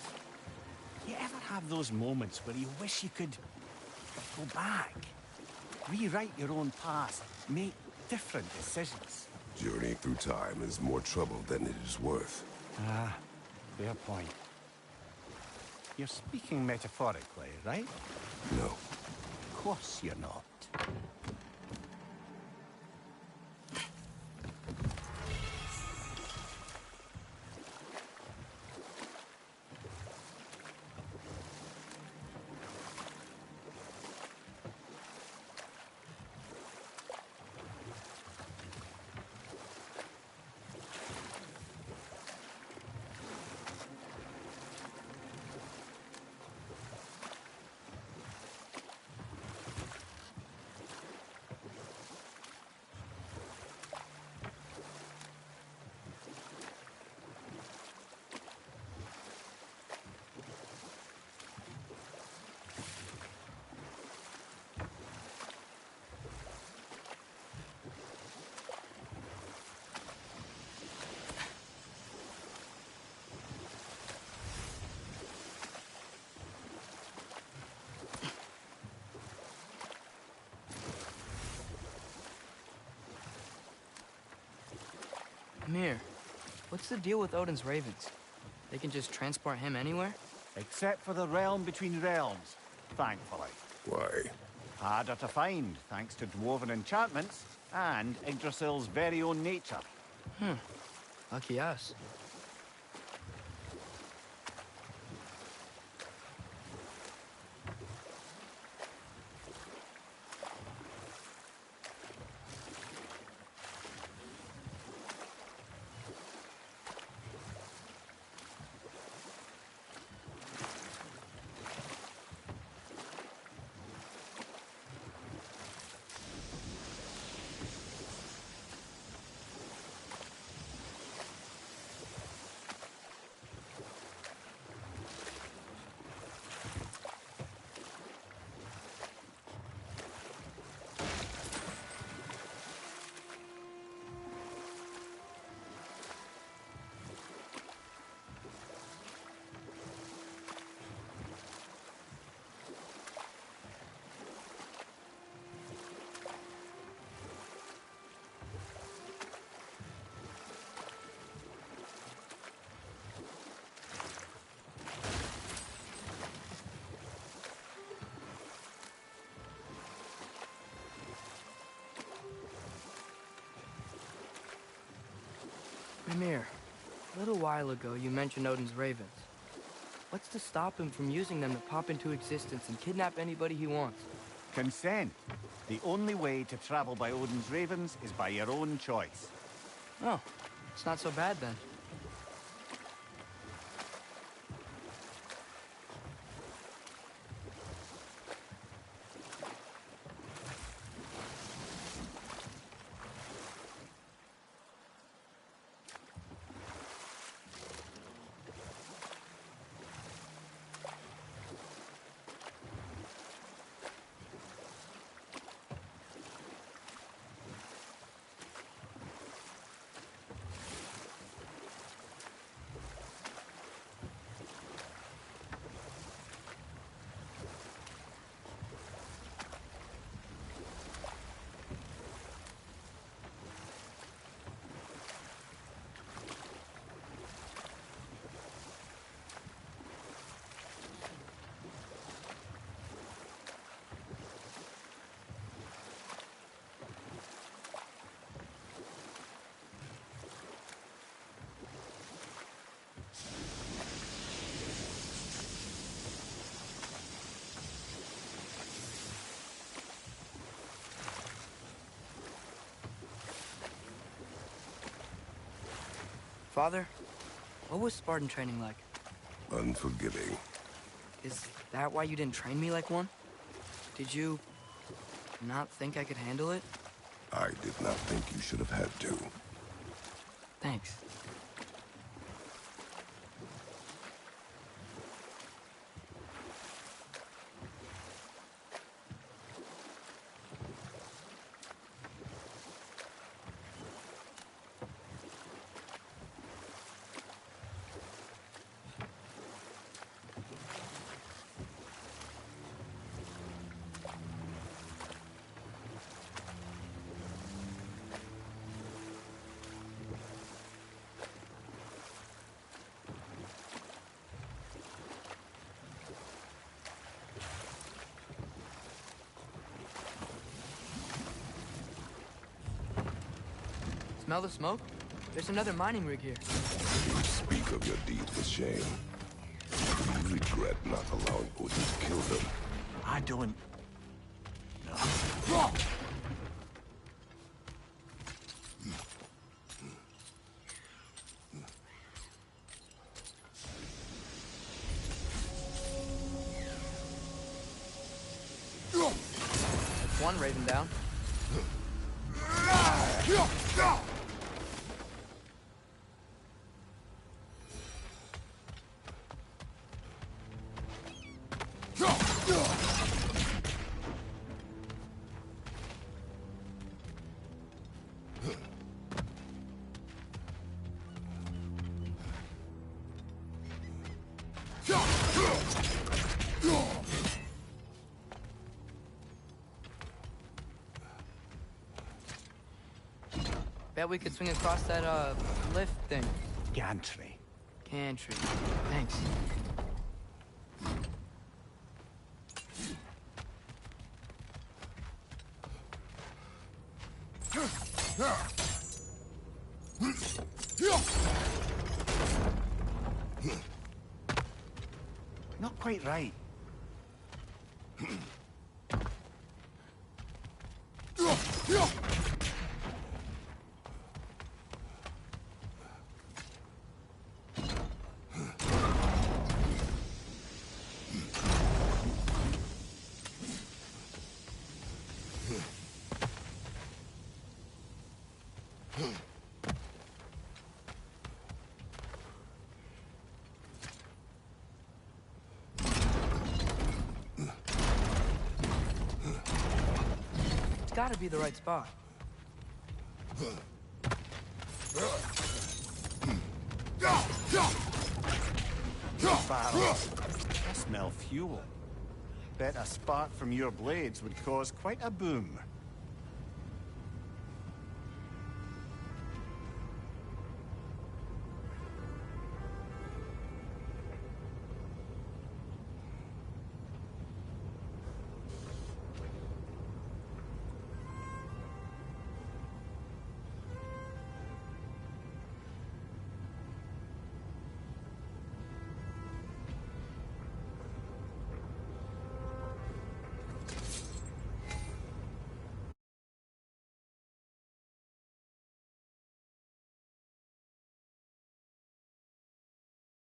You ever have those moments where you wish you could go back? Rewrite your own past, make different decisions? Journeying through time is more trouble than it is worth. Ah, fair point. You're speaking metaphorically, right? No. Of course you're not. Mir, what's the deal with Odin's ravens? They can just transport him anywhere? Except for the realm between realms, thankfully. Why? Harder to find, thanks to dwarven enchantments and Yggdrasil's very own nature. Lucky us. Mimir, a little while ago you mentioned Odin's ravens. What's to stop him from using them to pop into existence and kidnap anybody he wants? Consent. The only way to travel by Odin's ravens is by your own choice. Oh, it's not so bad then. Father, what was Spartan training like? Unforgiving. Is that why you didn't train me like one? Did you not think I could handle it? I did not think you should have had to. Thanks. Smell the smoke? There's another mining rig here. You speak of your deeds with shame. You regret not allowing Odin to kill them. I don't... No. One raven down. Bet we could swing across that, lift thing. Gantry. Gantry. Thanks. Not quite right. It's gotta be the right spot. Barrels. I smell fuel. Bet a spark from your blades would cause quite a boom.